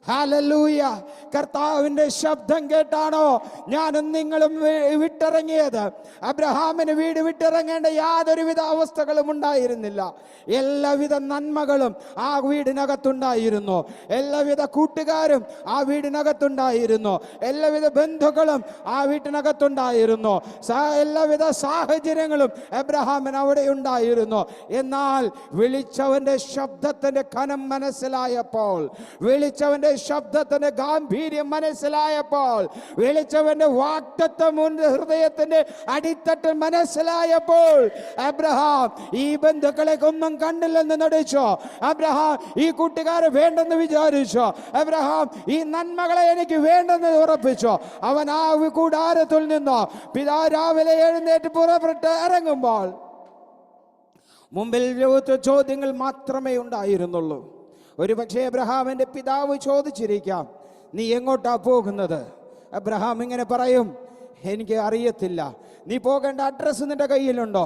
ഹല്ലേലൂയ. കർത്താവിന്റെ ശബ്ദം കേട്ടാണോ ഞാനും നിങ്ങളും വിട്ടിറങ്ങിയത്? അബ്രഹാമിന് വീട് വിട്ടിറങ്ങേണ്ട യാതൊരുവിധ അവസ്ഥകളും ഉണ്ടായിരുന്നില്ല. എല്ലാവിധ നന്മകളും ആ വീടിനകത്തുണ്ടായിരുന്നു. എല്ലാവിധ കൂട്ടുകാരും ആ വീടിനകത്തുണ്ടായിരുന്നു. എല്ലാവിധ ബന്ധുക്കളും ആ വീട്ടിനകത്തുണ്ടായിരുന്നു. എല്ലാവിധ സാഹചര്യങ്ങളും അബ്രഹാമിന് അവിടെ ഉണ്ടായിരുന്നു. എന്നാൽ വിളിച്ചവന്റെ ശബ്ദത്തിന്റെ കനം മനസ്സിലായപ്പോൾ, വിളിച്ചവന്റെ ശബ്ദത്തിന്റെ ഗാംഭീര്യം മനസ്സിലായപ്പോൾ, വിളിച്ചവന്റെ വാഗ്ദത്തം ഹൃദയത്തിന്റെ അടിത്തട്ട് മനസ്സിലായപ്പോൾ അബ്രഹാം ഈ ബന്ധുക്കളെ ഒന്നും കണ്ടില്ലെന്ന് നടിച്ചോ? അബ്രഹാം ഈ കൂട്ടുകാരെ വേണ്ടെന്ന് വിചാരിച്ചോ? അബ്രഹാം ഈ നന്മകളെ എനിക്ക് വേണ്ടെന്ന് ഉറപ്പിച്ചോ? അവൻ ആ കൂടാരത്തിൽ നിന്നോ രാവിലെ എഴുന്നേറ്റ് പുറപ്പെട്ട് ഇറങ്ങുമ്പോൾ മുമ്പിൽ ചോദ്യങ്ങൾ മാത്രമേ ഉണ്ടായിരുന്നുള്ളൂ. ഒരുപക്ഷെ അബ്രഹാമിന്റെ പിതാവ് ചോദിച്ചിരിക്കാം, നീ എങ്ങോട്ടാ പോകുന്നത്? അബ്രഹാം ഇങ്ങനെ പറയും, എനിക്ക് അറിയത്തില്ല. നീ പോകേണ്ട അഡ്രസ്സ് നിന്റെ കയ്യിലുണ്ടോ?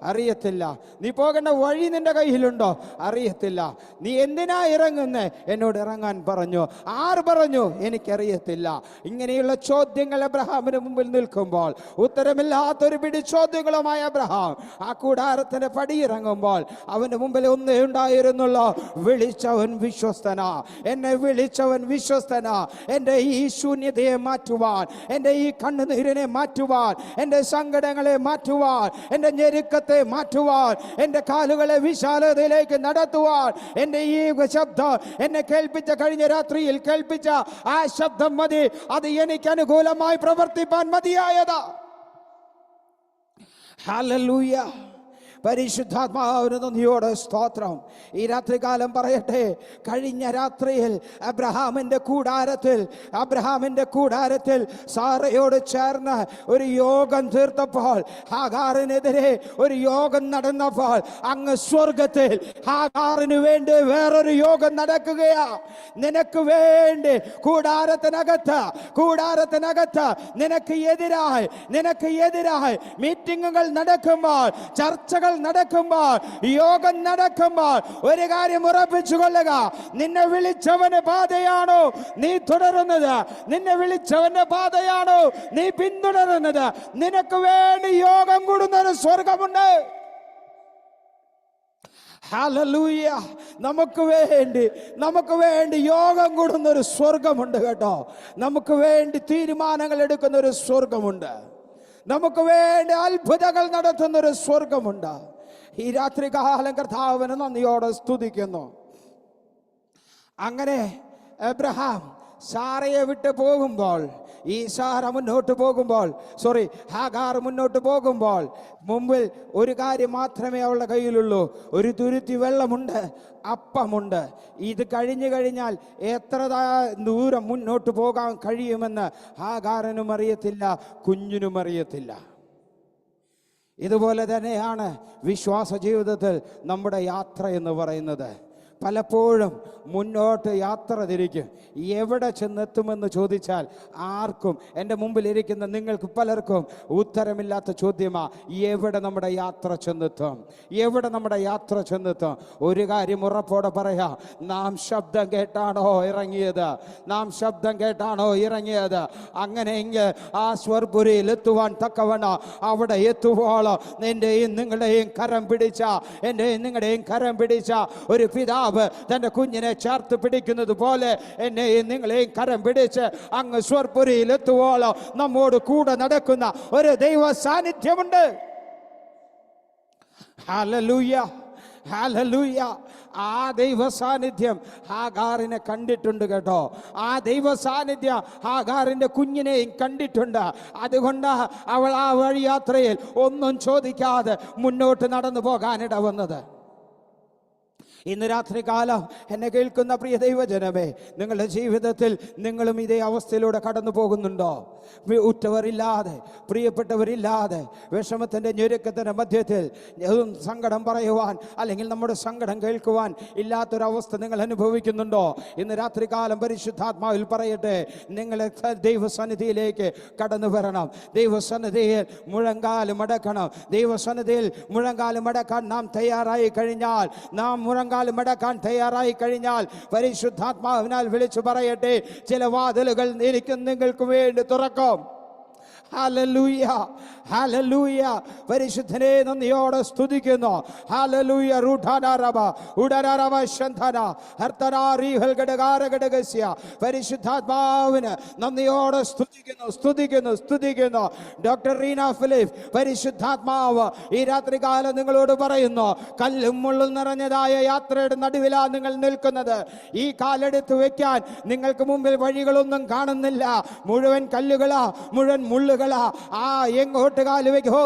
അറിയത്തില്ല. നീ പോകേണ്ട വഴി നിന്റെ കയ്യിലുണ്ടോ? അറിയത്തില്ല. നീ എന്തിനാ ഇറങ്ങുന്നേ? എന്നോട് ഇറങ്ങാൻ പറഞ്ഞു. ആര് പറഞ്ഞു? എനിക്കറിയത്തില്ല. ഇങ്ങനെയുള്ള ചോദ്യങ്ങൾ അബ്രഹാമിന് മുമ്പിൽ നിൽക്കുമ്പോൾ, ഉത്തരമില്ലാത്തൊരു പിടി ചോദ്യങ്ങളുമായ അബ്രഹാം ആ കൂടാരത്തിന്റെ പടിയിറങ്ങുമ്പോൾ അവന്റെ മുമ്പിൽ ഒന്നേ ഉണ്ടായിരുന്നുള്ളൂ, വിളിച്ചവൻ വിശ്വസ്തനാ. എന്നെ വിളിച്ചവൻ വിശ്വസ്തനാ. എൻ്റെ ഈ ശൂന്യതയെ മാറ്റുവാൻ, എൻ്റെ ഈ കണ്ണുനീരിനെ മാറ്റുവാൻ, എൻ്റെ സങ്കടങ്ങളെ മാറ്റുവാൻ, എൻ്റെ ഞെരുക്കത്തെ മാറ്റുവാൻ, എൻ്റെ കാലുകളെ വിശാലതയിലേക്ക് നടത്തുവാൻ എൻ്റെ ഈ ശബ്ദം എന്നെ കേൾപ്പിച്ച, കഴിഞ്ഞ രാത്രിയിൽ കേൾപ്പിച്ച ആ ശബ്ദം മതി. അത് എനിക്ക് അനുകൂലമായി പ്രവർത്തിപ്പാൻ മതിയായതാ. ഹല്ലേലൂയ. പരിശുദ്ധാത്മാവിന് നന്ദിയോടെ സ്തോത്രം. ഈ രാത്രികാലം പറയട്ടെ, കഴിഞ്ഞ രാത്രിയിൽ അബ്രഹാമിന്റെ കൂടാരത്തിൽ സാറയോട് ചേർന്ന് ഒരു യോഗം തീർത്തപ്പോൾ, ഹാഗാറിനെതിരെ ഒരു യോഗം നടന്നപ്പോൾ, അങ്ങ് സ്വർഗത്തിൽ ഹാഗാറിന് വേണ്ടി വേറൊരു യോഗം നടക്കുകയാ. നിനക്ക് വേണ്ടി കൂടാരത്തിനകത്ത് നിനക്ക് എതിരായി മീറ്റിങ്ങുകൾ നടക്കുമ്പോൾ, ചർച്ചകൾ നടക്കുമ്പോൾ, യോഗം നടക്കുമ്പോൾ ഒരു കാര്യം ഉറപ്പിച്ചു കൊള്ളുക, നിന്നെ വിളിച്ചവന്റെ പാതയാണോ നീ തുടരുന്നത്? നിന്നെ വിളിച്ചവന്റെ പാതയാണോ നീ പിന്തുടരുന്നത്? നിനക്ക് വേണ്ടി യോഗം കൂടുന്നൊരു സ്വർഗമുണ്ട്. ഹല്ലേലൂയ. നമുക്ക് വേണ്ടി യോഗം കൂടുന്ന ഒരു സ്വർഗമുണ്ട് കേട്ടോ. നമുക്ക് വേണ്ടി തീരുമാനങ്ങൾ എടുക്കുന്ന ഒരു സ്വർഗമുണ്ട്. നമുക്ക് വേണ്ടി അത്ഭുതങ്ങൾ നടത്തുന്ന ഒരു സ്വർഗമുണ്ട്. ഈ രാത്രികാലം കർത്താവിനെ നന്ദിയോടെ സ്തുതിക്കുന്നു. അങ്ങനെ അബ്രഹാം സാറയെ വിട്ട് പോകുമ്പോൾ, ഈ സാറ മുന്നോട്ട് പോകുമ്പോൾ, ഹാഗാർ മുന്നോട്ട് പോകുമ്പോൾ, മുമ്പിൽ ഒരു കാര്യം മാത്രമേ അവളുടെ കയ്യിലുള്ളൂ. ഒരു തുരുത്തി വെള്ളമുണ്ട്, അപ്പമുണ്ട്. ഇത് കഴിഞ്ഞു കഴിഞ്ഞാൽ എത്ര ദൂരം മുന്നോട്ട് പോകാൻ കഴിയുമെന്ന് ഹാഗാറിനും അറിയത്തില്ല, കുഞ്ഞിനും അറിയത്തില്ല. ഇതുപോലെ തന്നെയാണ് വിശ്വാസ ജീവിതത്തിൽ നമ്മുടെ യാത്ര എന്ന് പറയുന്നത്. പലപ്പോഴും മുന്നോട്ട് യാത്ര തിരിക്കും. എവിടെ ചെന്നെത്തുമെന്ന് ചോദിച്ചാൽ ആർക്കും, എൻ്റെ മുമ്പിൽ ഇരിക്കുന്ന നിങ്ങൾക്ക് പലർക്കും ഉത്തരമില്ലാത്ത ചോദ്യമാണ്, എവിടെ നമ്മുടെ യാത്ര ചെന്നെത്തും, എവിടെ നമ്മുടെ യാത്ര ചെന്നെത്തും. ഒരു കാര്യം ഉറപ്പോടെ പറയാം, നാം ശബ്ദം കേട്ടാണോ ഇറങ്ങിയത്? അങ്ങനെയെങ്കിൽ ആ സ്വർഗപുരിയിൽ എത്തുവാൻ തക്കവണ്ണം അവിടെ എത്തുവോളം എൻ്റെയും നിങ്ങളുടെയും കരം പിടിച്ച ഒരു പിതാവ് തന്റെ കുഞ്ഞിനെ ചേർത്ത് പിടിക്കുന്നത് പോലെ എന്നെയും നിങ്ങളെയും കരം പിടിച്ച് അങ്ങ് സ്വർഗപുരിയിൽ എത്തുവോളം നമ്മോട് കൂടെ നടക്കുന്ന ഒരു ദൈവ സാന്നിധ്യമുണ്ട്. ഹല്ലേലൂയ, ഹല്ലേലൂയ. ആ ദൈവ സാന്നിധ്യം ഹാഗാറിനെ കണ്ടിട്ടുണ്ട് കേട്ടോ. ആ ദൈവ സാന്നിധ്യം ഹാഗാറിന്റെ കുഞ്ഞിനെയും കണ്ടിട്ടുണ്ട്. അതുകൊണ്ട് അവൾ ആ വഴിയാത്രയിൽ ഒന്നും ചോദിക്കാതെ മുന്നോട്ട് നടന്നു പോകാനിട വന്നത്. ഇന്ന് രാത്രി കാലം എന്നെ കേൾക്കുന്ന പ്രിയ ദൈവജനമേ, നിങ്ങളുടെ ജീവിതത്തിൽ നിങ്ങളും ഇതേ അവസ്ഥയിലൂടെ കടന്നു പോകുന്നുണ്ടോ? ഉറ്റവരില്ലാതെ, പ്രിയപ്പെട്ടവരില്ലാതെ, വിഷമത്തിൻ്റെ ഞെരുക്കത്തിൻ്റെ മധ്യത്തിൽ സങ്കടം പറയുവാൻ അല്ലെങ്കിൽ നമ്മുടെ സങ്കടം കേൾക്കുവാൻ ഇല്ലാത്തൊരവസ്ഥ നിങ്ങൾ അനുഭവിക്കുന്നുണ്ടോ? ഇന്ന് രാത്രി കാലം പരിശുദ്ധാത്മാവിൽ പറയട്ടെ, നിങ്ങളെ ദൈവസന്നിധിയിലേക്ക് കടന്നു വരണം. ദൈവസന്നിധിയിൽ മുഴങ്കാലും അടക്കണം. ദൈവസന്നിധിയിൽ മുഴങ്കാലും അടക്കാൻ നാം തയ്യാറായി കഴിഞ്ഞാൽ, മടക്കാൻ തയ്യാറായി കഴിഞ്ഞാൽ, പരിശുദ്ധാത്മാവിനാൽ വിളിച്ചു പറയട്ടെ, ചില വാതിലുകൾ എനിക്കും നിങ്ങൾക്ക് വേണ്ടി തുറക്കും. Hallelujah, hallelujah. പരിശുദ്ധനെ നന്ദിയോടെ സ്തുതിക്കുന്നു. ഹല്ലേലൂയ. പരിശുദ്ധാത്മാവിന് നന്ദിയോടെ സ്തുതിക്കുന്നു. ഡോക്ടർ റീന ഫിലിപ്പ്, പരിശുദ്ധാത്മാവ് ഈ രാത്രികാലം നിങ്ങളോട് പറയുന്നു, കല്ലും മുള്ളും നിറഞ്ഞതായ യാത്രയുടെ നടുവിലാണ് നിങ്ങൾ നിൽക്കുന്നത്. ഈ കാലെടുത്ത് വെക്കാൻ നിങ്ങൾക്ക് മുമ്പിൽ വഴികളൊന്നും കാണുന്നില്ല. മുഴുവൻ കല്ലുകളാ, മുഴുവൻ മുള്ളുകളാ. ആ എങ്ങോട്ട് കാല് വെക്കോ?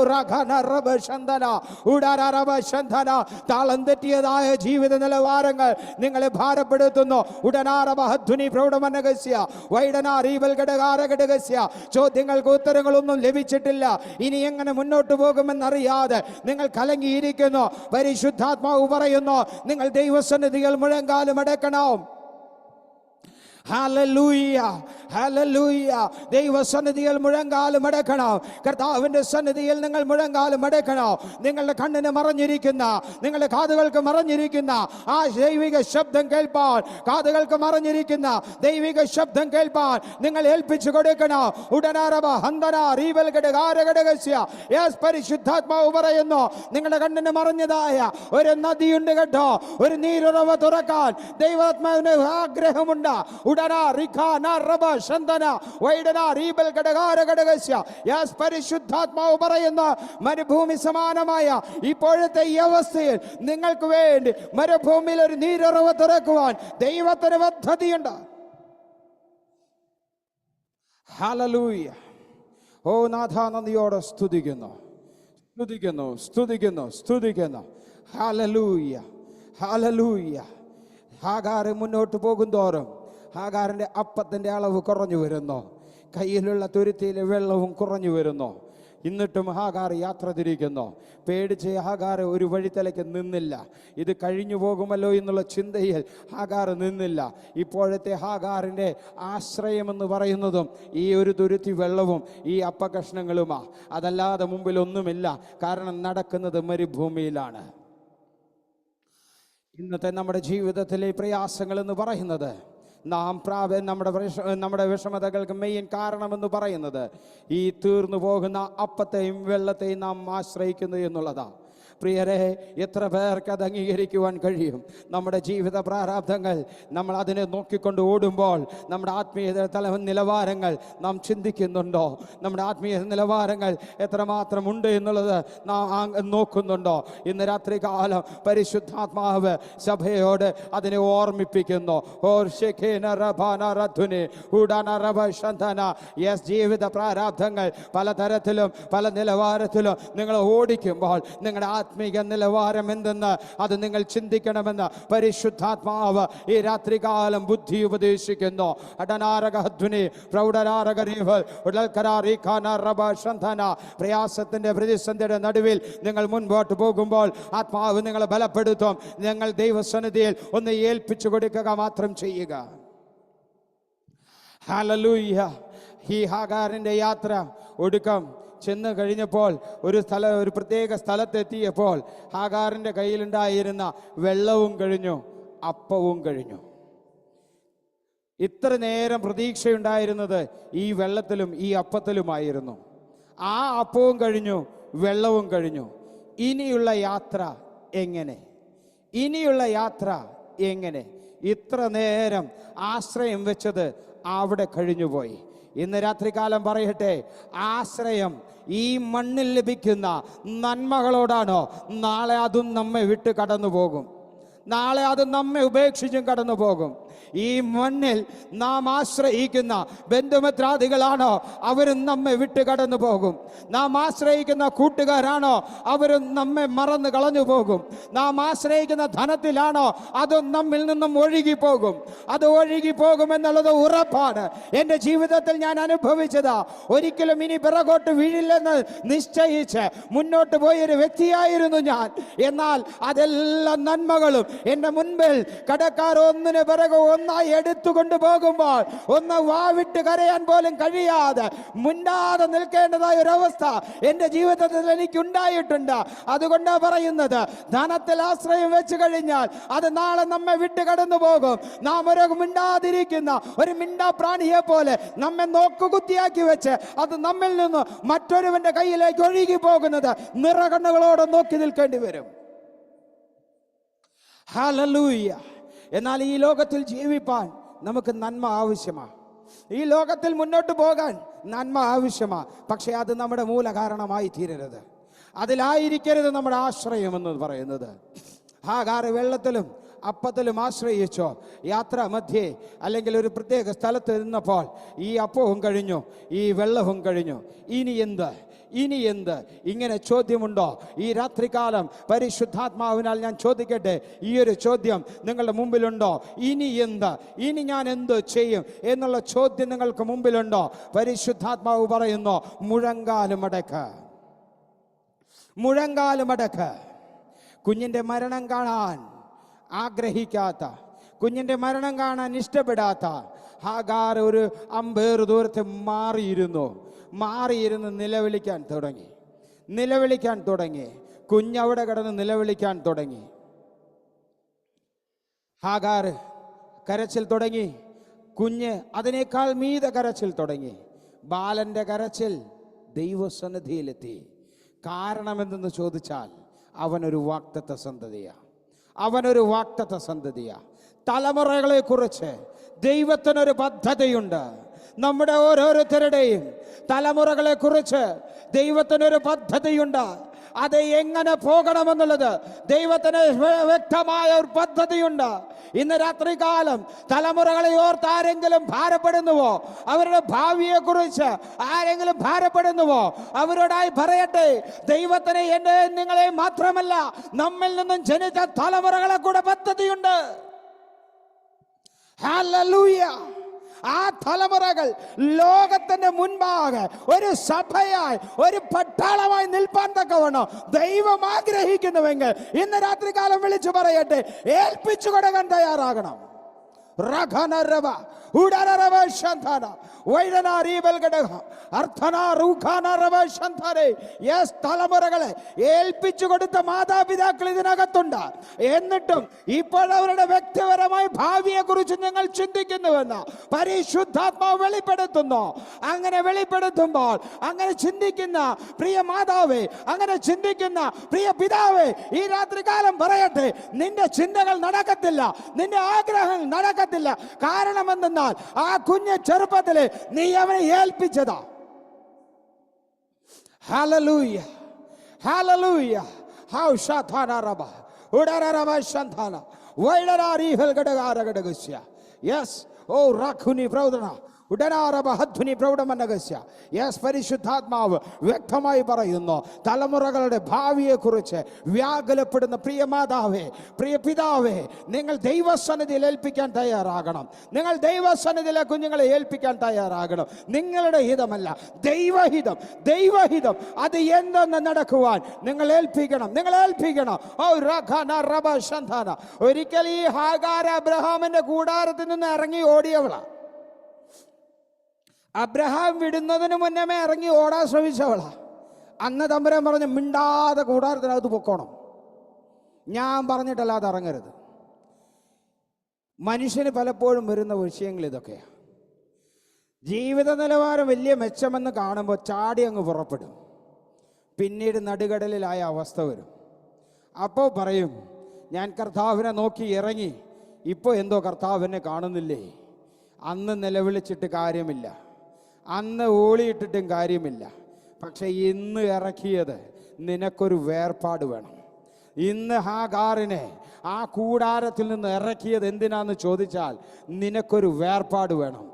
താളം തെറ്റിയതായ ജീവിത നിലവാരങ്ങൾ നിങ്ങളെ ഭാരപ്പെടുത്തുന്നു. ചോദ്യങ്ങൾക്ക് ഉത്തരങ്ങളൊന്നും ലഭിച്ചിട്ടില്ല. ഇനി എങ്ങനെ മുന്നോട്ട് പോകുമെന്നറിയാതെ നിങ്ങൾ കലങ്ങിയിരിക്കുന്നു. പരിശുദ്ധാത്മാവ് പറയുന്നു, നിങ്ങൾ ദൈവസന്നിധികൾ മുഴങ്കാലും അടക്കണം. Hallelujah, hallelujah. ദൈവസന്നിധിയിൽ മുഴങ്കാലും അടക്കണം. കർത്താവിന്റെ സന്നിധിയിൽ നിങ്ങൾ മുഴങ്കാലും അടക്കണം. നിങ്ങളുടെ കണ്ണിന് മറഞ്ഞിരിക്കുന്ന, നിങ്ങളുടെ കാതുകൾക്ക് മറഞ്ഞിരിക്കുന്ന ആ ദൈവിക ശബ്ദം കേൾപ്പാൻ, കാതുകൾക്ക് മറഞ്ഞിരിക്കുന്ന ദൈവിക ശബ്ദം കേൾപ്പാൻ നിങ്ങൾ ഏൽപ്പിച്ചു കൊടുക്കണം. പരിശുദ്ധാത്മാവ് പറയുന്നു, നിങ്ങളുടെ കണ്ണിന് മറഞ്ഞതായ ഒരു നദിയുണ്ട് കേട്ടോ. ഒരു നീരുറവ തുറക്കാൻ ദൈവാത്മാവിന് ആഗ്രഹമുണ്ട്. പരിശുദ്ധാത്മാവ് പറയുന്ന മരുഭൂമി സമാനമായ ഇപ്പോഴത്തെ ഈ അവസ്ഥയിൽ നിങ്ങൾക്ക് വേണ്ടി മരുഭൂമിയിൽ ഒരു നീരുറവ തുറക്കുവാൻ ദൈവത്തിന് പദ്ധതിയുണ്ട്. ഹല്ലേലൂയ. ഓ നാഥ, നന്ദിയോടെ സ്തുതിക്കുന്നു. Hallelujah, hallelujah. ഹാഗാർ മുന്നോട്ട് പോകും തോറും ഹാഗാറിന്റെ അപ്പത്തിന്റെ അളവ് കുറഞ്ഞു വരുന്നു. കയ്യിലുള്ള തുരുത്തിയിലെ വെള്ളവും കുറഞ്ഞു വരുന്നു. എന്നിട്ടും ഹാഗാർ യാത്ര തിരിക്കുന്നു. പേടിച്ച് ഹാഗാർ ഒരു വഴിത്തലയ്ക്ക് നിന്നില്ല. ഇത് കഴിഞ്ഞു പോകുമല്ലോ എന്നുള്ള ചിന്തയിൽ ഹാഗാർ നിന്നില്ല. ഇപ്പോഴത്തെ ഹാഗാറിൻ്റെ ആശ്രയമെന്ന് പറയുന്നതും ഈ ഒരു തുരുത്തി വെള്ളവും ഈ അപ്പകഷ്ണങ്ങളുമാണ്. അതല്ലാതെ മുമ്പിലൊന്നുമില്ല. കാരണം നടക്കുന്നത് മരുഭൂമിയിലാണ്. ഇന്നത്തെ നമ്മുടെ ജീവിതത്തിലെ പ്രയാസങ്ങൾ എന്ന് പറയുന്നത്, നമ്മുടെ വിഷമതകൾക്ക് മെയിൻ കാരണമെന്ന് പറയുന്നത് ഈ തീർന്നു പോകുന്ന അപ്പത്തെയും വെള്ളത്തെയും നാം ആശ്രയിക്കുന്നു എന്നുള്ളതാണ്. പ്രിയരെ, എത്ര പേർക്ക് അത് അംഗീകരിക്കുവാൻ കഴിയും? നമ്മുടെ ജീവിത പ്രാരാബ്ധങ്ങൾ നമ്മൾ അതിനെ നോക്കിക്കൊണ്ട് ഓടുമ്പോൾ നമ്മുടെ ആത്മീയ നിലവാരങ്ങൾ നാം ചിന്തിക്കുന്നുണ്ടോ? നമ്മുടെ ആത്മീയ നിലവാരങ്ങൾ എത്രമാത്രം ഉണ്ട് എന്നുള്ളത് നാം നോക്കുന്നുണ്ടോ? ഇന്ന് രാത്രി കാലം പരിശുദ്ധാത്മാവ് സഭയോട് അതിനെ ഓർമ്മിപ്പിക്കുന്നു. ജീവിത പ്രാരാബ്ധങ്ങൾ പലതരത്തിലും പല നിലവാരത്തിലും നിങ്ങൾ ഓടിക്കുമ്പോൾ നിങ്ങളുടെ ആത്മീക നിലവാരം എന്തെന്ന് അത് നിങ്ങൾ ചിന്തിക്കണമെന്ന് പരിശുദ്ധാത്മാവ് ഈ രാത്രികാലം ബുദ്ധി ഉപദേശിക്കുന്നു. പ്രയാസത്തിന്റെ പ്രതിസന്ധിയുടെ നടുവിൽ നിങ്ങൾ മുൻപോട്ട് പോകുമ്പോൾ ആത്മാവ് നിങ്ങളെ ബലപ്പെടുത്തും. നിങ്ങൾ ദൈവസന്നിധിയിൽ ഒന്ന് ഏൽപ്പിച്ചു കൊടുക്കുക മാത്രം ചെയ്യുക. ഹല്ലേലൂയ. ഈ ഹാഗാറിന്റെ യാത്ര ഒടുക്കം ചെന്ന് കഴിഞ്ഞപ്പോൾ ഒരു പ്രത്യേക സ്ഥലത്തെത്തിയപ്പോൾ ഹാഗാറിന്റെ കയ്യിലുണ്ടായിരുന്ന വെള്ളവും കഴിഞ്ഞു, അപ്പവും കഴിഞ്ഞു. ഇത്ര നേരം പ്രതീക്ഷയുണ്ടായിരുന്നത് ഈ വെള്ളത്തിലും ഈ അപ്പത്തിലുമായിരുന്നു. ആ അപ്പവും കഴിഞ്ഞു, വെള്ളവും കഴിഞ്ഞു. ഇനിയുള്ള യാത്ര എങ്ങനെ? ഇനിയുള്ള യാത്ര എങ്ങനെ? ഇത്ര നേരം ആശ്രയം വെച്ചത് അവിടെ കഴിഞ്ഞുപോയി. ഇന്ന് രാത്രികാലം പറയട്ടെ, ആശ്രയം ഈ മണ്ണിൽ ലഭിക്കുന്ന നന്മകളോടാണോ? നാളെ അതും നമ്മെ വിട്ട് കടന്നു പോകും. നാളെ അത് നമ്മെ ഉപേക്ഷിച്ചും കടന്നു പോകും. ഈ മണ്ണിൽ നാം ആശ്രയിക്കുന്ന ബന്ധുമിത്രാദികളാണോ? അവരും നമ്മെ വിട്ട് കടന്നു പോകും. നാം ആശ്രയിക്കുന്ന കൂട്ടുകാരാണോ? അവരും നമ്മെ മറന്നു കളഞ്ഞു പോകും. നാം ആശ്രയിക്കുന്ന ധനത്തിലാണോ? അതും നമ്മിൽ നിന്നും ഒഴുകിപ്പോകും. അത് ഒഴുകിപ്പോകുമെന്നുള്ളത് ഉറപ്പാണ്. എൻ്റെ ജീവിതത്തിൽ ഞാൻ അനുഭവിച്ചതാ. ഒരിക്കലും ഇനി പിറകോട്ട് വീഴില്ലെന്ന് നിശ്ചയിച്ച് മുന്നോട്ട് പോയൊരു വ്യക്തിയായിരുന്നു ഞാൻ. എന്നാൽ അതെല്ലാം നന്മകളും എൻ്റെ മുൻപിൽ കടക്കാർ ഒന്നിന് പിറകെ ഒന്നായി എടുത്തുകൊണ്ട് പോകുമ്പോൾ ഒന്ന് വാവിട്ട് കരയാൻ പോലും കഴിയാതെ മുണ്ടാതെ നിൽക്കേണ്ടതായ ഒരവസ്ഥ എൻ്റെ ജീവിതത്തിൽ എനിക്കുണ്ടായിട്ടുണ്ട്. അതുകൊണ്ടാണ് പറയുന്നത്, ധനത്തിൽ ആശ്രയം വെച്ച് കഴിഞ്ഞാൽ അത് നാളെ നമ്മെ വിട്ട് കടന്നു പോകും. നാം ഒരു മിണ്ടാതിരിക്കുന്ന ഒരു മിണ്ടാ പ്രാണിയെ പോലെ നമ്മെ നോക്കുകുത്തിയാക്കി വെച്ച് അത് നമ്മിൽ നിന്ന് മറ്റൊരുവന്റെ കയ്യിലേക്ക് ഒഴുകി പോകുന്നത് നിറകണ്ണുകളോടെ നോക്കി നിൽക്കേണ്ടി വരും. ഹല്ലേലൂയ. എന്നാൽ ഈ ലോകത്തിൽ ജീവിപ്പാൻ നമുക്ക് നന്മ ആവശ്യമാണ്. ഈ ലോകത്തിൽ മുന്നോട്ട് പോകാൻ നന്മ ആവശ്യമാണ്. പക്ഷേ അത് നമ്മുടെ മൂല കാരണമായി തീരരുത്. അതിലായിരിക്കരുത് നമ്മുടെ ആശ്രയം എന്ന് പറയുന്നത്. ഹാഗാർ വെള്ളത്തിലും അപ്പത്തിലും ആശ്രയിച്ചോ? യാത്ര മധ്യേ അല്ലെങ്കിൽ ഒരു പ്രത്യേക സ്ഥലത്ത് നിന്നപ്പോൾ ഈ അപ്പവും കഴിഞ്ഞു, ഈ വെള്ളവും കഴിഞ്ഞു. ഇനി എന്ത്? ഇനി എന്ത്? ഇങ്ങനെ ചോദ്യമുണ്ടോ? ഈ രാത്രികാലം പരിശുദ്ധാത്മാവിനാൽ ഞാൻ ചോദിക്കട്ടെ, ഈ ഒരു ചോദ്യം നിങ്ങളുടെ മുമ്പിലുണ്ടോ? ഇനി എന്ത്? ഇനി ഞാൻ എന്ത് ചെയ്യും എന്നുള്ള ചോദ്യം നിങ്ങൾക്ക് മുമ്പിലുണ്ടോ? പരിശുദ്ധാത്മാവ് പറയുന്നു, മുഴങ്കാലുമടക്ക്, മുഴങ്കാലുമടക്ക്. കുഞ്ഞിൻ്റെ മരണം കാണാൻ ആഗ്രഹിക്കാത്ത, കുഞ്ഞിൻ്റെ മരണം കാണാൻ ഇഷ്ടപ്പെടാത്ത ഹാഗാർ ഒരു അമ്പേറ് ദൂരത്തെ മാറിയിരുന്ന് നിലവിളിക്കാൻ തുടങ്ങി. കുഞ്ഞവിടെ കിടന്ന് നിലവിളിക്കാൻ തുടങ്ങി. ഹാഗാർ കരച്ചിൽ തുടങ്ങി. കുഞ്ഞ് അതിനേക്കാൾ മീതെ കരച്ചിൽ തുടങ്ങി. ബാലന്റെ കരച്ചിൽ ദൈവസന്നിധിയിലെത്തി. കാരണമെന്തെന്ന് ചോദിച്ചാൽ അവനൊരു വാഗ്ദത്ത സന്തതിയാ. തലമുറകളെ കുറിച്ച് ദൈവത്തിനൊരു പദ്ധതിയുണ്ട്. നമ്മുടെ ഓരോരുത്തരുടെയും തലമുറകളെ കുറിച്ച് ദൈവത്തിനൊരു പദ്ധതിയുണ്ട്. അത് എങ്ങനെ പോകണമെന്നുള്ളത് ദൈവത്തിന് വ്യക്തമായ ഒരു പദ്ധതിയുണ്ട്. ഇന്ന് രാത്രികാലം തലമുറകളെ ഓർത്ത് ആരെങ്കിലും ഭാരപ്പെടുന്നുവോ? അവരുടെ ഭാവിയെ കുറിച്ച് ആരെങ്കിലും ഭാരപ്പെടുന്നുവോ? അവരോടായി പറയട്ടെ, ദൈവത്തിന് എന്റെ നിങ്ങളെ മാത്രമല്ല നമ്മിൽ നിന്നും ജനിച്ച തലമുറകളെ കൂടെ പദ്ധതിയുണ്ട്. ഹല്ലേലൂയ. ആ തലമുറകൾ ലോകത്തിന്റെ മുൻപാകെ ഒരു സഭയായി, ഒരു പട്ടാളമായി നിൽപ്പാൻ തക്കവണ്ണം ദൈവം ആഗ്രഹിക്കുന്നുവെങ്കിൽ ഇന്ന് രാത്രികാലം വിളിച്ചു പറയട്ടെ, ഏൽപ്പിച്ചു കൊടുക്കാൻ തയ്യാറാകണം. തലമുറകളെ ഏൽപ്പിച്ചു കൊടുത്ത മാതാപിതാക്കൾ ഇതിനകത്തുണ്ട്. എന്നിട്ടും ഇപ്പോൾ അവരുടെ വ്യക്തിപരമായ ഭാവിയെ കുറിച്ച് ഞങ്ങൾ ചിന്തിക്കുന്നുവെന്ന് പരിശുദ്ധാത്മാവ് വെളിപ്പെടുത്തുന്നു. അങ്ങനെ വെളിപ്പെടുത്തുമ്പോൾ അങ്ങനെ ചിന്തിക്കുന്ന പ്രിയ മാതാവേ, അങ്ങനെ ചിന്തിക്കുന്ന പ്രിയ പിതാവേ, ഈ രാത്രികാലം പറയട്ടെ, നിന്റെ ചിന്തകൾ നടക്കത്തില്ല, നിന്റെ ആഗ്രഹങ്ങൾ നടക്കത്തില്ല. കാരണം എന്തെന്നാൽ ആ കുഞ്ഞ് ചെറുപ്പത്തില് നീ അവനെ ഏൽപ്പിച്ചതാ. ഹല്ലേലൂയ, ഹല്ലേലൂയ. ഹൗ ശാഥാന റബ ഉടര റബ ശാന്താന വൈഡരാരി ഹൽഗടഗാരഗടഗസ്യ. യെസ്, ഓ രാഖുനി പ്രൗദന യെസ്, പരിശുദ്ധാത്മാവ് വ്യക്തമായി പറയുന്നു, തലമുറകളുടെ ഭാവിയെ കുറിച്ച് വ്യാകുലപ്പെടുന്ന പ്രിയ മാതാവേ, പ്രിയ പിതാവേ, നിങ്ങൾ ദൈവസന്നിധിയിൽ ഏൽപ്പിക്കാൻ തയ്യാറാകണം. നിങ്ങൾ ദൈവസന്നിധിയിലെ കുഞ്ഞുങ്ങളെ ഏൽപ്പിക്കാൻ തയ്യാറാകണം. നിങ്ങളുടെ ഹിതമല്ല, ദൈവഹിതം. ദൈവഹിതം അത് എന്തെന്ന് നടക്കുവാൻ നിങ്ങൾ ഏൽപ്പിക്കണം, നിങ്ങൾ ഏൽപ്പിക്കണം. ഓ റഖന റബ ശന്താന. ഒരിക്കൽ ഈ ഹാഗാർ അബ്രഹാമിന്റെ കൂടാരത്തിൽ നിന്ന് ഇറങ്ങി ഓടിയവളാ. അബ്രഹാം വിടുന്നതിന് മുന്നമേ ഇറങ്ങി ഓടാൻ ശ്രമിച്ചവളാ. അന്ന് തമ്പുരാൻ പറഞ്ഞു, മിണ്ടാതെ കൂടാരത്തിനകത്ത് പൊക്കോണം, ഞാൻ പറഞ്ഞിട്ടല്ലാതെ ഇറങ്ങരുത്. മനുഷ്യന് പലപ്പോഴും വരുന്ന വിഷയങ്ങൾ ഇതൊക്കെയാണ്. ജീവിത നിലവാരം വലിയ മെച്ചമെന്ന് കാണുമ്പോൾ ചാടി അങ്ങ് പുറപ്പെടും. പിന്നീട് നടുകടലിലായ അവസ്ഥ വരും. അപ്പോൾ പറയും, ഞാൻ കർത്താവിനെ നോക്കി ഇറങ്ങി, ഇപ്പോൾ എന്തോ കർത്താവിനെ കാണുന്നില്ലേ. അന്ന് നിലവിളിച്ചിട്ട് കാര്യമില്ല, അന്ന് ഓളിയിട്ടിട്ടും കാര്യമില്ല. പക്ഷെ ഇന്ന് ഇറക്കിയത് നിനക്കൊരു വേർപാട് വേണം. ഇന്ന് ഹാഗാറിനെ ആ കൂടാരത്തിൽ നിന്ന് ഇറക്കിയത് എന്തിനാന്ന് ചോദിച്ചാൽ നിനക്കൊരു വേർപാട് വേണം.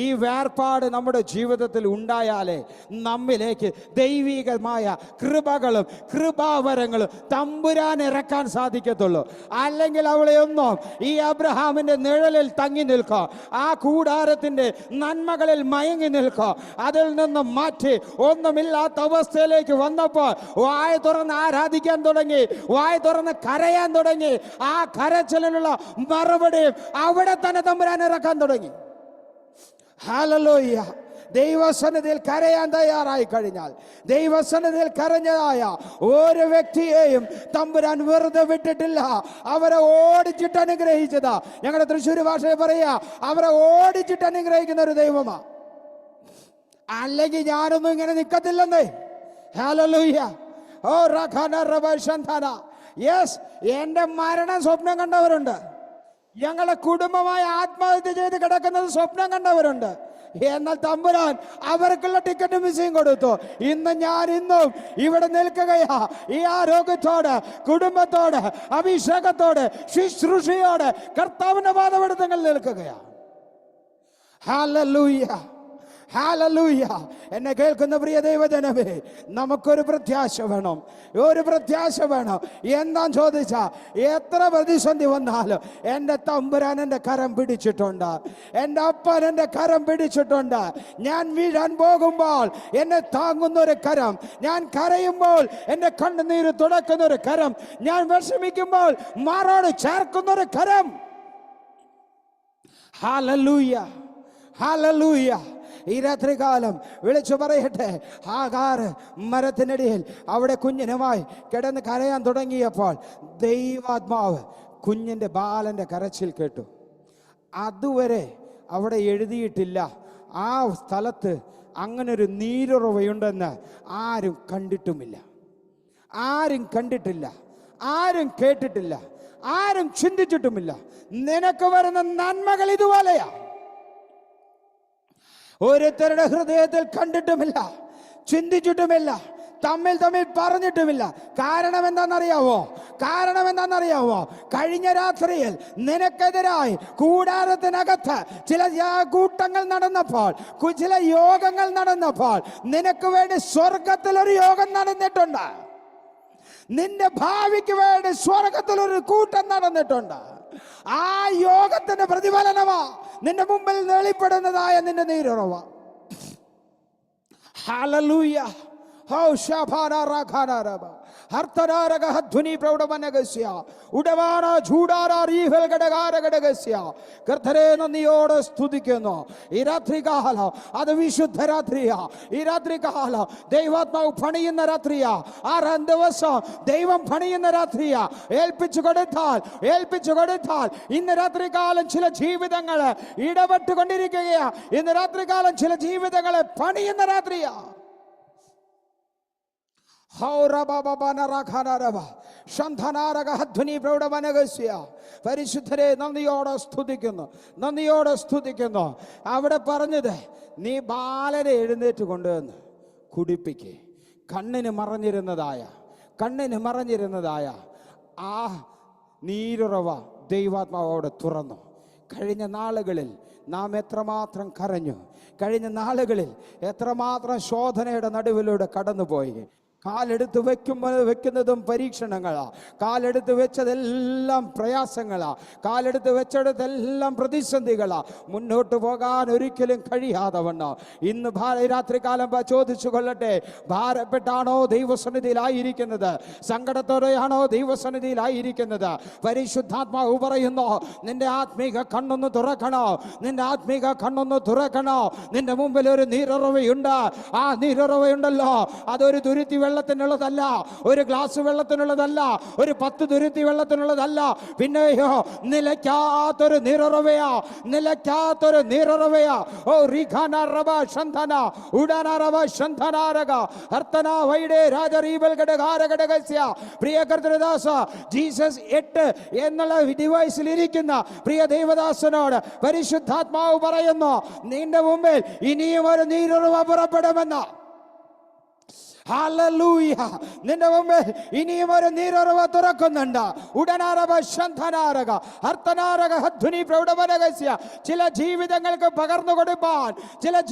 ഈ വേർപാട് നമ്മുടെ ജീവിതത്തിൽ ഉണ്ടായാലേ നമ്മിലേക്ക് ദൈവികമായ കൃപകളും കൃപാവരങ്ങളും തമ്പുരാൻ ഇറക്കാൻ സാധിക്കത്തുള്ളൂ. അല്ലെങ്കിൽ അവളെ ഒന്നും ഈ അബ്രഹാമിന്റെ നിഴലിൽ തങ്ങി നിൽക്കുക, ആ കൂടാരത്തിന്റെ നന്മകളിൽ മയങ്ങി നിൽക്കുക. അതിൽ നിന്ന് മാറ്റി ഒന്നുമില്ലാത്ത അവസ്ഥയിലേക്ക് വന്നപ്പോൾ വായ തുറന്ന് ആരാധിക്കാൻ തുടങ്ങി, വായ തുറന്ന് കരയാൻ തുടങ്ങി. ആ കരച്ചിലിനുള്ള മറുപടിയും അവിടെ തന്നെ തമ്പുരാൻ ഇറക്കാൻ തുടങ്ങി. ഹല്ലേലൂയ. ദൈവസന്നിധിയിൽ കരയാൻ തയ്യാറായി കഴിഞ്ഞാൽ, ദൈവസന്നിധിയിൽ കരഞ്ഞതായ ഒരു വ്യക്തിയെയും തമ്പുരാൻ വെറുതെ വിട്ടിട്ടില്ല. അവരെ ഓടിച്ചിട്ട് അനുഗ്രഹിച്ചതാ. ഞങ്ങളുടെ തൃശ്ശൂർ ഭാഷയെ പറയാ, അവരെ ഓടിച്ചിട്ട് അനുഗ്രഹിക്കുന്ന ഒരു ദൈവമാ. അല്ലെങ്കിൽ ഞാനൊന്നും ഇങ്ങനെ നിൽക്കത്തില്ലെന്നേ. ഹല്ലേലൂയ. ഓ റഖന റബ ശന്താന. യെസ്, എന്റെ മരണം സ്വപ്നം കണ്ടവരുണ്ട്. ഞങ്ങളുടെ കുടുംബമായി ആത്മഹത്യ ചെയ്ത് കിടക്കുന്നത് സ്വപ്നം കണ്ടവരുണ്ട്. എന്നാൽ തമ്പുരാൻ അവർക്കുള്ള ടിക്കറ്റ് മിസ്സിങ് കൊടുത്തു. ഇന്നും ഇവിടെ നിൽക്കുകയാ. ഈ ആരോഗ്യത്തോട്, കുടുംബത്തോട്, അഭിഷേകത്തോട്, ശുശ്രൂഷയോട് കർത്താവിന്റെ പാദപീഠത്തിൽ നിൽക്കുകയാ. Hallelujah, hallelujah. എന്നെ കേൾക്കുന്ന പ്രിയ ദൈവജനമേ, നമുക്കൊരു പ്രത്യാശ വേണം, ഒരു പ്രത്യാശ വേണം. എന്താന്ന് ചോദിച്ചാ, എത്ര പ്രതിസന്ധി വന്നാലും എൻ്റെ തമ്പുരാൻ എൻ്റെ കരം പിടിച്ചിട്ടുണ്ട്, എൻ്റെ അപ്പൻ എൻ്റെ കരം പിടിച്ചിട്ടുണ്ട്. ഞാൻ വീഴാൻ പോകുമ്പോൾ എന്നെ താങ്ങുന്ന ഒരു കരം, ഞാൻ കരയുമ്പോൾ എൻ്റെ കണ്ണുനീര് തുടക്കുന്ന ഒരു കരം, ഞാൻ വിഷമിക്കുമ്പോൾ മാറോട് ചേർക്കുന്ന ഒരു കരം. Hallelujah, hallelujah. ഈ രാത്രികാലം വിളിച്ചു പറയട്ടെ, ഹാഗാർ മരത്തിനടിയിൽ അവിടെ കുഞ്ഞിനുമായി കിടന്ന് കരയാൻ തുടങ്ങിയപ്പോൾ ദൈവാത്മാവ് കുഞ്ഞിൻ്റെ ബാലൻ്റെ കരച്ചിൽ കേട്ടു. അതുവരെ അവിടെ എഴുതിയിട്ടില്ല ആ സ്ഥലത്ത് അങ്ങനൊരു നീരുറവയുണ്ടെന്ന് ആരും കണ്ടിട്ടുമില്ല, ആരും കണ്ടിട്ടില്ല, ആരും കേട്ടിട്ടില്ല, ആരും ചിന്തിച്ചിട്ടുമില്ല. നിനക്ക് വരുന്ന നന്മകൾ ഇതുപോലെയാ. ഓരോരുത്തരുടെ ഹൃദയത്തിൽ കണ്ടിട്ടുമില്ല, ചിന്തിച്ചിട്ടുമില്ല, തമ്മിൽ പറഞ്ഞിട്ടുമില്ല. കാരണം എന്താണെന്നറിയാവോ? കഴിഞ്ഞ രാത്രിയിൽ നിനക്കെതിരായി കൂടാരത്തിനകത്ത് ചില കൂട്ടങ്ങൾ നടന്നപ്പോൾ, ചില യോഗങ്ങൾ നടന്നപ്പോൾ, നിനക്ക് വേണ്ടി സ്വർഗത്തിലൊരു യോഗം നടന്നിട്ടുണ്ട്. നിന്റെ ഭാവിക്ക് വേണ്ടി സ്വർഗത്തിലൊരു കൂട്ടം നടന്നിട്ടുണ്ട്. ആ യോഗത്തിന്റെ പ്രതിഫലനമാ നിന്റെ മുമ്പിൽ വെളിപ്പെടുന്നതായ നിന്റെ നീരുറവ. ഹല്ലേലൂയ. ഹർത്തനാരക ഹധ്വനി പ്രൗഢമനഗസ്യ ഉടവാന ചൂടാര റീഹൽ ഘടകാര ഘടകസ്യ. കർത്തരെ നന്ദിയോടെ സ്തുതിക്കുന്നു. ഈ രാത്രികാലം അത് വിശുദ്ധ രാത്രിയാ. ഈ രാത്രികാലം ദൈവാത്മാവ് പണിയുന്ന രാത്രിയാ. 6 ദിവസം ദൈവം പണിയുന്ന രാത്രിയാ. ഏൽപ്പിച്ചു കൊടുത്താൽ ഇന്ന് രാത്രികാലം ചില ജീവിതങ്ങൾ ഇടപെട്ടുകൊണ്ടിരിക്കുകയാ. ഇന്ന് രാത്രികാലം ചില ജീവിതങ്ങളെ പണിയുന്ന രാത്രിയാ. പരിശുദ്ധരെ നന്ദിയോടെ സ്തുതിക്കുന്നു. അവിടെ പറഞ്ഞത് നീ ബാലനെ എഴുന്നേറ്റ് കൊണ്ടുവന്ന് കുടിപ്പിക്കേ. കണ്ണിന് മറഞ്ഞിരുന്നതായ ആ നീരുറവ ദൈവാത്മാവ് അവിടെ തുറന്നു. കഴിഞ്ഞ നാളുകളിൽ നാം എത്രമാത്രം കരഞ്ഞു, കഴിഞ്ഞ നാളുകളിൽ എത്രമാത്രം ശോധനയുടെ നടുവിലൂടെ കടന്നുപോയി. കാലെടുത്ത് വെക്കുന്നതും പരീക്ഷണങ്ങളാ. കാലെടുത്ത് വെച്ചതെല്ലാം പ്രയാസങ്ങളാ. കാലെടുത്ത് വെച്ചെടുത്തെല്ലാം പ്രതിസന്ധികളാ. മുന്നോട്ട് പോകാൻ ഒരിക്കലും കഴിയാതെ വണ്ണം ഇന്ന് രാത്രികാലം ചോദിച്ചു കൊള്ളട്ടെ, ഭാരപ്പെട്ടാണോ ദൈവസന്നിധിയിലായിരിക്കുന്നത്? സങ്കടത്തോടെയാണോ ദൈവസന്നിധിയിലായിരിക്കുന്നത്? പരിശുദ്ധാത്മാവ് പറയുന്നു, നിന്റെ ആത്മീക കണ്ണൊന്ന് തുറക്കണോ, നിന്റെ മുമ്പിൽ ഒരു നീരുറവയുണ്ട്. ആ നീരുറവയുണ്ടല്ലോ, അതൊരു തുരുത്തി വെള്ളത്തിനുള്ളതല്ല, ഒരു ഗ്ലാസ് വെള്ളത്തിനുള്ളതല്ല, ഒരു 10 തുരുത്തി വെള്ളത്തിനുള്ളതല്ല. പിന്നെയോ നിലയ്ക്കാത്തൊരു നീരുറവയാ. ഓ റിഖാന റബ ശന്തന ഉഡാന റബ ശന്തനാരക ഹർത്തന വൈഡേ രാജരീബൽ ഘടകാര ഘടകസ്യ. പ്രിയ കർത്തൃദാസ, ജീസസ് 8 എന്നുള്ള ഡിവൈസിൽ ഇരിക്കുന്ന പ്രിയ ദൈവദാസനോട് പരിശുദ്ധാത്മാവ് പറയുന്നു, നിന്റെ മുമ്പിൽ ഇനിയും ഒരു നീരുറവ പുറപ്പെടുമെന്ന്. ഹല്ലേലൂയ. നിന്റെ മുമ്പിൽ ഇനിയും ഒരു നീരുറവ തുറക്കുന്നുണ്ട്. ഉടനാരക ശന്തനാരക ഹർത്തനാരക ഹധ്വനി പ്രൗഢമനഗസ്യ. ചില ജീവിതങ്ങൾക്ക് പകർന്നു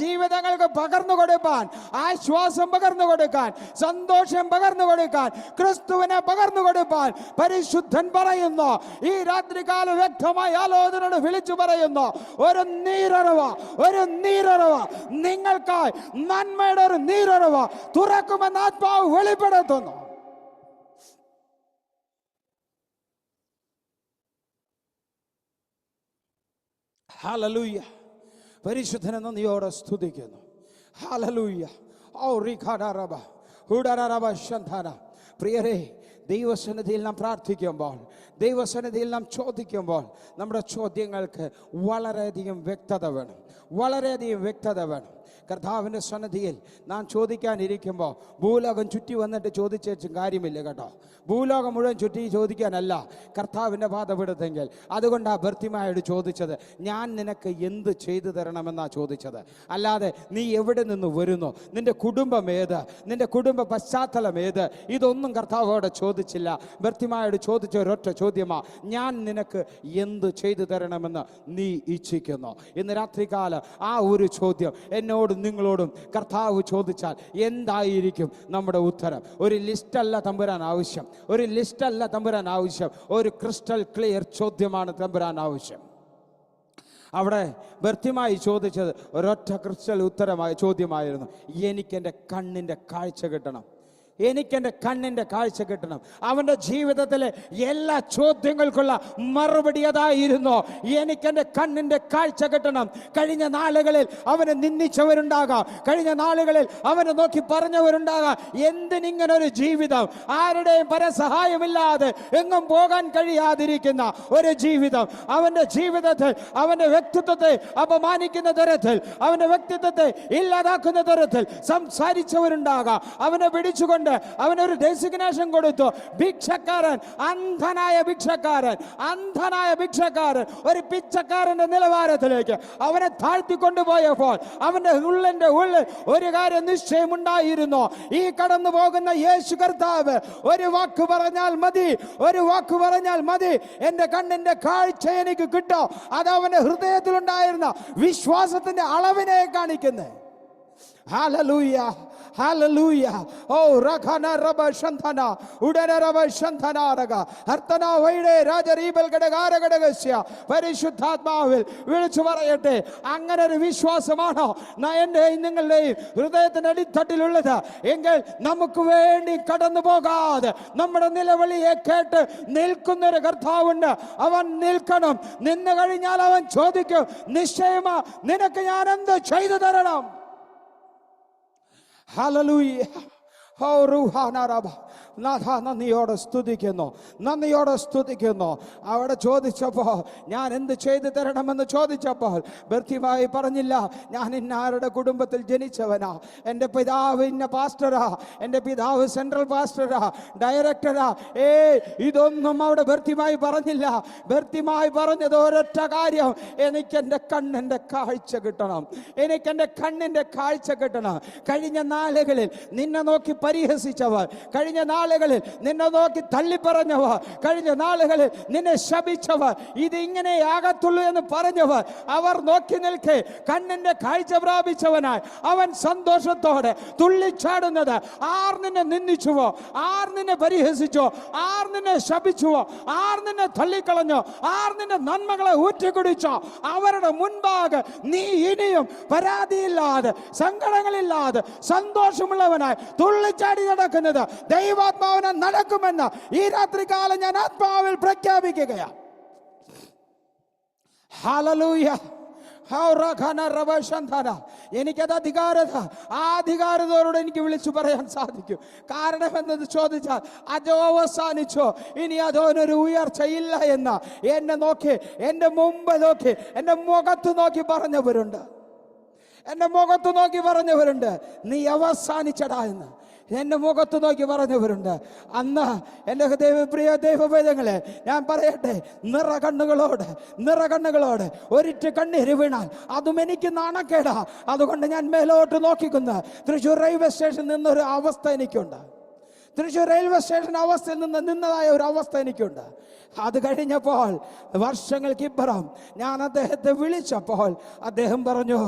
കൊടുപ്പാൻ, ആശ്വാസം പകർന്നു കൊടുക്കാൻ, സന്തോഷം പകർന്നു കൊടുക്കാൻ, ക്രിസ്തുവിനെ പകർന്നു കൊടുപ്പാൻ പരിശുദ്ധൻ പറയുന്നു. ഈ രാത്രികാല വ്യക്തമായ ആലോചനയോട് വിളിച്ചു പറയുന്നു, ഒരു നീരുറവ നിങ്ങൾക്കായി, നന്മയുടെ ഒരു നീരുറവ തുറക്കുമെന്ന് ആത്മാവ് വെളിപ്പെടുത്തുന്നു. ഹല്ലേലൂയ. പരിശുദ്ധനെ നന്ദിയോടെ സ്തുതിക്കുന്നു. ഹല്ലേലൂയ. ഓ റിഖാഡറബ ഹുഡറബ ശന്തന. പ്രിയരേ, ദൈവസന്നിധിയിൽ നാം പ്രാർത്ഥിക്കുമ്പോൾ, ദൈവസന്നിധിയിൽ നാം ചോദിക്കുമ്പോൾ നമ്മുടെ ചോദ്യങ്ങൾക്ക് വളരെയധികം വ്യക്തത വേണം. കർത്താവിൻ്റെ സന്നിധിയിൽ നാം ചോദിക്കാനിരിക്കുമ്പോൾ ഭൂലോകം ചുറ്റി വന്നിട്ട് ചോദിച്ചും കാര്യമില്ല കേട്ടോ. ഭൂലോകം മുഴുവൻ ചുറ്റി ചോദിക്കാനല്ല കർത്താവിൻ്റെ പാദപീഠത്തെങ്കിൽ. അതുകൊണ്ടാണ് ബർത്തിമായോട് ചോദിച്ചത്, ഞാൻ നിനക്ക് എന്ത് ചെയ്തു തരണമെന്നാണ് ചോദിച്ചത്. അല്ലാതെ നീ എവിടെ നിന്ന് വരുന്നു, നിന്റെ കുടുംബം ഏത്, നിന്റെ കുടുംബ പശ്ചാത്തലം ഏത്, ഇതൊന്നും കർത്താവോട് ചോദിച്ചില്ല. ബർത്തിമായോട് ചോദിച്ച ഒരൊറ്റ ചോദ്യമാണ്, ഞാൻ നിനക്ക് എന്ത് ചെയ്തു തരണമെന്ന് നീ ഇച്ഛിക്കുന്നു. ഇന്ന് രാത്രികാലം ആ ഒരു ചോദ്യം എന്നോടും നിങ്ങളോടും കർത്താവ് ചോദിച്ചാൽ എന്തായിരിക്കും നമ്മുടെ ഉത്തരം? ഒരു ലിസ്റ്റല്ല തമ്പുരാൻ ആവശ്യം, ഒരു ക്രിസ്റ്റൽ ക്ലിയർ ചോദ്യമാണ് തമ്പുരാൻ ആവശ്യം. അവിടെ ബർത്തിമായി ചോദിച്ചത് ഒരൊറ്റ ക്രിസ്റ്റൽ ചോദ്യമായിരുന്നു, എനിക്കെൻ്റെ കണ്ണിൻ്റെ കാഴ്ച കിട്ടണം. അവൻ്റെ ജീവിതത്തിലെ എല്ലാ ചോദ്യങ്ങൾക്കുള്ള മറുപടി അതായിരുന്നു, എനിക്കെൻ്റെ കണ്ണിൻ്റെ കാഴ്ച കിട്ടണം. കഴിഞ്ഞ നാളുകളിൽ അവനെ നിന്ദിച്ചവരുണ്ടാകാം, കഴിഞ്ഞ നാളുകളിൽ അവനെ നോക്കി പറഞ്ഞവരുണ്ടാകാം, എന്തിനിങ്ങനൊരു ജീവിതം, ആരുടെയും പരസഹായമില്ലാതെ എങ്ങും പോകാൻ കഴിയാതിരിക്കുന്ന ഒരു ജീവിതം. അവൻ്റെ ജീവിതത്തിൽ അവൻ്റെ വ്യക്തിത്വത്തെ അപമാനിക്കുന്ന തരത്തിൽ, അവൻ്റെ വ്യക്തിത്വത്തെ ഇല്ലാതാക്കുന്ന തരത്തിൽ സംസാരിച്ചവരുണ്ടാകാം. അവനെ പിടിച്ചുകൊണ്ട് അവനൊരു ഡെസിഗ്നേഷൻ കൊടുത്തു, ഭിക്ഷക്കാരൻ, അന്ധനായ ഭിക്ഷക്കാരൻ, ഒരു പിച്ചക്കാരന്റെ നിലവാരത്തിലേക്ക് അവനെ താഴ്ത്തിക്കൊണ്ടുപോയപ്പോൾ അവന്റെ ഉള്ളിന്റെ ഉള്ളിൽ ഒരു കാര്യം നിശ്ചയമുണ്ടായിരുന്നു, ഈ കടന്നു പോകുന്ന യേശു കർത്താവ് ഒരു വാക്ക് പറഞ്ഞാൽ മതി, എന്റെ കണ്ണിന്റെ കാഴ്ച എനിക്ക് കിട്ടോ. അത് അവന്റെ ഹൃദയത്തിലുണ്ടായിരുന്ന വിശ്വാസത്തിന്റെ അളവിനെ കാണിക്കുന്നത്. ഹല്ലേലൂയ. ഹല്ലേലൂയ. ഓ റഖന റബ ശന്തന ഉടന റബ ശന്തന റഗ ഹർത്തന വൈഡേ രാജരീബൽ ഘടകാര ഘടകസ്യ. പരിശുദ്ധാത്മാവിൽ വിളിച്ചു പറയട്ടെ, അങ്ങനെ ഒരു വിശ്വാസമാണോ എന്റെയും നിങ്ങളുടെയും ഹൃദയത്തിന്റെ അടിത്തട്ടിലുള്ളത് എങ്കിൽ നമുക്ക് വേണ്ടി കടന്നു പോകാതെ നമ്മുടെ നിലവിളിയെ കേട്ട് നിൽക്കുന്നൊരു കർത്താവുണ്ട്. അവൻ നിൽക്കണം. നിന്ന് കഴിഞ്ഞാൽ അവൻ ചോദിക്കും, നിശ്ചയമാ നിനക്ക് ഞാൻ എന്ത് ചെയ്തു തരണം? ഹല്ലേലൂയ. ഓ റൂഹാനാരബ. നാഥ, നന്ദിയോടെ സ്തുതിക്കുന്നു, നന്ദിയോടെ സ്തുതിക്കുന്നു. അവിടെ ചോദിച്ചപ്പോൾ ഞാൻ എന്ത് ചെയ്തു തരണമെന്ന് ചോദിച്ചപ്പോൾ വ്യക്തിമായി പറഞ്ഞില്ല, ഞാൻ ഇന്നാരുടെ കുടുംബത്തിൽ ജനിച്ചവനാ, എൻ്റെ പിതാവ് ഇന്ന പാസ്റ്ററാ, എൻ്റെ പിതാവ് സെൻട്രൽ പാസ്റ്ററാ, ഡയറക്ടറാ. ഇതൊന്നും അവിടെ വ്യക്തിമായി പറഞ്ഞില്ല. വ്യക്തിമായി പറഞ്ഞത് ഒരൊറ്റ കാര്യം, എനിക്കെൻ്റെ കണ്ണിൻ്റെ കാഴ്ച കിട്ടണം, എനിക്കെൻ്റെ കണ്ണിൻ്റെ കാഴ്ച കിട്ടണം. കഴിഞ്ഞ നാളുകളിൽ നിന്നെ നോക്കി പരിഹസിച്ചവർ, കഴിഞ്ഞ നാളുകളിൽ നിന്നെ നോക്കി തള്ളിപ്പറഞ്ഞവർ, കഴിഞ്ഞ നാളുകളിൽ നിന്നെ ശപിച്ചവർ, ഇത് ഇങ്ങനെയാകത്തുള്ളൂ എന്ന് പറഞ്ഞവർ, അവർ നോക്കി നിൽക്കെ കണ്ണിന്റെ കാഴ്ച പ്രാപിച്ചവനായി അവൻ സന്തോഷത്തോടെ തുള്ളിച്ചാടുന്നത്. ആർ നിന്നെ നിന്ദിച്ചുവോ, ആർ നിന്നെ പരിഹസിച്ചോ, ആർ നിന്നെ ശപിച്ചുവോ, ആർ നിന്നെ തള്ളിക്കളഞ്ഞോ, ആർ നിന്റെ നന്മകളെ ഊറ്റിക്കുടിച്ചോ, അവരുടെ മുൻപാകെ നീ ഇനിയും പരാതിയില്ലാതെ സങ്കടങ്ങളില്ലാതെ സന്തോഷമുള്ളവനായി തുള്ളിച്ചാടി നടക്കുന്നത് ദൈവാത്മാവിനെ നടക്കുമെന്ന് ഈ രാത്രികാലം ഞാൻ ആത്മാവിൽ പ്രഖ്യാപിക്കുകയാണ്. ഹല്ലേലൂയ. എനിക്കത് അധികാരത, ആ അധികാരത്തോടെ എനിക്ക് വിളിച്ചു പറയാൻ സാധിക്കും. കാരണം എന്നത് ചോദിച്ചാൽ അതോ അവസാനിച്ചോ, ഇനി അതോനൊരു ഉയർച്ചയില്ല എന്ന് എന്നെ നോക്കി, എൻ്റെ മുമ്പ് നോക്കി, എൻ്റെ മുഖത്ത് നോക്കി പറഞ്ഞവരുണ്ട്, എൻ്റെ മുഖത്ത് നോക്കി പറഞ്ഞവരുണ്ട്, നീ അവസാനിച്ചടാ എന്ന് എൻ്റെ മുഖത്ത് നോക്കി പറഞ്ഞവരുണ്ട്. അന്ന് എൻ്റെ പ്രിയ ദൈവവേദങ്ങളെ ഞാൻ പറയട്ടെ, നിറകണ്ണുകളോട് ഒരിറ്റ് കണ്ണീര് വീണാൽ അതും എനിക്ക് നാണക്കേടാ. അതുകൊണ്ട് ഞാൻ മേലോട്ട് നോക്കിക്കുന്ന തൃശ്ശൂർ റെയിൽവേ സ്റ്റേഷനിൽ നിന്നൊരു അവസ്ഥ എനിക്കുണ്ട്. തൃശ്ശൂർ റെയിൽവേ സ്റ്റേഷൻ അവസ്ഥയിൽ നിന്നതായ ഒരു അവസ്ഥ എനിക്കുണ്ട്. അത് കഴിഞ്ഞപ്പോൾ വർഷങ്ങൾക്കിപ്പുറം ഞാൻ അദ്ദേഹത്തെ വിളിച്ചപ്പോൾ അദ്ദേഹം പറഞ്ഞു,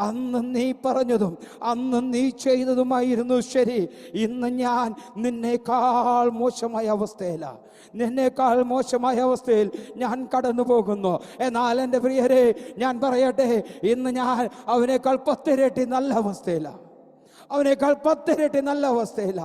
അന്ന് നീ പറഞ്ഞതും അന്ന് നീ ചെയ്തതുമായിരുന്നു ശരി. ഇന്ന് ഞാൻ നിന്നേക്കാൾ മോശമായ അവസ്ഥയിലാണ്, നിന്നേക്കാൾ മോശമായ അവസ്ഥയിൽ ഞാൻ കടന്നു പോകുന്നു. എന്നാൽ എൻ്റെ പ്രിയരെ ഞാൻ പറയട്ടെ, ഇന്ന് ഞാൻ അവനേക്കാൾ 10 ഇരട്ടി നല്ല അവസ്ഥയിലാണ്, അവനേക്കാൾ 10 ഇരട്ടി നല്ല അവസ്ഥയില്ല.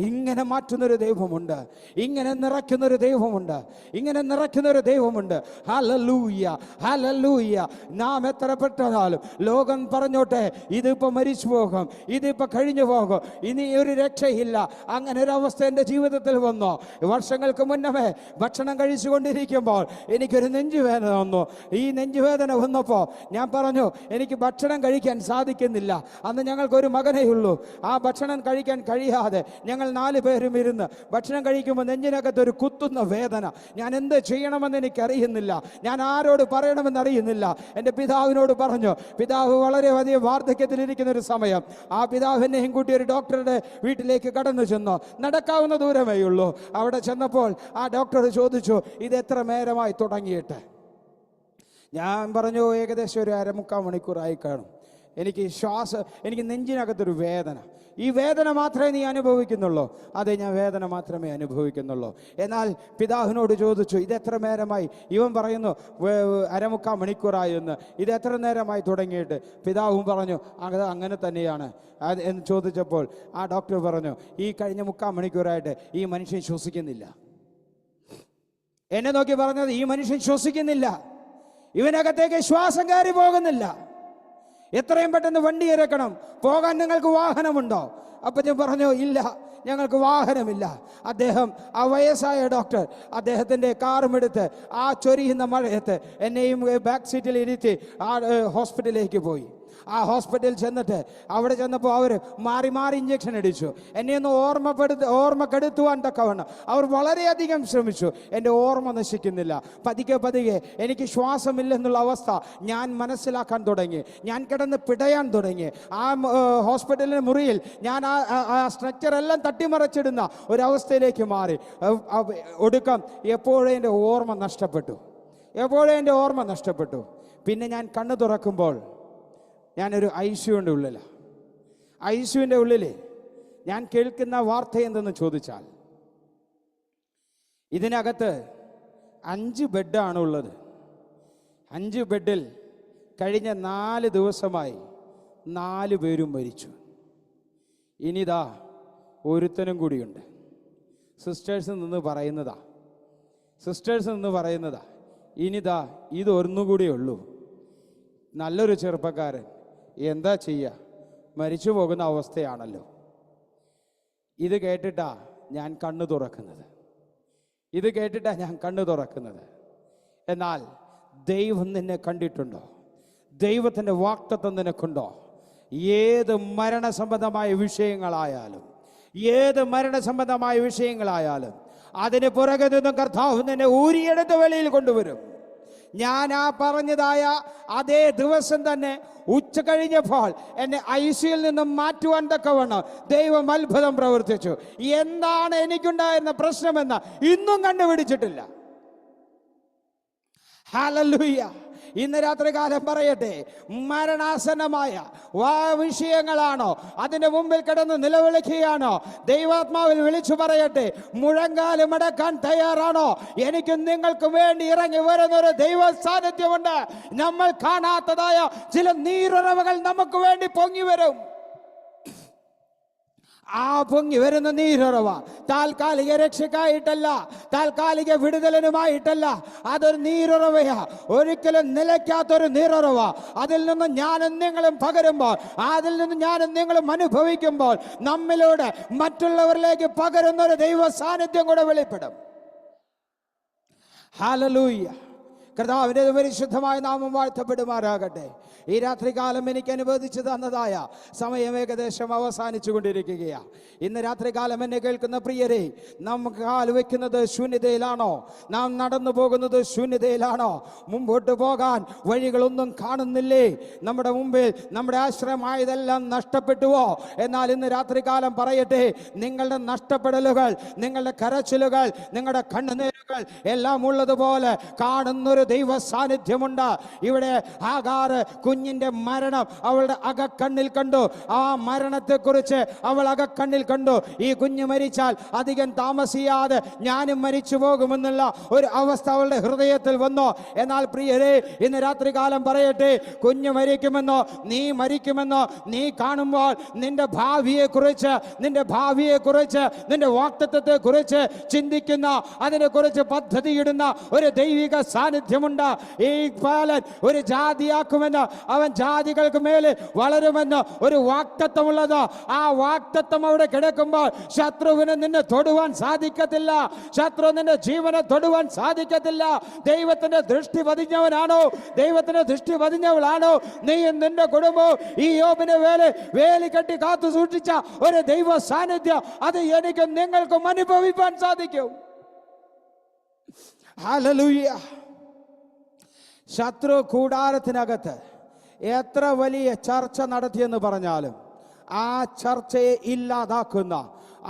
ഇങ്ങനെ മാറ്റുന്നൊരു ദൈവമുണ്ട്, ഇങ്ങനെ നിറയ്ക്കുന്നൊരു ദൈവമുണ്ട്, ഇങ്ങനെ നിറയ്ക്കുന്നൊരു ദൈവമുണ്ട്. Hallelujah, hallelujah. നാം എത്ര പെട്ടതാലും ലോകം പറഞ്ഞോട്ടെ, ഇതിപ്പോൾ മരിച്ചു പോകും, ഇതിപ്പോൾ കഴിഞ്ഞു പോകും, ഇനി ഒരു രക്ഷയില്ല. അങ്ങനെ ഒരു അവസ്ഥ എൻ്റെ ജീവിതത്തിൽ വന്നു. വർഷങ്ങൾക്ക് മുന്നമേ ഭക്ഷണം കഴിച്ചുകൊണ്ടിരിക്കുമ്പോൾ എനിക്കൊരു നെഞ്ചുവേദന വന്നു. ഈ നെഞ്ചുവേദന വന്നപ്പോൾ ഞാൻ പറഞ്ഞു, എനിക്ക് ഭക്ഷണം കഴിക്കാൻ സാധിക്കുന്നില്ല. അന്ന് ഞങ്ങൾക്കൊരു മകനേ ഉള്ളൂ. ആ ഭക്ഷണം കഴിക്കാൻ കഴിയാതെ ഞങ്ങൾ 4 പേരും ഇരുന്ന് ഭക്ഷണം കഴിക്കുമ്പോൾ നെഞ്ചിനകത്തൊരു കുത്തുന്ന വേദന. ഞാൻ എന്ത് ചെയ്യണമെന്ന് എനിക്കറിയുന്നില്ല, ഞാൻ ആരോട് പറയണമെന്ന് അറിയുന്നില്ല. എൻ്റെ പിതാവിനോട് പറഞ്ഞു. പിതാവ് വളരെ വലിയ വാർദ്ധക്യത്തിലിരിക്കുന്ന ഒരു സമയം. ആ പിതാവിനെയും കൂട്ടി ഒരു ഡോക്ടറുടെ വീട്ടിലേക്ക് കടന്നു ചെന്നു. നടക്കാവുന്ന ദൂരമേ ഉള്ളൂ. അവിടെ ചെന്നപ്പോൾ ആ ഡോക്ടർ ചോദിച്ചു, ഇത് എത്ര നേരമായി തുടങ്ങിയിട്ട്? ഞാൻ പറഞ്ഞു, ഏകദേശം ഒരു 1/4 മണിക്കൂറായി കാണും. എനിക്ക് നെഞ്ചിനകത്തൊരു വേദന. ഈ വേദന മാത്രമേ നീ അനുഭവിക്കുന്നുള്ളൂ? അതെ, ഞാൻ വേദന മാത്രമേ അനുഭവിക്കുന്നുള്ളൂ. എന്നാൽ പിതാവിനോട് ചോദിച്ചു, ഇത് എത്ര നേരമായി? ഇവൻ പറയുന്നു 1/4 മണിക്കൂറായി എന്ന്. ഇത് എത്ര നേരമായി തുടങ്ങിയിട്ട്? പിതാവും പറഞ്ഞു, അത് അങ്ങനെ തന്നെയാണ് എന്ന് ചോദിച്ചപ്പോൾ ആ ഡോക്ടർ പറഞ്ഞു, ഈ കഴിഞ്ഞ 3/4 മണിക്കൂറായിട്ട് ഈ മനുഷ്യൻ ശ്വസിക്കുന്നില്ല. എന്നെ നോക്കി പറഞ്ഞത്, ഈ മനുഷ്യൻ ശ്വസിക്കുന്നില്ല, ഇവനകത്തേക്ക് ശ്വാസം കയറി പോകുന്നില്ല. എത്രയും പെട്ടെന്ന് വണ്ടി ഇറക്കണം, പോകാൻ നിങ്ങൾക്ക് വാഹനമുണ്ടോ? അപ്പം ഞാൻ പറഞ്ഞു, ഇല്ല, ഞങ്ങൾക്ക് വാഹനമില്ല. അദ്ദേഹം, ആ വയസ്സായ ഡോക്ടർ, അദ്ദേഹത്തിൻ്റെ കാറുമെടുത്ത് ആ ചൊരിയുന്ന മഴയത്ത് എന്നെയും ബാക്ക് സീറ്റിൽ ഇരുത്തി ആ ഹോസ്പിറ്റലിലേക്ക് പോയി. ആ ഹോസ്പിറ്റലിൽ ചെന്നിട്ട് അവിടെ ചെന്നപ്പോൾ അവർ മാറി മാറി ഇഞ്ചക്ഷൻ അടിച്ചു. എന്നെ ഒന്ന് ഓർമ്മക്കെടുത്തുവാൻ തക്കവണ്ണം അവർ വളരെയധികം ശ്രമിച്ചു. എൻ്റെ ഓർമ്മ നശിക്കുന്നില്ല. പതിയെ എനിക്ക് ശ്വാസമില്ലെന്നുള്ള അവസ്ഥ ഞാൻ മനസ്സിലാക്കാൻ തുടങ്ങി. ഞാൻ കിടന്ന് പിടയാൻ തുടങ്ങി. ആ ഹോസ്പിറ്റലിൻ്റെ മുറിയിൽ ഞാൻ ആ സ്ട്രക്ചറെല്ലാം തട്ടിമറിച്ചിടുന്ന ഒരവസ്ഥയിലേക്ക് മാറി. ഒടുക്കം എപ്പോഴും എൻ്റെ ഓർമ്മ നഷ്ടപ്പെട്ടു. പിന്നെ ഞാൻ കണ്ണു തുറക്കുമ്പോൾ ഞാനൊരു ഐസിയുവിൻ്റെ ഉള്ളിലാണ്. ഐസിയുവിൻ്റെ ഉള്ളിൽ ഞാൻ കേൾക്കുന്ന വാർത്ത എന്തെന്ന് ചോദിച്ചാൽ, ഇതിനകത്ത് 5 ബെഡാണ് ഉള്ളത്. 5 ബെഡിൽ കഴിഞ്ഞ 4 ദിവസമായി 4 പേരും മരിച്ചു. ഇനിതാ ഒരുത്തനും കൂടിയുണ്ട്. സിസ്റ്റേഴ്സ് നിന്ന് പറയുന്നതാ ഇനിതാ ഇതൊന്നുകൂടിയേ ഉള്ളൂ. നല്ലൊരു ചെറുപ്പക്കാരൻ എന്താ ചെയ്യുക, മരിച്ചു പോകുന്ന അവസ്ഥയാണല്ലോ. ഇത് കേട്ടിട്ടാ ഞാൻ കണ്ണു തുറക്കുന്നത്. എന്നാൽ ദൈവം നിന്നെ കണ്ടിട്ടുണ്ടോ? ദൈവത്തിൻ്റെ വാഗ്ദത്തം നിനക്കുണ്ടോ? ഏത് മരണസംബന്ധമായ വിഷയങ്ങളായാലും അതിന് പുറകെ നിന്നും കർത്താവ് നിന്നെ ഊരിയെടുത്ത് വെളിയിൽ കൊണ്ടുവരും. ഞാൻ ആ പറഞ്ഞതായ അതേ ദിവസം തന്നെ ഉച്ച കഴിഞ്ഞപ്പോൾ എന്നെ ICUയിൽ നിന്നും മാറ്റുവാൻ തക്കവണ്ണം ദൈവം അത്ഭുതം പ്രവർത്തിച്ചു. എന്താണ് എനിക്കുണ്ടായിരുന്ന പ്രശ്നമെന്ന് ഇന്നും കണ്ടുപിടിച്ചിട്ടില്ല. ഹല്ലേലൂയ. ഇന്ന് രാത്രികാലം പറയട്ടെ, മരണാസന്നമായ വിഷയങ്ങളാണോ, അതിന്റെ മുമ്പിൽ കിടന്ന് നിലവിളിക്കുകയാണോ? ദൈവാത്മാവിൽ വിളിച്ചു പറയട്ടെ, മുഴങ്കാല് മടക്കാൻ തയ്യാറാണോ? എനിക്കും നിങ്ങൾക്കും വേണ്ടി ഇറങ്ങി വരുന്നൊരു ദൈവ സാന്നിധ്യമുണ്ട്. നമ്മൾ കാണാത്തതായ ചില നീരുറവുകൾ നമുക്ക് വേണ്ടി പൊങ്ങി വരും. ആ പൊങ്ങി വരുന്ന നീരുറവ താൽക്കാലിക രക്ഷയ്ക്കായിട്ടല്ല, താൽക്കാലിക വിടുതലിനുമായിട്ടല്ല. അതൊരു നീരുറവയാ, ഒരിക്കലും നിലയ്ക്കാത്തൊരു നീരുറവ. അതിൽ നിന്ന് ഞാനും നിങ്ങളും പകരുമ്പോൾ, അതിൽ നിന്ന് ഞാനും നിങ്ങളും അനുഭവിക്കുമ്പോൾ നമ്മിലൂടെ മറ്റുള്ളവരിലേക്ക് പകരുന്നൊരു ദൈവ സാന്നിധ്യം കൂടെ വെളിപ്പെടും. ഹല്ലേലൂയ. കർത്താവിന്റെ പരിശുദ്ധമായ നാമം വാഴ്ത്തപ്പെടുമാറാകട്ടെ. ഈ രാത്രികാലം എനിക്ക് അനുവദിച്ചു തന്നതായ സമയം ഏകദേശം അവസാനിച്ചു കൊണ്ടിരിക്കുകയാണ്. ഇന്ന് രാത്രികാലം എന്നെ കേൾക്കുന്ന പ്രിയരെ, നമുക്ക് കാൽ വയ്ക്കുന്നത് ശൂന്യതയിലാണോ? നാം നടന്നു പോകുന്നത് ശൂന്യതയിലാണോ? മുമ്പോട്ട് പോകാൻ വഴികളൊന്നും കാണുന്നില്ലേ? നമ്മുടെ മുമ്പിൽ നമ്മുടെ ആശ്രയമായതെല്ലാം നഷ്ടപ്പെട്ടുവോ? എന്നാൽ ഇന്ന് രാത്രികാലം പറയട്ടെ, നിങ്ങളുടെ നഷ്ടപ്പെടലുകൾ, നിങ്ങളുടെ കരച്ചിലുകൾ, നിങ്ങളുടെ കണ്ണുനീരുകൾ എല്ലാം ഉള്ളതുപോലെ കാണുന്നൊരു ദൈവ സാന്നിധ്യമുണ്ട്. ഇവിടെ ഹാഗാർ കുഞ്ഞിന്റെ മരണം അവളുടെ അകക്കണ്ണിൽ കണ്ടു. ആ മരണത്തെക്കുറിച്ച് അവൾ അകക്കണ്ണിൽ കണ്ടു. ഈ കുഞ്ഞ് മരിച്ചാൽ അധികം താമസിയാതെ ഞാനും മരിച്ചു പോകുമെന്നുള്ള ഒരു അവസ്ഥ അവളുടെ ഹൃദയത്തിൽ വന്നു. എന്നാൽ പ്രിയരെ, ഇന്ന് രാത്രികാലം പറയട്ടെ, കുഞ്ഞ് മരിക്കുമെന്നോ നീ മരിക്കുമെന്നോ നീ കാണുമ്പോൾ നിന്റെ ഭാവിയെക്കുറിച്ച്, നിന്റെ വാഗ്ദത്തത്തെ കുറിച്ച് ചിന്തിക്കുന്ന, അതിനെക്കുറിച്ച് പദ്ധതിയിടുന്ന ഒരു ദൈവിക സാന്നിധ്യമുണ്ട്. ഈ ബാലൻ ഒരു ജാതിയാക്കുമെന്ന്, അവൻ ജാതികൾക്ക് മേലെ വളരുമെന്ന് ഒരു വാഗ്ദത്തമുള്ളത്. ആ വാഗ്ദത്തം അവിടെ കിടക്കുമ്പോൾ ശത്രുവിന് നിന്നെ തൊടുവാൻ സാധിക്കത്തില്ല. ശത്രു നിന്റെ ജീവനെ തൊടുവാൻ സാധിക്കത്തില്ല. ദൈവത്തിന്റെ ദൃഷ്ടി പതിഞ്ഞവനാണോ, ദൈവത്തിന്റെ ദൃഷ്ടി പതിഞ്ഞവളാണോ നീയും നിന്റെ കുടുംബവും? ഈ യോബിനെ വേലി കെട്ടി കാത്തു സൂക്ഷിച്ച ഒരു ദൈവ സാന്നിധ്യം അത് എനിക്കും നിങ്ങൾക്കും അനുഭവിക്കാൻ സാധിക്കും. ഹല്ലേലൂയ. ശത്രു കൂടാരത്തിനകത്ത് എത്ര വലിയ ചർച്ച നടത്തിയെന്ന് പറഞ്ഞാലും ആ ചർച്ചയെ ഇല്ലാതാക്കുന്ന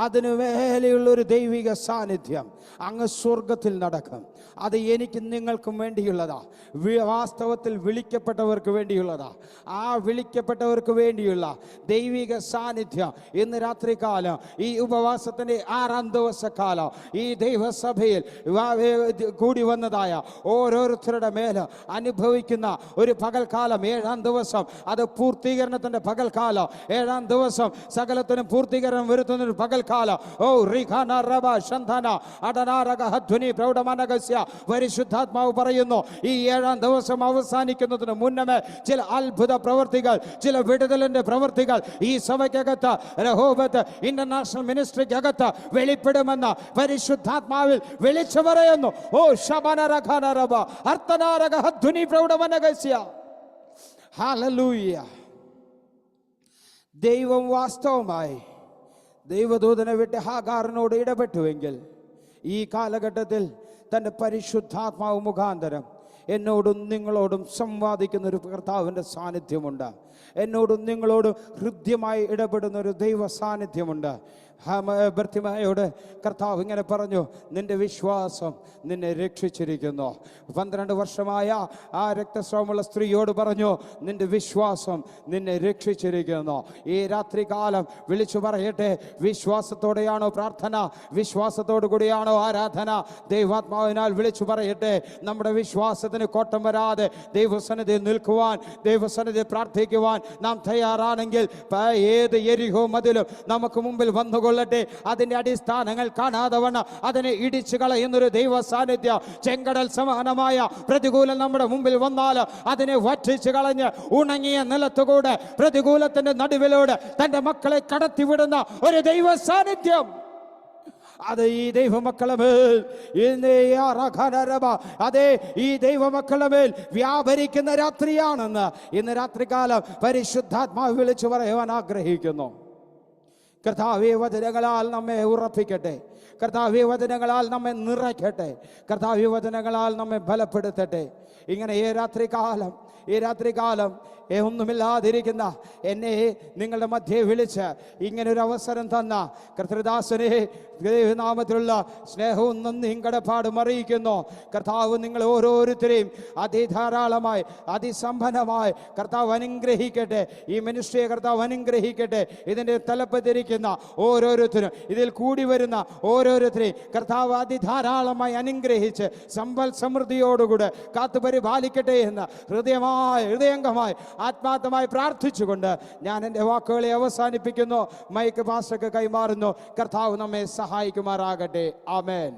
അതിനു മേലെയുള്ളൊരു ദൈവിക സാന്നിധ്യം അങ്ങ് സ്വർഗത്തിൽ നടക്കും. അത് എനിക്ക് നിങ്ങൾക്കും വേണ്ടിയുള്ളതാ. വാസ്തവത്തിൽ വിളിക്കപ്പെട്ടവർക്ക് വേണ്ടിയുള്ളതാ. ആ വിളിക്കപ്പെട്ടവർക്ക് വേണ്ടിയുള്ള ദൈവിക സാന്നിധ്യം ഇന്ന് രാത്രികാലം, ഈ ഉപവാസത്തിൻ്റെ 6ാം ദിവസക്കാലം ഈ ദൈവസഭയിൽ കൂടി വന്നതായ ഓരോരുത്തരുടെ മേലും അനുഭവിക്കുന്ന ഒരു പകൽക്കാലം, 7ാം ദിവസം അത് പൂർത്തീകരണത്തിൻ്റെ പകൽക്കാലം. 7ാം ദിവസം സകലത്തിനും പൂർത്തീകരണം വരുത്തുന്നൊരു പകൽക്കാലം. ഓ റിഖാന റബ ശന്തന അടനാരക ഹധ്വനി പ്രൗഢമാനഗസ്യ. പരിശുദ്ധാത്മാവ് പറയുന്നു, ഈ 7ാം ദിവസം അവസാനിക്കുന്നതിന് മുന്നമേ ചില അത്ഭുത പ്രവർത്തികൾ, ചില വിടുതലിന്റെ പ്രവർത്തികൾ ഈ സഭയ്ക്കകത്ത്, രഹോബത്ത് ഇന്റർനാഷണൽ മിനിസ്ട്രിക്കകത്ത് വെളിപ്പെടുമെന്ന് പരിശുദ്ധാത്മാവിൽ വിളിച്ചു പറയുന്നു. ഓ ശബനരഖാന റബ അർത്തനാരക ഹധ്വനി പ്രൗഢമാനഗസ്യ. ഹല്ലേലൂയ. ദൈവം വാസ്തവമായി ദൈവദൂതനെ വിട്ട് ഹാഗാറിനോട് ഇടപെട്ടുവെങ്കിൽ ഈ കാലഘട്ടത്തിൽ തൻ്റെ പരിശുദ്ധാത്മാവ് മുഖാന്തരം എന്നോടും നിങ്ങളോടും സംവാദിക്കുന്ന ഒരു കർത്താവിൻ്റെ സാന്നിധ്യമുണ്ട്. എന്നോടും നിങ്ങളോടും ഹൃദ്യമായി ഇടപെടുന്ന ഒരു ദൈവ സാന്നിധ്യമുണ്ട്. ബർത്തിമയോട് കർത്താവ് ഇങ്ങനെ പറഞ്ഞു, നിന്റെ വിശ്വാസം നിന്നെ രക്ഷിച്ചിരിക്കുന്നു. 12 വർഷമായ ആ രക്തസ്രാവമുള്ള സ്ത്രീയോട് പറഞ്ഞു, നിന്റെ വിശ്വാസം നിന്നെ രക്ഷിച്ചിരിക്കുന്നു. ഈ രാത്രികാലം വിളിച്ചു പറയട്ടെ, വിശ്വാസത്തോടെയാണോ പ്രാർത്ഥന? വിശ്വാസത്തോടു കൂടിയാണോ ആരാധന? ദൈവാത്മാവിനാൽ വിളിച്ചു പറയട്ടെ, നമ്മുടെ വിശ്വാസത്തിന് കോട്ടം വരാതെ ദൈവസന്നിധിയിൽ നിൽക്കുവാൻ, ദൈവസന്നിധിയിൽ പ്രാർത്ഥിക്കുവാൻ നാം തയ്യാറാണെങ്കിൽ ഏത് യെരിഹോ മതിലും നമുക്ക് മുമ്പിൽ വന്നുകൊള്ളട്ടെ. അതിന്റെ അടിസ്ഥാനങ്ങൾ കാണാതെ വണ്ണം അതിനെ ഇടിച്ചു കളയുന്നൊരു ദൈവ സാന്നിധ്യം, ചെങ്കടൽ സമാനമായ പ്രതികൂലം നമ്മുടെ മുമ്പിൽ വന്നാൽ അതിനെ വറ്റിച്ചു കളഞ്ഞ് ഉണങ്ങിയ നിലത്തുകൂടെ പ്രതികൂലത്തിന്റെ നടുവിലൂടെ തന്റെ മക്കളെ കടത്തിവിടുന്ന ഒരു ദൈവ സാന്നിധ്യം, അത് ഈ ദൈവമക്കളുടെ മേൽ അതെ ഈ ദൈവമക്കളുടെ മേൽ വ്യാപരിക്കുന്ന രാത്രിയാണെന്ന് ഇന്ന് രാത്രികാലം പരിശുദ്ധാത്മാവ് വിളിച്ചു പറയുവാൻ ആഗ്രഹിക്കുന്നു. കർത്താവേ, വചനങ്ങളാൽ നമ്മെ ഉറപ്പിക്കട്ടെ. കർത്താവേ, വചനങ്ങളാൽ നമ്മെ നിറയ്ക്കട്ടെ. കർത്താവേ, വചനങ്ങളാൽ നമ്മെ ബലപ്പെടുത്തട്ടെ. ഇങ്ങനെ ഈ രാത്രികാലം ഒന്നുമില്ലാതിരിക്കുന്ന എന്നെ നിങ്ങളുടെ മധ്യേ വിളിച്ച് ഇങ്ങനൊരു അവസരം തന്ന കർത്തൃദാസനെ ദൈവനാമത്തിലുള്ള സ്നേഹവും നന്ദിയും കടപ്പാടും അറിയിക്കുന്നു. കർത്താവ് നിങ്ങൾ ഓരോരുത്തരെയും അതിധാരാളമായി അതിസമ്പന്നമായി കർത്താവ് അനുഗ്രഹിക്കട്ടെ. ഈ മിനിസ്ട്രിയെ കർത്താവ് അനുഗ്രഹിക്കട്ടെ. ഇതിൻ്റെ തലപ്പത്തിരിക്കുന്ന ഓരോരുത്തരും, ഇതിൽ കൂടി വരുന്ന ഓരോരുത്തരെയും കർത്താവ് അതിധാരാളമായി അനുഗ്രഹിച്ച് സമ്പൽ സമൃദ്ധിയോടുകൂടെ കാത്തു പരിപാലിക്കട്ടെ എന്ന് ഹൃദയംഗമായി ആത്മാർത്ഥമായി പ്രാർത്ഥിച്ചുകൊണ്ട് ഞാൻ എൻ്റെ വാക്കുകളെ അവസാനിപ്പിക്കുന്നു. മൈക്ക് പാസ്റ്റർക്ക് കൈമാറുന്നു. കർത്താവ് നമ്മെ സഹായിക്കുമാറാകട്ടെ. ആമേൻ.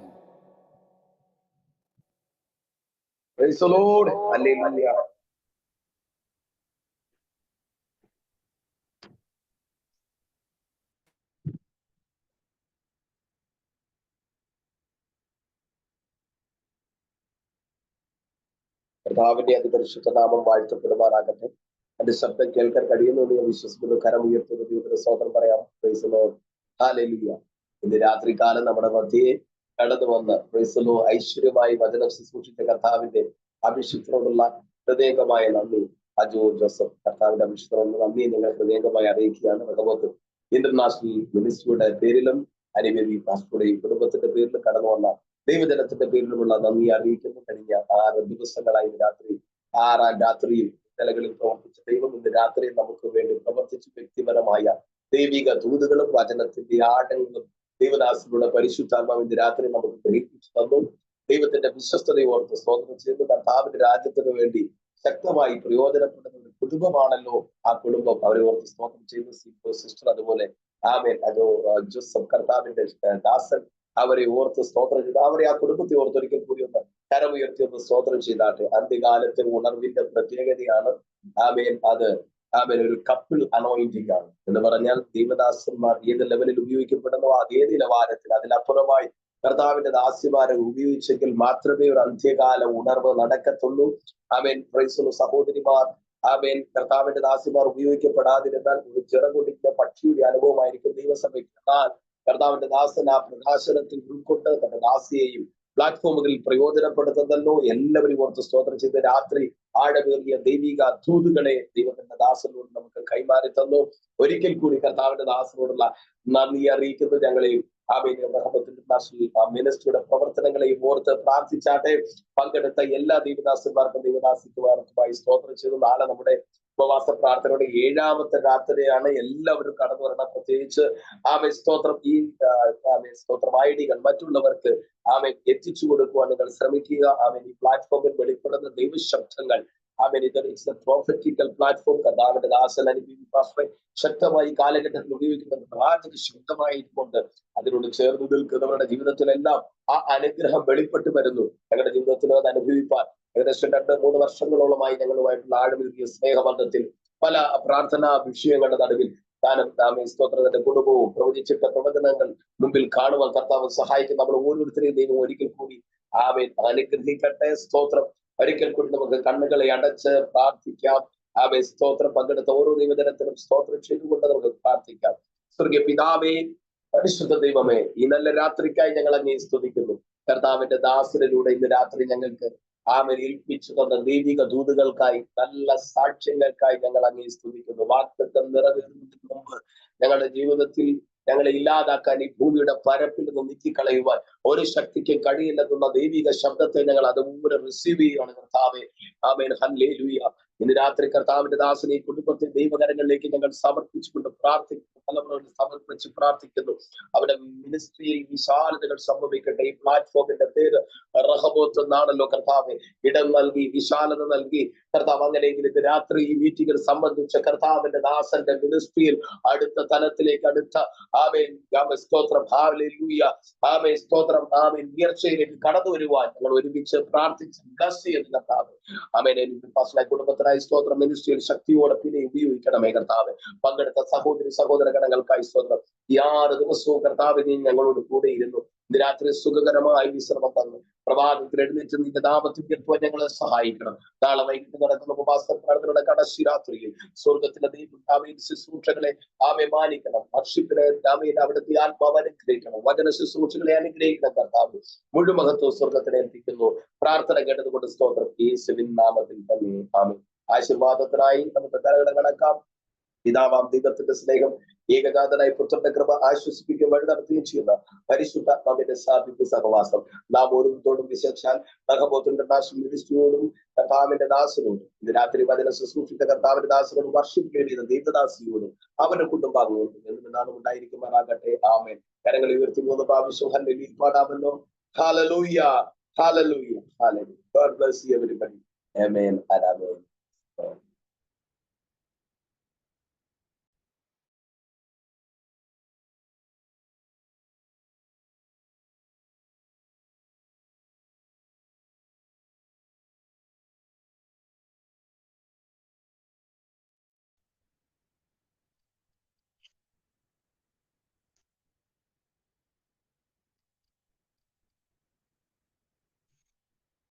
Praise the Lord. Hallelujah. കർത്താവിന്റെ അതിപരിശുദ്ധ നാമം വാഴ്ത്തപ്പെടുമാറാകട്ടെ. എന്റെ ശബ്ദം കേൾക്കാൻ കഴിയുന്നു ഞാൻ വിശ്വസിക്കുന്നു. കരം ഉയർത്തുന്ന ദൈവത്തിന് സ്തോത്രം പറയാം. Price the Lord. ഹല്ലേലൂയ. ഇന്ന് രാത്രികാലം നമ്മുടെ മധ്യയെ കടന്നു വന്ന് പ്രൈസ് ദി ലോർഡ് ഐശ്വര്യമായി വചനം ശുശ്രൂഷിച്ച കർത്താവിന്റെ അഭിഷിക്തനോടുള്ള ഹൃദയംഗമായ നന്ദി. അജോ ജോസഫ് കർത്താവിന്റെ അഭിഷിക്തനോടുള്ള നന്ദി നിങ്ങൾ ഹൃദയംഗമായി അറിയിക്കുകയാണ്. ഭഗവത് ഇന്റർനാഷണൽ മിനിസ്ട്രിയുടെ പേരിലും അനിമതി പാസ്റ്ററുടെയും കുടുംബത്തിന്റെ പേരിലും കടന്നു വന്ന ദൈവജനത്തിന്റെ പേരിലുമുള്ള നന്ദി അറിയിക്കുന്നു. കഴിഞ്ഞ 6 ദിവസങ്ങളായി ആറാം രാത്രിയിൽ നിലകളിൽ പ്രവർത്തിച്ച ദൈവം ഇന്ന് രാത്രിയിൽ നമുക്ക് വേണ്ടി പ്രവർത്തിച്ചു. വ്യക്തിപരമായ ദൈവിക ദൂതുകളും വചനത്തിന്റെ ആഴങ്ങളും ദൈവദാസരുടെ പരിശുദ്ധാത്മാവിന്റെ രാത്രി നമുക്ക് ഗ്രഹിപ്പിച്ചു തന്നു. ദൈവത്തിന്റെ വിശ്വസ്തതയെ ഓർത്ത് സ്തോത്രം ചെയ്തു. കർത്താവിന്റെ രാജ്യത്തിന് വേണ്ടി ശക്തമായി പ്രയോജനപ്പെടുന്ന ഒരു കുടുംബമാണല്ലോ ആ കുടുംബം. അവരെ ഓർത്ത് സ്തോത്രം ചെയ്തു. സിസ്റ്റർ, അതുപോലെ ആമേൻ ജോസഫ് കർത്താവിന്റെ ദാസൻ, അവരെ ഓർത്ത് സ്തോത്രം ചെയ്ത് അവരെ ആ കുടുംബത്തെ ഓർത്ത് ഒരിക്കൽ കൂടി ഒന്ന് കരമുയർത്തി ഒന്ന് സ്തോത്രം ചെയ്താട്ടെ. അന്ത്യകാലത്തെ ഉണർവിന്റെ പ്രത്യേകതയാണ് ആമേൻ ഒരു കപ്പിൾ അനോയിന്റിംഗ് ആണ് എന്ന് പറഞ്ഞാൽ ദൈവദാസന്മാർ ഏത് ലെവലിൽ ഉപയോഗിക്കപ്പെടുന്നോ അതേ നിലവാരത്തിൽ അതിലപ്പുറമായി കർത്താവിന്റെ ദാസിമാരെ ഉപയോഗിച്ചെങ്കിൽ മാത്രമേ ഒരു അന്ത്യകാല ഉണർവ് നടക്കത്തുള്ളൂ. ആമേൻ. പ്രൈസ് സഹോദരിമാർ, ആമേൻ. കർത്താവിന്റെ ദാസിമാർ ഉപയോഗിക്കപ്പെടാതിരുന്നാൽ ഒരു ചിറകൊടിക്കുന്ന പക്ഷിയുടെ അനുഭവമായിരിക്കും ദൈവസഭയ്ക്ക്. എന്നാൽ കർത്താവിന്റെ ദാസൻ ആ പ്രകാശനത്തിൽ ഉൾക്കൊണ്ട് തന്റെ ദാസിയെയും പ്ലാറ്റ്ഫോമുകളിൽ പ്രയോജനപ്പെടുത്തുന്നല്ലോ. എല്ലാവരും ഓർത്ത് സ്തോത്രം ചെയ്ത് രാത്രി ആഴമേറിയ ദൈവിക ദൂതുകളെ ദൈവത്തിന്റെ ദാസനോട് നമുക്ക് കൈമാറി തന്നു. ഒരിക്കൽ കൂടി കർത്താവിന്റെ ദാസനോടുള്ള നന്ദി അറിയിക്കുന്നു. ഞങ്ങളെയും ഇന്റർനാഷണൽ മിനിസ്ട്രിയുടെ പ്രവർത്തനങ്ങളെയും ഓർത്ത് പ്രാർത്ഥിച്ചാട്ടെ. പങ്കെടുത്ത എല്ലാ ദൈവദാസന്മാർക്കും ദൈവദാസിക്കുമാർക്കുമായി സ്തോത്രം ചെയ്തു. നാളെ നമ്മുടെ ഉപവാസ പ്രാർത്ഥനയുടെ 7ാമത്തെ രാത്രിയാണ്. എല്ലാവരും കടന്നു വരണം. പ്രത്യേകിച്ച് സ്തോത്രം ഈ സ്തോത്രം ഐഡികൾ മറ്റുള്ളവർക്ക് എത്തിച്ചു കൊടുക്കുവാൻ നിങ്ങൾ ശ്രമിക്കുക. ഈ പ്ലാറ്റ്ഫോമിൽ വെളിപ്പെടുന്ന ദൈവശബ്ദങ്ങൾ ഇറ്റ്സ് എ പ്രോഫറ്റിക്കൽ പ്ലാറ്റ്ഫോം. കർത്താവിന്റെ ദാസൻ അനുഭവിപ്പാസ്റ്ററെ ശക്തമായി കാലഘട്ടത്തിൽ ഉപയോഗിക്കുന്ന പ്രവാചക ശബ്ദമായിക്കൊണ്ട് അതിനോട് ചേർന്ന് നിൽക്കുന്നവരുടെ ജീവിതത്തിലെല്ലാം ആ അനുഗ്രഹം വെളിപ്പെട്ട് വരുന്നു. ഞങ്ങളുടെ ജീവിതത്തിൽ അത് അനുഭവിപ്പാൻ ഏകദേശം 2-3 വർഷങ്ങളോളമായി ഞങ്ങളുമായിട്ടുള്ള ആഴമേറിയ സ്നേഹബന്ധത്തിൽ പല പ്രാർത്ഥനാ വിഷയങ്ങളുടെ നടുവിൽ സ്തോത്രത്തിന്റെ കുടുംബവും പ്രവചിച്ചിട്ട പ്രവചനങ്ങൾ മുമ്പിൽ കാണുവാൻ കർത്താവ് സഹായിക്കും. നമ്മൾ ഓരോരുത്തരെയും ദൈവം ഒരിക്കൽ കൂടി അനുഗ്രഹിക്കട്ടെ. സ്തോത്രം. ഒരിക്കൽ കൂടി നമുക്ക് കണ്ണുകളെ അടച്ച് പ്രാർത്ഥിക്കാം. സ്തോത്രം. പങ്കെടുത്ത ഓരോ ദൈവജനത്തിനും സ്തോത്രം ചെയ്തുകൊണ്ട് നമുക്ക് പ്രാർത്ഥിക്കാം. സ്വർഗീയ പിതാവേ, പരിശുദ്ധ ദൈവമേ, ഈ നല്ല രാത്രിക്കായി ഞങ്ങൾ അങ്ങേ സ്തുതിക്കുന്നു. കർത്താവിന്റെ ദാസനിലൂടെ ഇന്ന് രാത്രി ഞങ്ങൾക്ക് ഏൽപ്പിച്ചു തന്ന ദൈവിക ദൂതുകൾക്കായി നല്ല സാക്ഷ്യങ്ങൾക്കായി ഞങ്ങൾ അങ്ങേ സ്തുതിക്കുന്നു. വാഗ്ദത്തം നിറവേറുന്നതിന് മുമ്പ് ഞങ്ങളുടെ ജീവിതത്തിൽ ഞങ്ങളെ ഇല്ലാതാക്കാൻ ഈ ഭൂമിയുടെ പരപ്പിൽ നിന്ന് നീക്കിക്കളയുവാൻ ഒരു ശക്തിക്കും കഴിയില്ലെന്നുള്ള ദൈവിക ശബ്ദത്തെ ഞങ്ങൾ അതുപോലെ റിസീവ് ചെയ്യുകയാണ് കർത്താവേ. ആമേൻ, ഹല്ലേലൂയ. ഇന്ന് രാത്രി കർത്താവിന്റെ ദാസനെ കുടുംബത്തെ ദൈവകരങ്ങളിലേക്ക് ഞങ്ങൾ സമർപ്പിച്ചുകൊണ്ട് പ്രാർത്ഥിക്കുന്നു, തലമുറകളിൽ സമർപ്പിച്ച് പ്രാർത്ഥിക്കുന്നു. അവരുടെ മിനിസ്ട്രിയിൽ വിശാലതകൾ സംഭവിക്കട്ടെ. ഈ പ്ലാറ്റ്ഫോമിന്റെ പേര് റഹബോത്ത് എന്നാണല്ലോ കർത്താവെ. ഇടം നൽകി, വിശാലത നൽകി കർത്താവ്. അങ്ങനെയെങ്കിൽ ഇത് രാത്രി ഈ മീറ്റിംഗിൽ സംബന്ധിച്ച കർത്താവിന്റെ ദാസന്റെ മിനിസ്ട്രിയിൽ അടുത്ത തലത്തിലേക്ക്, അടുത്ത ആമേൻ സ്തോത്രം, ഹല്ലേലൂയ, ആമേൻ സ്തോത്രം, ആമേൻ ഉയർച്ചയിലേക്ക് കടന്നു വരുവാൻ ഞങ്ങൾ ഒരുമിച്ച് പ്രാർത്ഥിച്ച് ബ്ലസ് ചെയ്യുന്ന കർത്താവ്. ആമേൻ, എനിക്ക് പേഴ്സണലായി കുടുംബത്തിനായി സ്തോത്രം, മിനിസ്ട്രിയിൽ ശക്തിയോടെ പിന്നെ ഉപയോഗിക്കണമേ കർത്താവ്. പങ്കെടുത്ത സഹോദരി സഹോദര ഗണങ്ങൾക്കായി സ്തോത്രം. ഈ 6 ദിവസവും കർത്താവിനെ ഞങ്ങളോട് കൂടെ ഇരുന്നു. ഇന്ന് രാത്രി സുഖകരമായി വിശ്രമം തന്നു. പ്രഭാതത്തിൽ എഴുന്നേറ്റ് നിന്റെ നാമത്തിൽ ഞങ്ങളെ സഹായിക്കണം. നാളെ വൈകിട്ട് നടക്കുന്ന ഉപവാസ പ്രാർത്ഥനയുടെ കടശി രാത്രിയിൽ സ്വർഗത്തിലെ ദൈവം ശുശ്രൂഷകളെ ആമെ മാനിക്കണം. ഭക്ഷിപ്പിനെ ആമേൻ അവിടുത്തെ ആത്മാവ് അനുഗ്രഹിക്കണം. വചന ശുശ്രൂഷകളെ അനുഗ്രഹിക്കണം കർത്താവ്. മുഴുമഹത്വം സ്വർഗത്തിനെ എത്തിക്കുന്നു. പ്രാർത്ഥന കേട്ടതുകൊണ്ട് സ്തോത്രം, യേശുവിൻ നാമത്തിൽ തന്നെ ആമേൻ. ആശീർവാദത്തിനായി നമുക്ക് തലകളെ കണക്കാം. പിതാവാം ദൈവത്തിന്റെ സ്നേഹം, ഏകജാതനായി പുത്രന്റെ കൃപ ആശ്വസിപ്പിക്കുകയും വഴി നടത്തുകയും ചെയ്യുന്ന പരിശുദ്ധാത്മാവിന്റെ സാന്നിധ്യ സഹവാസം നാം ഓരോരുത്തോടും വിശേഷാൽ റഹബോത്ത് ഇന്റർനാഷണൽ മിനിസ്ട്രിയോടും കർത്താവിന്റെ ദാസനോടും ഇന്ന് രാത്രി വചന ശുശ്രൂഷിച്ച കർത്താവിന്റെ ദാസനോടും വർഷിപ്പിക്കുന്ന ദൈവദാസിയോടും അവരുടെ കുടുംബാംഗങ്ങളോടും എന്നും ഉണ്ടായിരിക്കുമാറാകട്ടെ. ആമേൻ. കരങ്ങൾ ഉയർത്തി 3 പ്രാവശ്യം ഹല്ലേലൂയ പാടാമല്ലോ. ഹല്ലേലൂയ, ഹല്ലേലൂയ, ഹല്ലേലൂയ. God bless you everybody. Amen and amen.